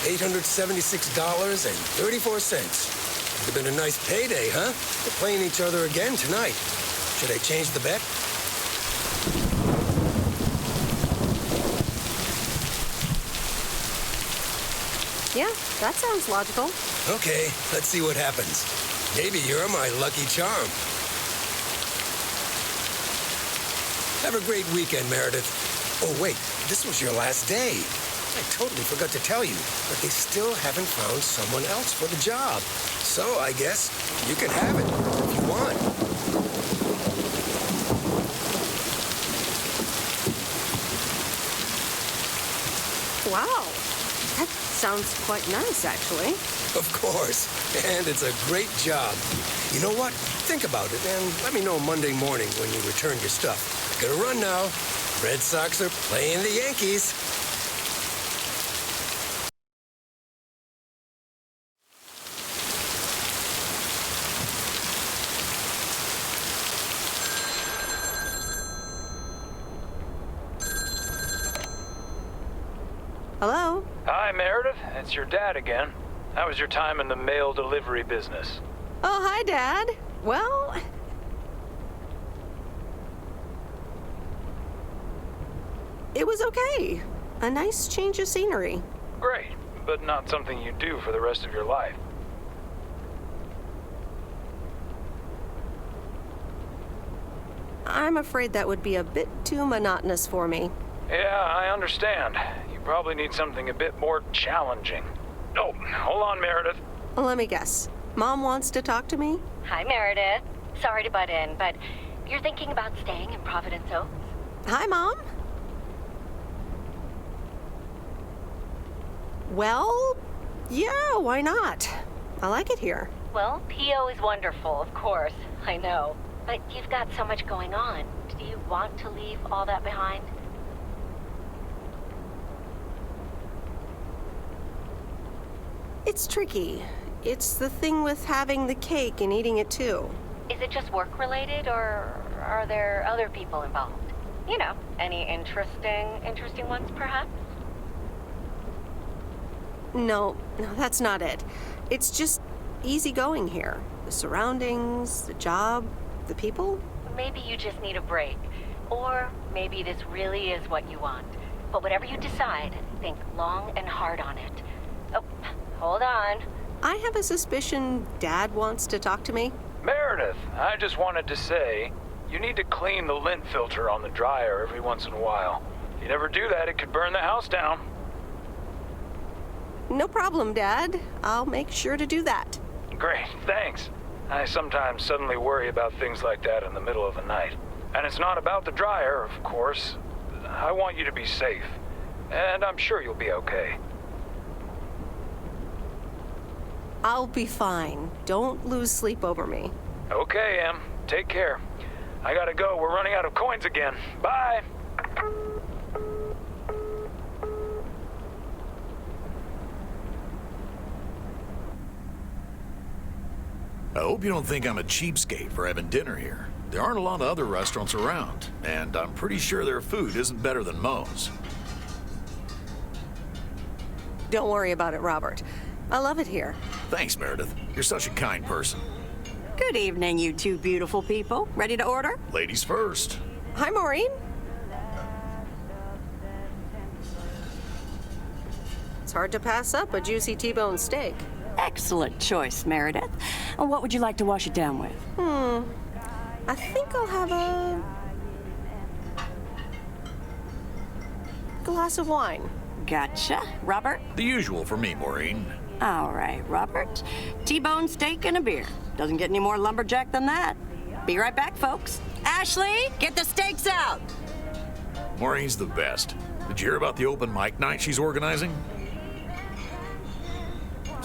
Speaker 13: $876.34. Would have been a nice payday, huh? We're playing each other again tonight. Should I change the bet?
Speaker 20: Yeah, that sounds logical.
Speaker 13: Okay, let's see what happens. Maybe you're my lucky charm. Have a great weekend, Meredith. Oh, wait, this was your last day. I totally forgot to tell you, but they still haven't found someone else for the job. So I guess you can have it if you want.
Speaker 20: Wow, that sounds quite nice, actually.
Speaker 13: Of course, and it's a great job. You know what? Think about it, and let me know Monday morning when you return your stuff. Gotta run now. Red Sox are playing the Yankees.
Speaker 20: Hello?
Speaker 12: Hi, Meredith. It's your dad again. How was your time in the mail delivery business?
Speaker 20: Oh, hi, Dad. Well, it was okay. A nice change of scenery.
Speaker 12: Great, but not something you do for the rest of your life.
Speaker 20: I'm afraid that would be a bit too monotonous for me.
Speaker 12: Yeah, I understand. You probably need something a bit more challenging. Oh, hold on, Meredith.
Speaker 20: Let me guess. Mom wants to talk to me?
Speaker 4: Hi, Meredith. Sorry to butt in, but you're thinking about staying in Providence Oaks?
Speaker 20: Hi, Mom. Well, yeah, why not? I like it here.
Speaker 4: Well, P.O. is wonderful, of course. I know. But you've got so much going on. Do you want to leave all that behind?
Speaker 20: It's tricky. It's the thing with having the cake and eating it too.
Speaker 4: Is it just work-related, or are there other people involved? You know, any interesting ones, perhaps?
Speaker 20: No, that's not it. It's just easy going here. The surroundings, the job, the people.
Speaker 4: Maybe you just need a break. Or maybe this really is what you want. But whatever you decide, think long and hard on it. Oh, hold on.
Speaker 20: I have a suspicion Dad wants to talk to me.
Speaker 12: Meredith, I just wanted to say, you need to clean the lint filter on the dryer every once in a while. If you never do that, it could burn the house down.
Speaker 20: No problem, Dad. I'll make sure to do that.
Speaker 12: Great, thanks. I sometimes suddenly worry about things like that in the middle of the night. And it's not about the dryer, of course. I want you to be safe. And I'm sure you'll be okay.
Speaker 20: I'll be fine. Don't lose sleep over me.
Speaker 12: Okay, Em. Take care. I gotta go. We're running out of coins again. Bye!
Speaker 10: I hope you don't think I'm a cheapskate for having dinner here. There aren't a lot of other restaurants around, and I'm pretty sure their food isn't better than Moe's.
Speaker 20: Don't worry about it, Robert. I love it here.
Speaker 10: Thanks, Meredith. You're such a kind person.
Speaker 22: Good evening, you two beautiful people. Ready to order?
Speaker 10: Ladies first.
Speaker 20: Hi, Maureen. It's hard to pass up a juicy T-bone steak.
Speaker 22: Excellent choice, Meredith. And what would you like to wash it down with?
Speaker 20: I think I'll have a glass of wine.
Speaker 22: Gotcha. Robert?
Speaker 10: The usual for me, Maureen.
Speaker 22: All right, Robert. T-bone steak and a beer. Doesn't get any more lumberjack than that. Be right back, folks. Ashley, get the steaks out.
Speaker 10: Maureen's the best. Did you hear about the open mic night she's organizing?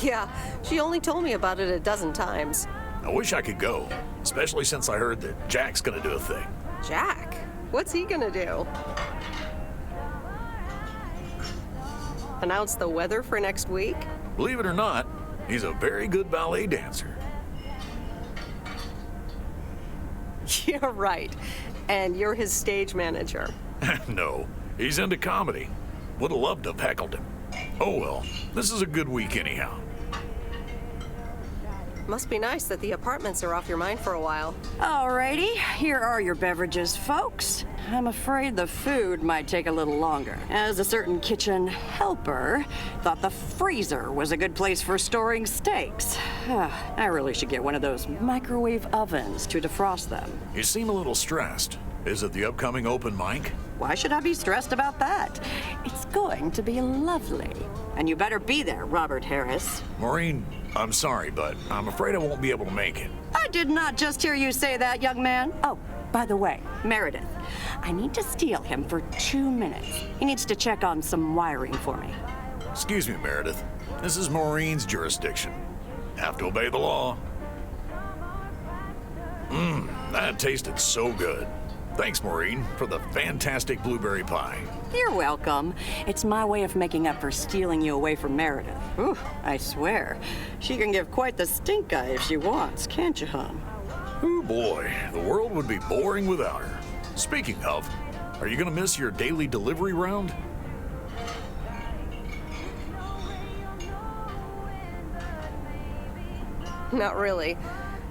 Speaker 20: Yeah, she only told me about it a dozen times.
Speaker 10: I wish I could go, especially since I heard that Jack's gonna do a thing.
Speaker 20: Jack? What's he gonna do? Announce the weather for next week?
Speaker 10: Believe it or not, he's a very good ballet dancer.
Speaker 20: You're right. And you're his stage manager.
Speaker 10: No, he's into comedy. Would have loved to have heckled him. Oh well, this is a good week anyhow.
Speaker 20: Must be nice that the apartments are off your mind for a while.
Speaker 22: Alrighty, here are your beverages, folks. I'm afraid the food might take a little longer, as a certain kitchen helper thought the freezer was a good place for storing steaks. I really should get one of those microwave ovens to defrost them.
Speaker 10: You seem a little stressed. Is it the upcoming open mic?
Speaker 22: Why should I be stressed about that? It's going to be lovely. And you better be there, Robert Harris.
Speaker 10: Maureen, I'm sorry, but I'm afraid I won't be able to make it.
Speaker 22: I did not just hear you say that, young man. Oh, by the way, Meredith, I need to steal him for 2 minutes. He needs to check on some wiring for me.
Speaker 10: Excuse me, Meredith. This is Maureen's jurisdiction. Have to obey the law. That tasted so good. Thanks, Maureen, for the fantastic blueberry pie.
Speaker 22: You're welcome. It's my way of making up for stealing you away from Meredith. Ooh, I swear. She can give quite the stink eye if she wants, can't you, hon?
Speaker 10: Oh boy, the world would be boring without her. Speaking of, are you gonna miss your daily delivery round?
Speaker 20: Not really.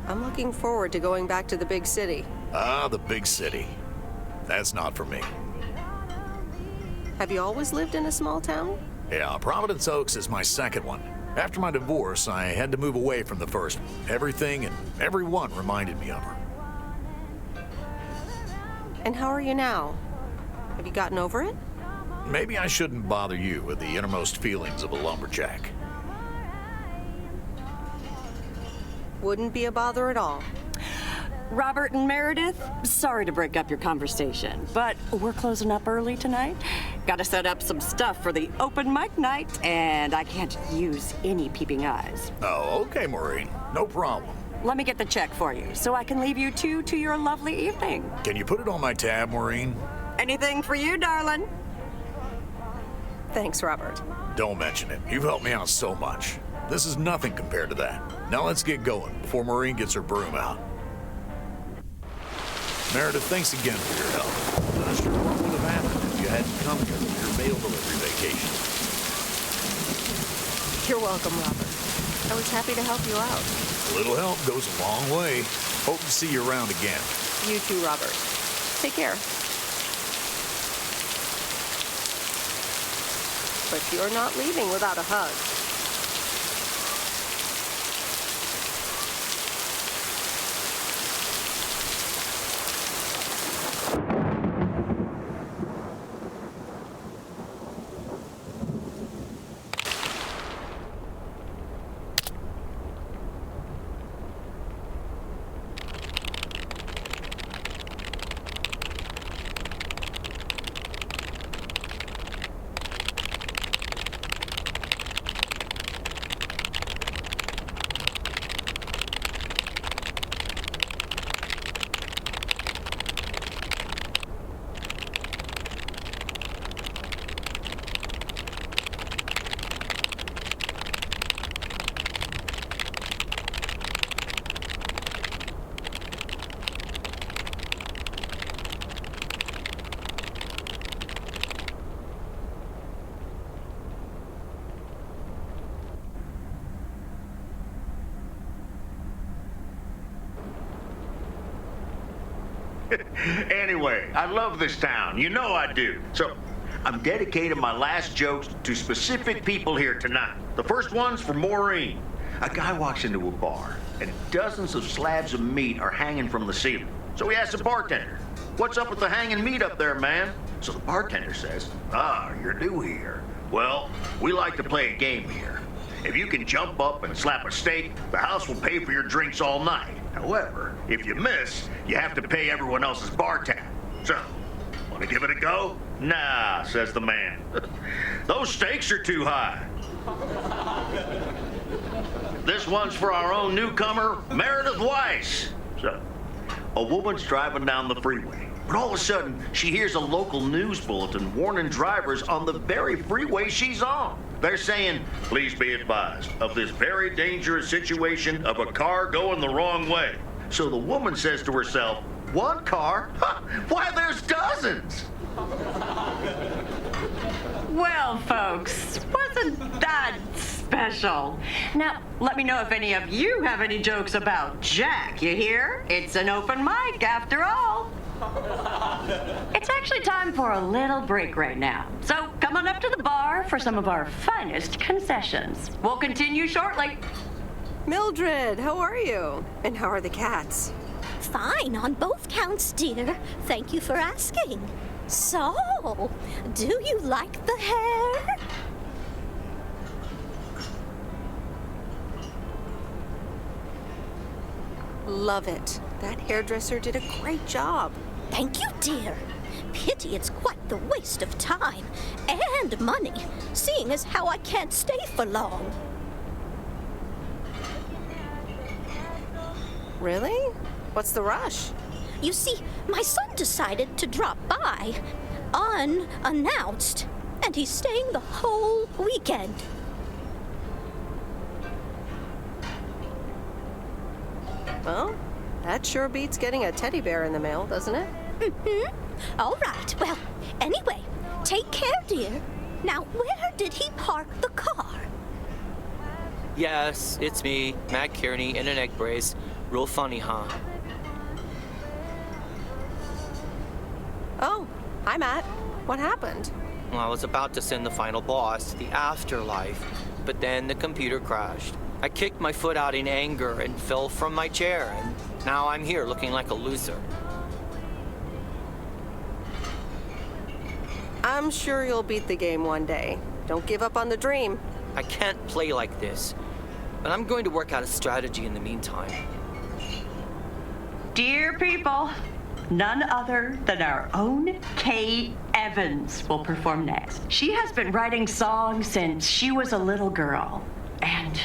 Speaker 20: I'm looking forward to going back to the big city.
Speaker 10: Ah, the big city. That's not for me.
Speaker 20: Have you always lived in a small town?
Speaker 10: Yeah, Providence Oaks is my second one. After my divorce, I had to move away from the first. Everything and everyone reminded me of her.
Speaker 20: And how are you now? Have you gotten over it?
Speaker 10: Maybe I shouldn't bother you with the innermost feelings of a lumberjack.
Speaker 20: Wouldn't be a bother at all.
Speaker 22: Robert and Meredith, sorry to break up your conversation, but we're closing up early tonight. Gotta set up some stuff for the open mic night, and I can't use any peeping eyes.
Speaker 10: Oh, okay, Maureen. No problem.
Speaker 22: Let me get the check for you, so I can leave you two to your lovely evening.
Speaker 10: Can you put it on my tab, Maureen?
Speaker 22: Anything for you, darling.
Speaker 20: Thanks, Robert.
Speaker 10: Don't mention it. You've helped me out so much. This is nothing compared to that. Now let's get going before Maureen gets her broom out. Meredith, thanks again for your help. Not sure what would have happened if you hadn't come here for your mail delivery vacation.
Speaker 20: You're welcome, Robert. I was happy to help you out.
Speaker 10: A little help goes a long way. Hope to see you around again.
Speaker 20: You too, Robert. Take care. But you're not leaving without a hug.
Speaker 14: Anyway, I love this town. You know I do. So, I'm dedicating my last jokes to specific people here tonight. The first one's for Maureen. A guy walks into a bar, and dozens of slabs of meat are hanging from the ceiling. So he asks the bartender, "What's up with the hanging meat up there, man?" So the bartender says, "Ah, you're new here. Well, we like to play a game here. If you can jump up and slap a steak, the house will pay for your drinks all night. However, if you miss, you have to pay everyone else's bar tab. So, want to give it a go?" "Nah," says the man. "Those stakes are too high." This one's for our own newcomer, Meredith Weiss. So, a woman's driving down the freeway, but all of a sudden, she hears a local news bulletin warning drivers on the very freeway she's on. They're saying, "Please be advised of this very dangerous situation of a car going the wrong way." So the woman says to herself, "One car? Why, there's dozens!"
Speaker 22: Well, folks, wasn't that special. Now, let me know if any of you have any jokes about Jack, you hear? It's an open mic after all. It's actually time for a little break right now. So come on up to the bar for some of our finest concessions. We'll continue shortly.
Speaker 1: Mildred, how are you? And how are the cats?
Speaker 9: Fine on both counts, dear. Thank you for asking. So, do you like the hair?
Speaker 1: Love it. That hairdresser did a great job.
Speaker 9: Thank you, dear. Pity it's quite the waste of time and money, seeing as how I can't stay for long.
Speaker 1: Really? What's the rush?
Speaker 9: You see, my son decided to drop by, unannounced, and he's staying the whole weekend.
Speaker 1: Well, that sure beats getting a teddy bear in the mail, doesn't it?
Speaker 9: Mm-hmm. All right. Well, anyway, take care, dear. Now, where did he park the car?
Speaker 8: Yes, it's me, Matt Kearney, in an egg brace. Real funny, huh?
Speaker 1: Oh, hi, Matt. What happened?
Speaker 8: Well, I was about to send the final boss to the afterlife, but then the computer crashed. I kicked my foot out in anger and fell from my chair, and now I'm here looking like a loser.
Speaker 1: I'm sure you'll beat the game one day. Don't give up on the dream.
Speaker 8: I can't play like this, but I'm going to work out a strategy in the meantime.
Speaker 22: Dear people, none other than our own Kay Evans will perform next. She has been writing songs since she was a little girl, and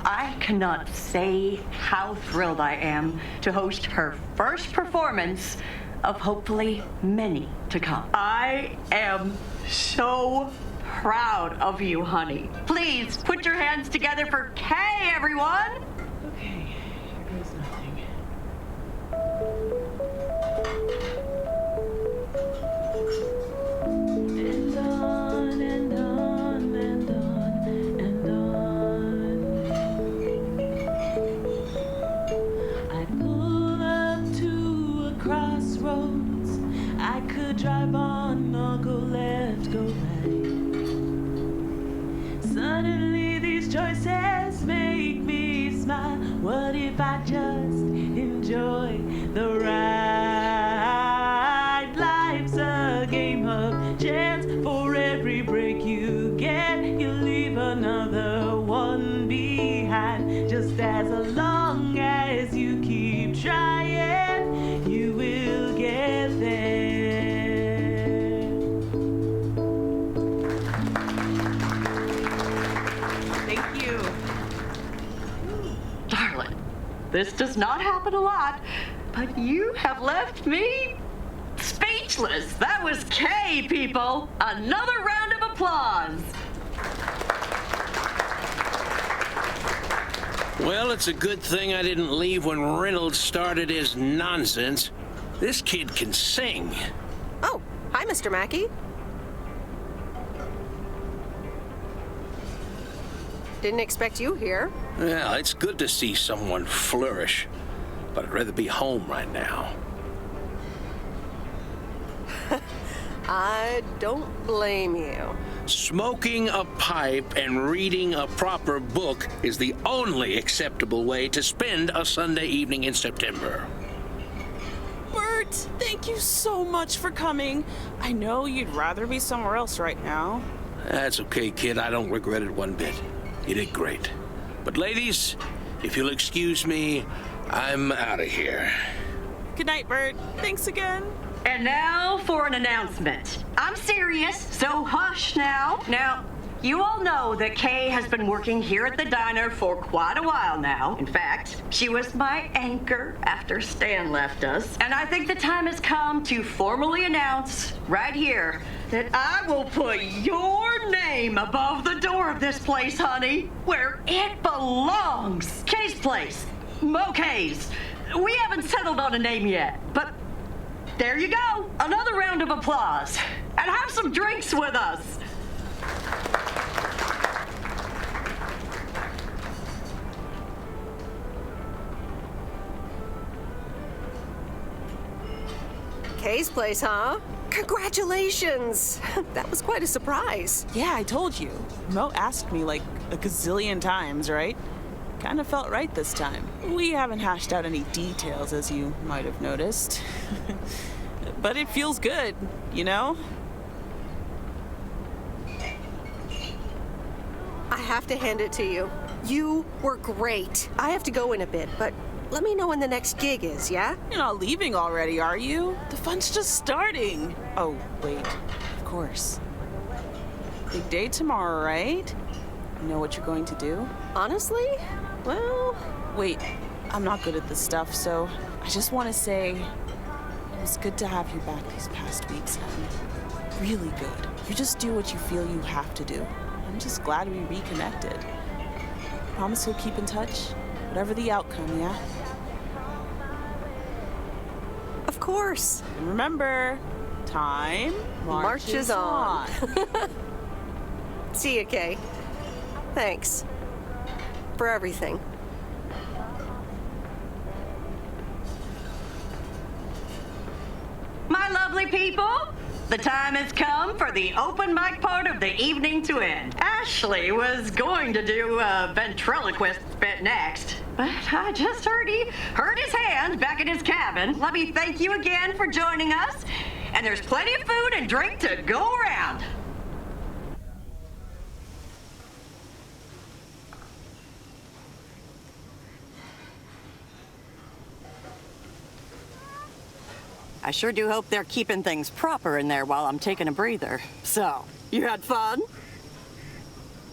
Speaker 22: I cannot say how thrilled I am to host her first performance of hopefully many to come. I am so proud of you, honey. Please put your hands together for Kay, everyone.
Speaker 17: Okay, here goes nothing. And on and on and on and on. I pull up to a crossroads. I could drive on or go left, go right. Suddenly these choices make me smile. What if I just enjoy the ride? Life's a game of chance. For every break you get, you leave another one behind. Just as long as you keep trying, you will get there. Thank you.
Speaker 22: Darling, this does not happen a lot, but you have left me speechless. That was Kay, people. Another round of applause.
Speaker 2: Well, it's a good thing I didn't leave when Reynolds started his nonsense. This kid can sing.
Speaker 1: Oh, hi, Mr. Mackey. Didn't expect you here.
Speaker 2: Well, it's good to see someone flourish, but I'd rather be home right now.
Speaker 1: I don't blame you.
Speaker 2: Smoking a pipe and reading a proper book is the only acceptable way to spend a Sunday evening in September.
Speaker 17: Bert, thank you so much for coming. I know you'd rather be somewhere else right now.
Speaker 2: That's okay, kid. I don't regret it one bit. You did great. But ladies, if you'll excuse me, I'm out of here.
Speaker 17: Good night, Bert. Thanks again.
Speaker 22: And now for an announcement. I'm serious, so hush now. Now, you all know that Kay has been working here at the diner for quite a while now. In fact, she was my anchor after Stan left us. And I think the time has come to formally announce right here that I will put your name above the door of this place, honey, where it belongs. Kay's Place. Mo Kay's. We haven't settled on a name yet, but there you go. Another round of applause. And have some drinks with us.
Speaker 20: Kay's place, huh? Congratulations! That was quite a surprise.
Speaker 17: Yeah, I told you. Mo asked me like a gazillion times, right? Kind of felt right this time. We haven't hashed out any details, as you might have noticed. But it feels good, you know?
Speaker 20: I have to hand it to you. You were great. I have to go in a bit, but let me know when the next gig is, yeah?
Speaker 17: You're not leaving already, are you? The fun's just starting. Oh, wait. Of course. Big day tomorrow, right? You know what you're going to do?
Speaker 20: Honestly? Well...
Speaker 17: Wait, I'm not good at this stuff, so I just want to say it was good to have you back these past weeks, hon. Really good. You just do what you feel you have to do. I'm just glad we reconnected. Promise you'll keep in touch, whatever the outcome, yeah?
Speaker 20: Of course.
Speaker 17: And remember, time marches on.
Speaker 20: See you, Kay. Thanks. For everything.
Speaker 22: My lovely people, the time has come for the open mic part of the evening to end. Ashley was going to do a ventriloquist bit next, but I just heard he hurt his hand back in his cabin. Let me thank you again for joining us, and there's plenty of food and drink to go around. I sure do hope they're keeping things proper in there while I'm taking a breather. So, you had fun?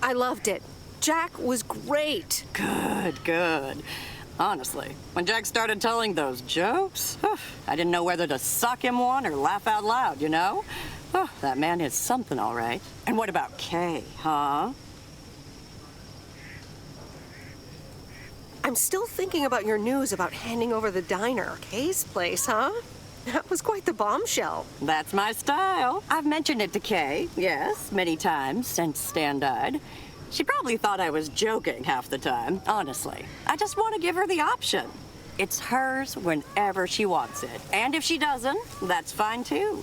Speaker 20: I loved it. Jack was great.
Speaker 22: Good, good. Honestly, when Jack started telling those jokes, I didn't know whether to suck him one or laugh out loud, you know? That man is something, all right. And what about Kay, huh?
Speaker 20: I'm still thinking about your news about handing over the diner. Kay's place, huh? That was quite the bombshell.
Speaker 22: That's my style. I've mentioned it to Kay, yes, many times since Stan died. She probably thought I was joking half the time, honestly. I just want to give her the option. It's hers whenever she wants it. And if she doesn't, that's fine too.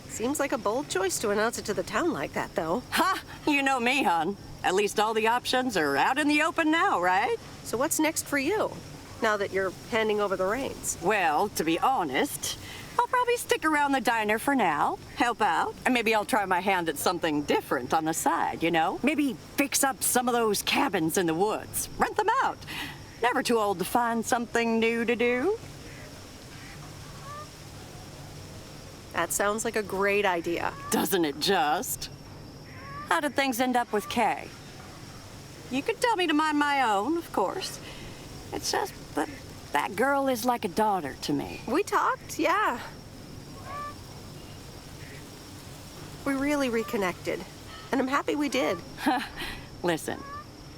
Speaker 20: Seems like a bold choice to announce it to the town like that, though.
Speaker 22: Ha! You know me, hon. At least all the options are out in the open now, right?
Speaker 20: So what's next for you, now that you're handing over the reins?
Speaker 22: Well, to be honest, I'll probably stick around the diner for now, help out, and maybe I'll try my hand at something different on the side, you know? Maybe fix up some of those cabins in the woods, rent them out. Never too old to find something new to do.
Speaker 20: That sounds like a great idea.
Speaker 22: Doesn't it just? How did things end up with Kay? You could tell me to mind my own, of course. It's just that girl is like a daughter to me.
Speaker 20: We talked, yeah. We really reconnected, and I'm happy we did.
Speaker 22: Listen,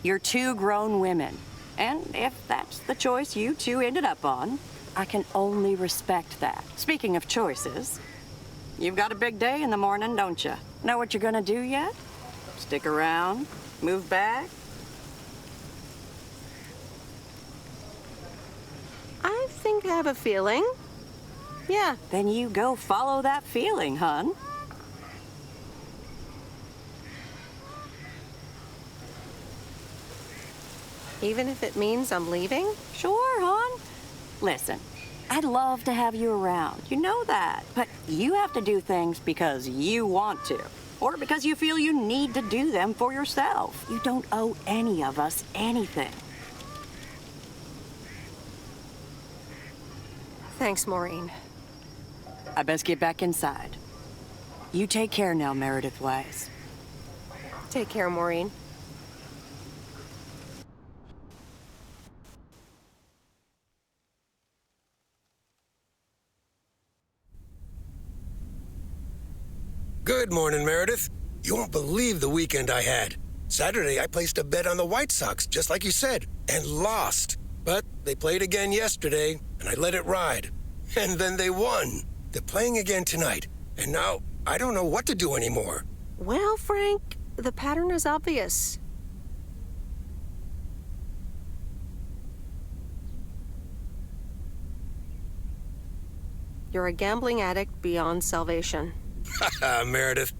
Speaker 22: you're two grown women, and if that's the choice you two ended up on, I can only respect that. Speaking of choices, you've got a big day in the morning, don't you? Know what you're gonna do yet? Stick around? Move back?
Speaker 20: I think I have a feeling. Yeah.
Speaker 22: Then you go follow that feeling, hon.
Speaker 20: Even if it means I'm leaving?
Speaker 22: Sure, hon. Listen, I'd love to have you around. You know that. But you have to do things because you want to. Or because you feel you need to do them for yourself. You don't owe any of us anything.
Speaker 20: Thanks, Maureen.
Speaker 22: I best get back inside. You take care now, Meredith Weiss.
Speaker 20: Take care, Maureen.
Speaker 13: Good morning, Meredith. You won't believe the weekend I had. Saturday, I placed a bet on the White Sox, just like you said, and lost. But they played again yesterday, and I let it ride. And then they won. They're playing again tonight, and now I don't know what to do anymore.
Speaker 20: Well, Frank, the pattern is obvious. You're a gambling addict beyond salvation.
Speaker 13: Haha, Meredith.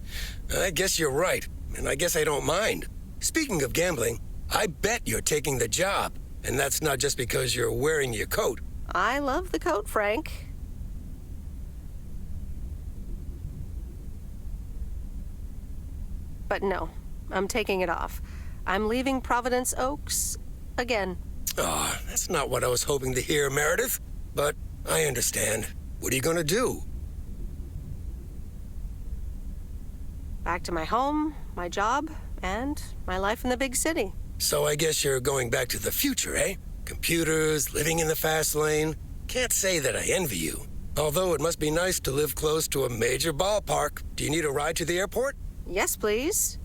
Speaker 13: I guess you're right, and I guess I don't mind. Speaking of gambling, I bet you're taking the job, and that's not just because you're wearing your coat.
Speaker 20: I love the coat, Frank. But no, I'm taking it off. I'm leaving Providence Oaks again.
Speaker 13: Oh, that's not what I was hoping to hear, Meredith. But I understand. What are you gonna do?
Speaker 20: Back to my home, my job, and my life in the big city.
Speaker 13: So I guess you're going back to the future, eh? Computers, living in the fast lane. Can't say that I envy you. Although it must be nice to live close to a major ballpark. Do you need a ride to the airport?
Speaker 20: Yes, please.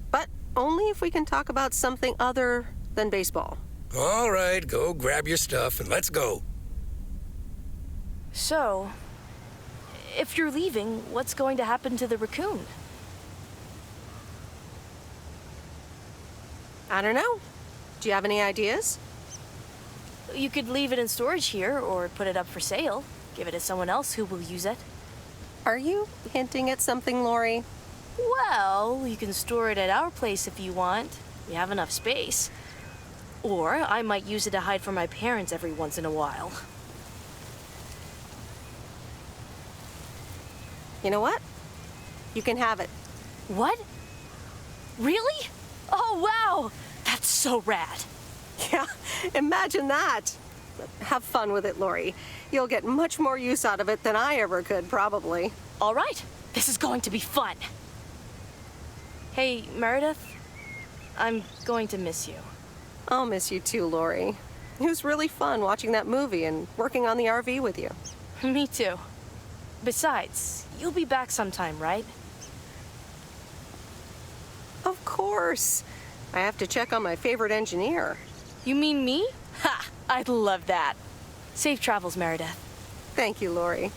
Speaker 20: But only if we can talk about something other than baseball.
Speaker 13: All right, go grab your stuff and let's go.
Speaker 6: So, if you're leaving, what's going to happen to the raccoon?
Speaker 20: I don't know. Do you have any ideas?
Speaker 6: You could leave it in storage here or put it up for sale. Give it to someone else who will use it.
Speaker 20: Are you hinting at something, Lori?
Speaker 6: Well, you can store it at our place if you want. We have enough space. Or I might use it to hide from my parents every once in a while.
Speaker 20: You know what? You can have it.
Speaker 6: What? Really? Oh, wow! That's so rad.
Speaker 20: Yeah, imagine that. Have fun with it, Lori. You'll get much more use out of it than I ever could, probably.
Speaker 6: All right. This is going to be fun. Hey, Meredith. I'm going to miss you.
Speaker 20: I'll miss you too, Lori. It was really fun watching that movie and working on the RV with you.
Speaker 6: Me too. Besides, you'll be back sometime, right?
Speaker 20: Of course. I have to check on my favorite engineer.
Speaker 6: You mean me? Ha! I'd love that. Safe travels, Meredith.
Speaker 20: Thank you, Lori.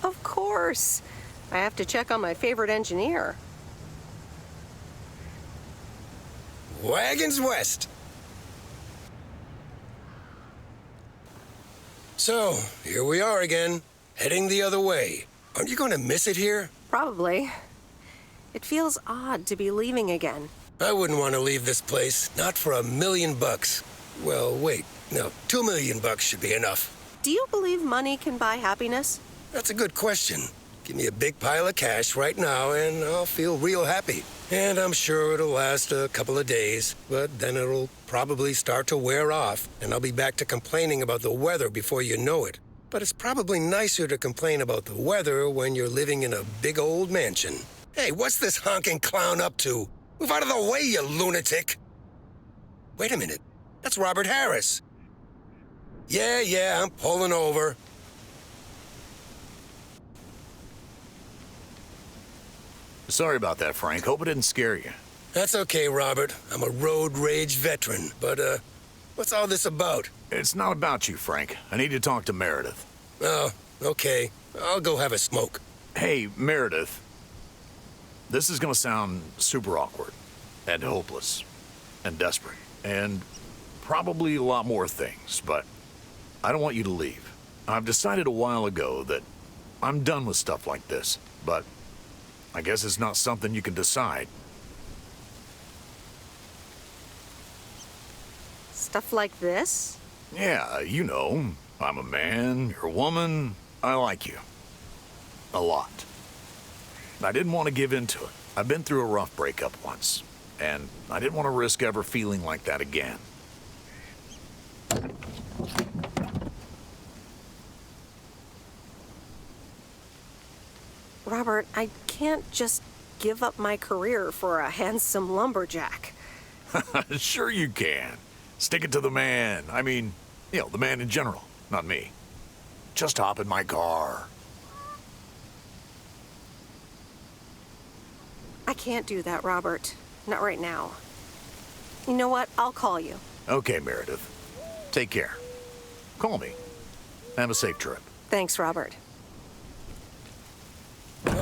Speaker 20: Of course. I have to check on my favorite engineer.
Speaker 13: Wagons west. So, here we are again, heading the other way. Aren't you going to miss it here?
Speaker 20: Probably. It feels odd to be leaving again.
Speaker 13: I wouldn't want to leave this place, not for $1 million. Well, wait, no, $2 million should be enough.
Speaker 20: Do you believe money can buy happiness?
Speaker 13: That's a good question. Give me a big pile of cash right now and I'll feel real happy. And I'm sure it'll last a couple of days, but then it'll probably start to wear off and I'll be back to complaining about the weather before you know it. But it's probably nicer to complain about the weather when you're living in a big old mansion. Hey, what's this honking clown up to? Move out of the way, you lunatic! Wait a minute. That's Robert Harris. Yeah, I'm pulling over.
Speaker 10: Sorry about that, Frank. Hope it didn't scare you.
Speaker 13: That's okay, Robert. I'm a road rage veteran. But, what's all this about?
Speaker 10: It's not about you, Frank. I need to talk to Meredith.
Speaker 13: Oh, okay. I'll go have a smoke.
Speaker 10: Hey, Meredith. This is gonna sound super awkward, and hopeless, and desperate, and probably a lot more things, but I don't want you to leave. I've decided a while ago that I'm done with stuff like this, but I guess it's not something you can decide.
Speaker 20: Stuff like this?
Speaker 10: Yeah, you know, I'm a man, you're a woman, I like you. A lot. I didn't want to give in to it. I've been through a rough breakup once, and I didn't want to risk ever feeling like that again.
Speaker 20: Robert, I can't just give up my career for a handsome lumberjack.
Speaker 10: Sure you can. Stick it to the man. I mean, you know, the man in general, not me. Just hop in my car.
Speaker 20: I can't do that, Robert. Not right now. You know what? I'll call you.
Speaker 10: Okay, Meredith. Take care. Call me. Have a safe trip.
Speaker 20: Thanks, Robert.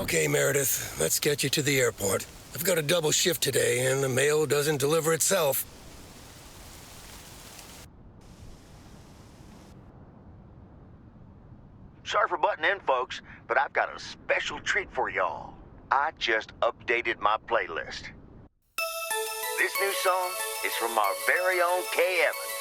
Speaker 13: Okay, Meredith, let's get you to the airport. I've got a double shift today, and the mail doesn't deliver itself.
Speaker 14: Sorry for butting in, folks, but I've got a special treat for y'all. I just updated my playlist. This new song is from our very own Kay Evans.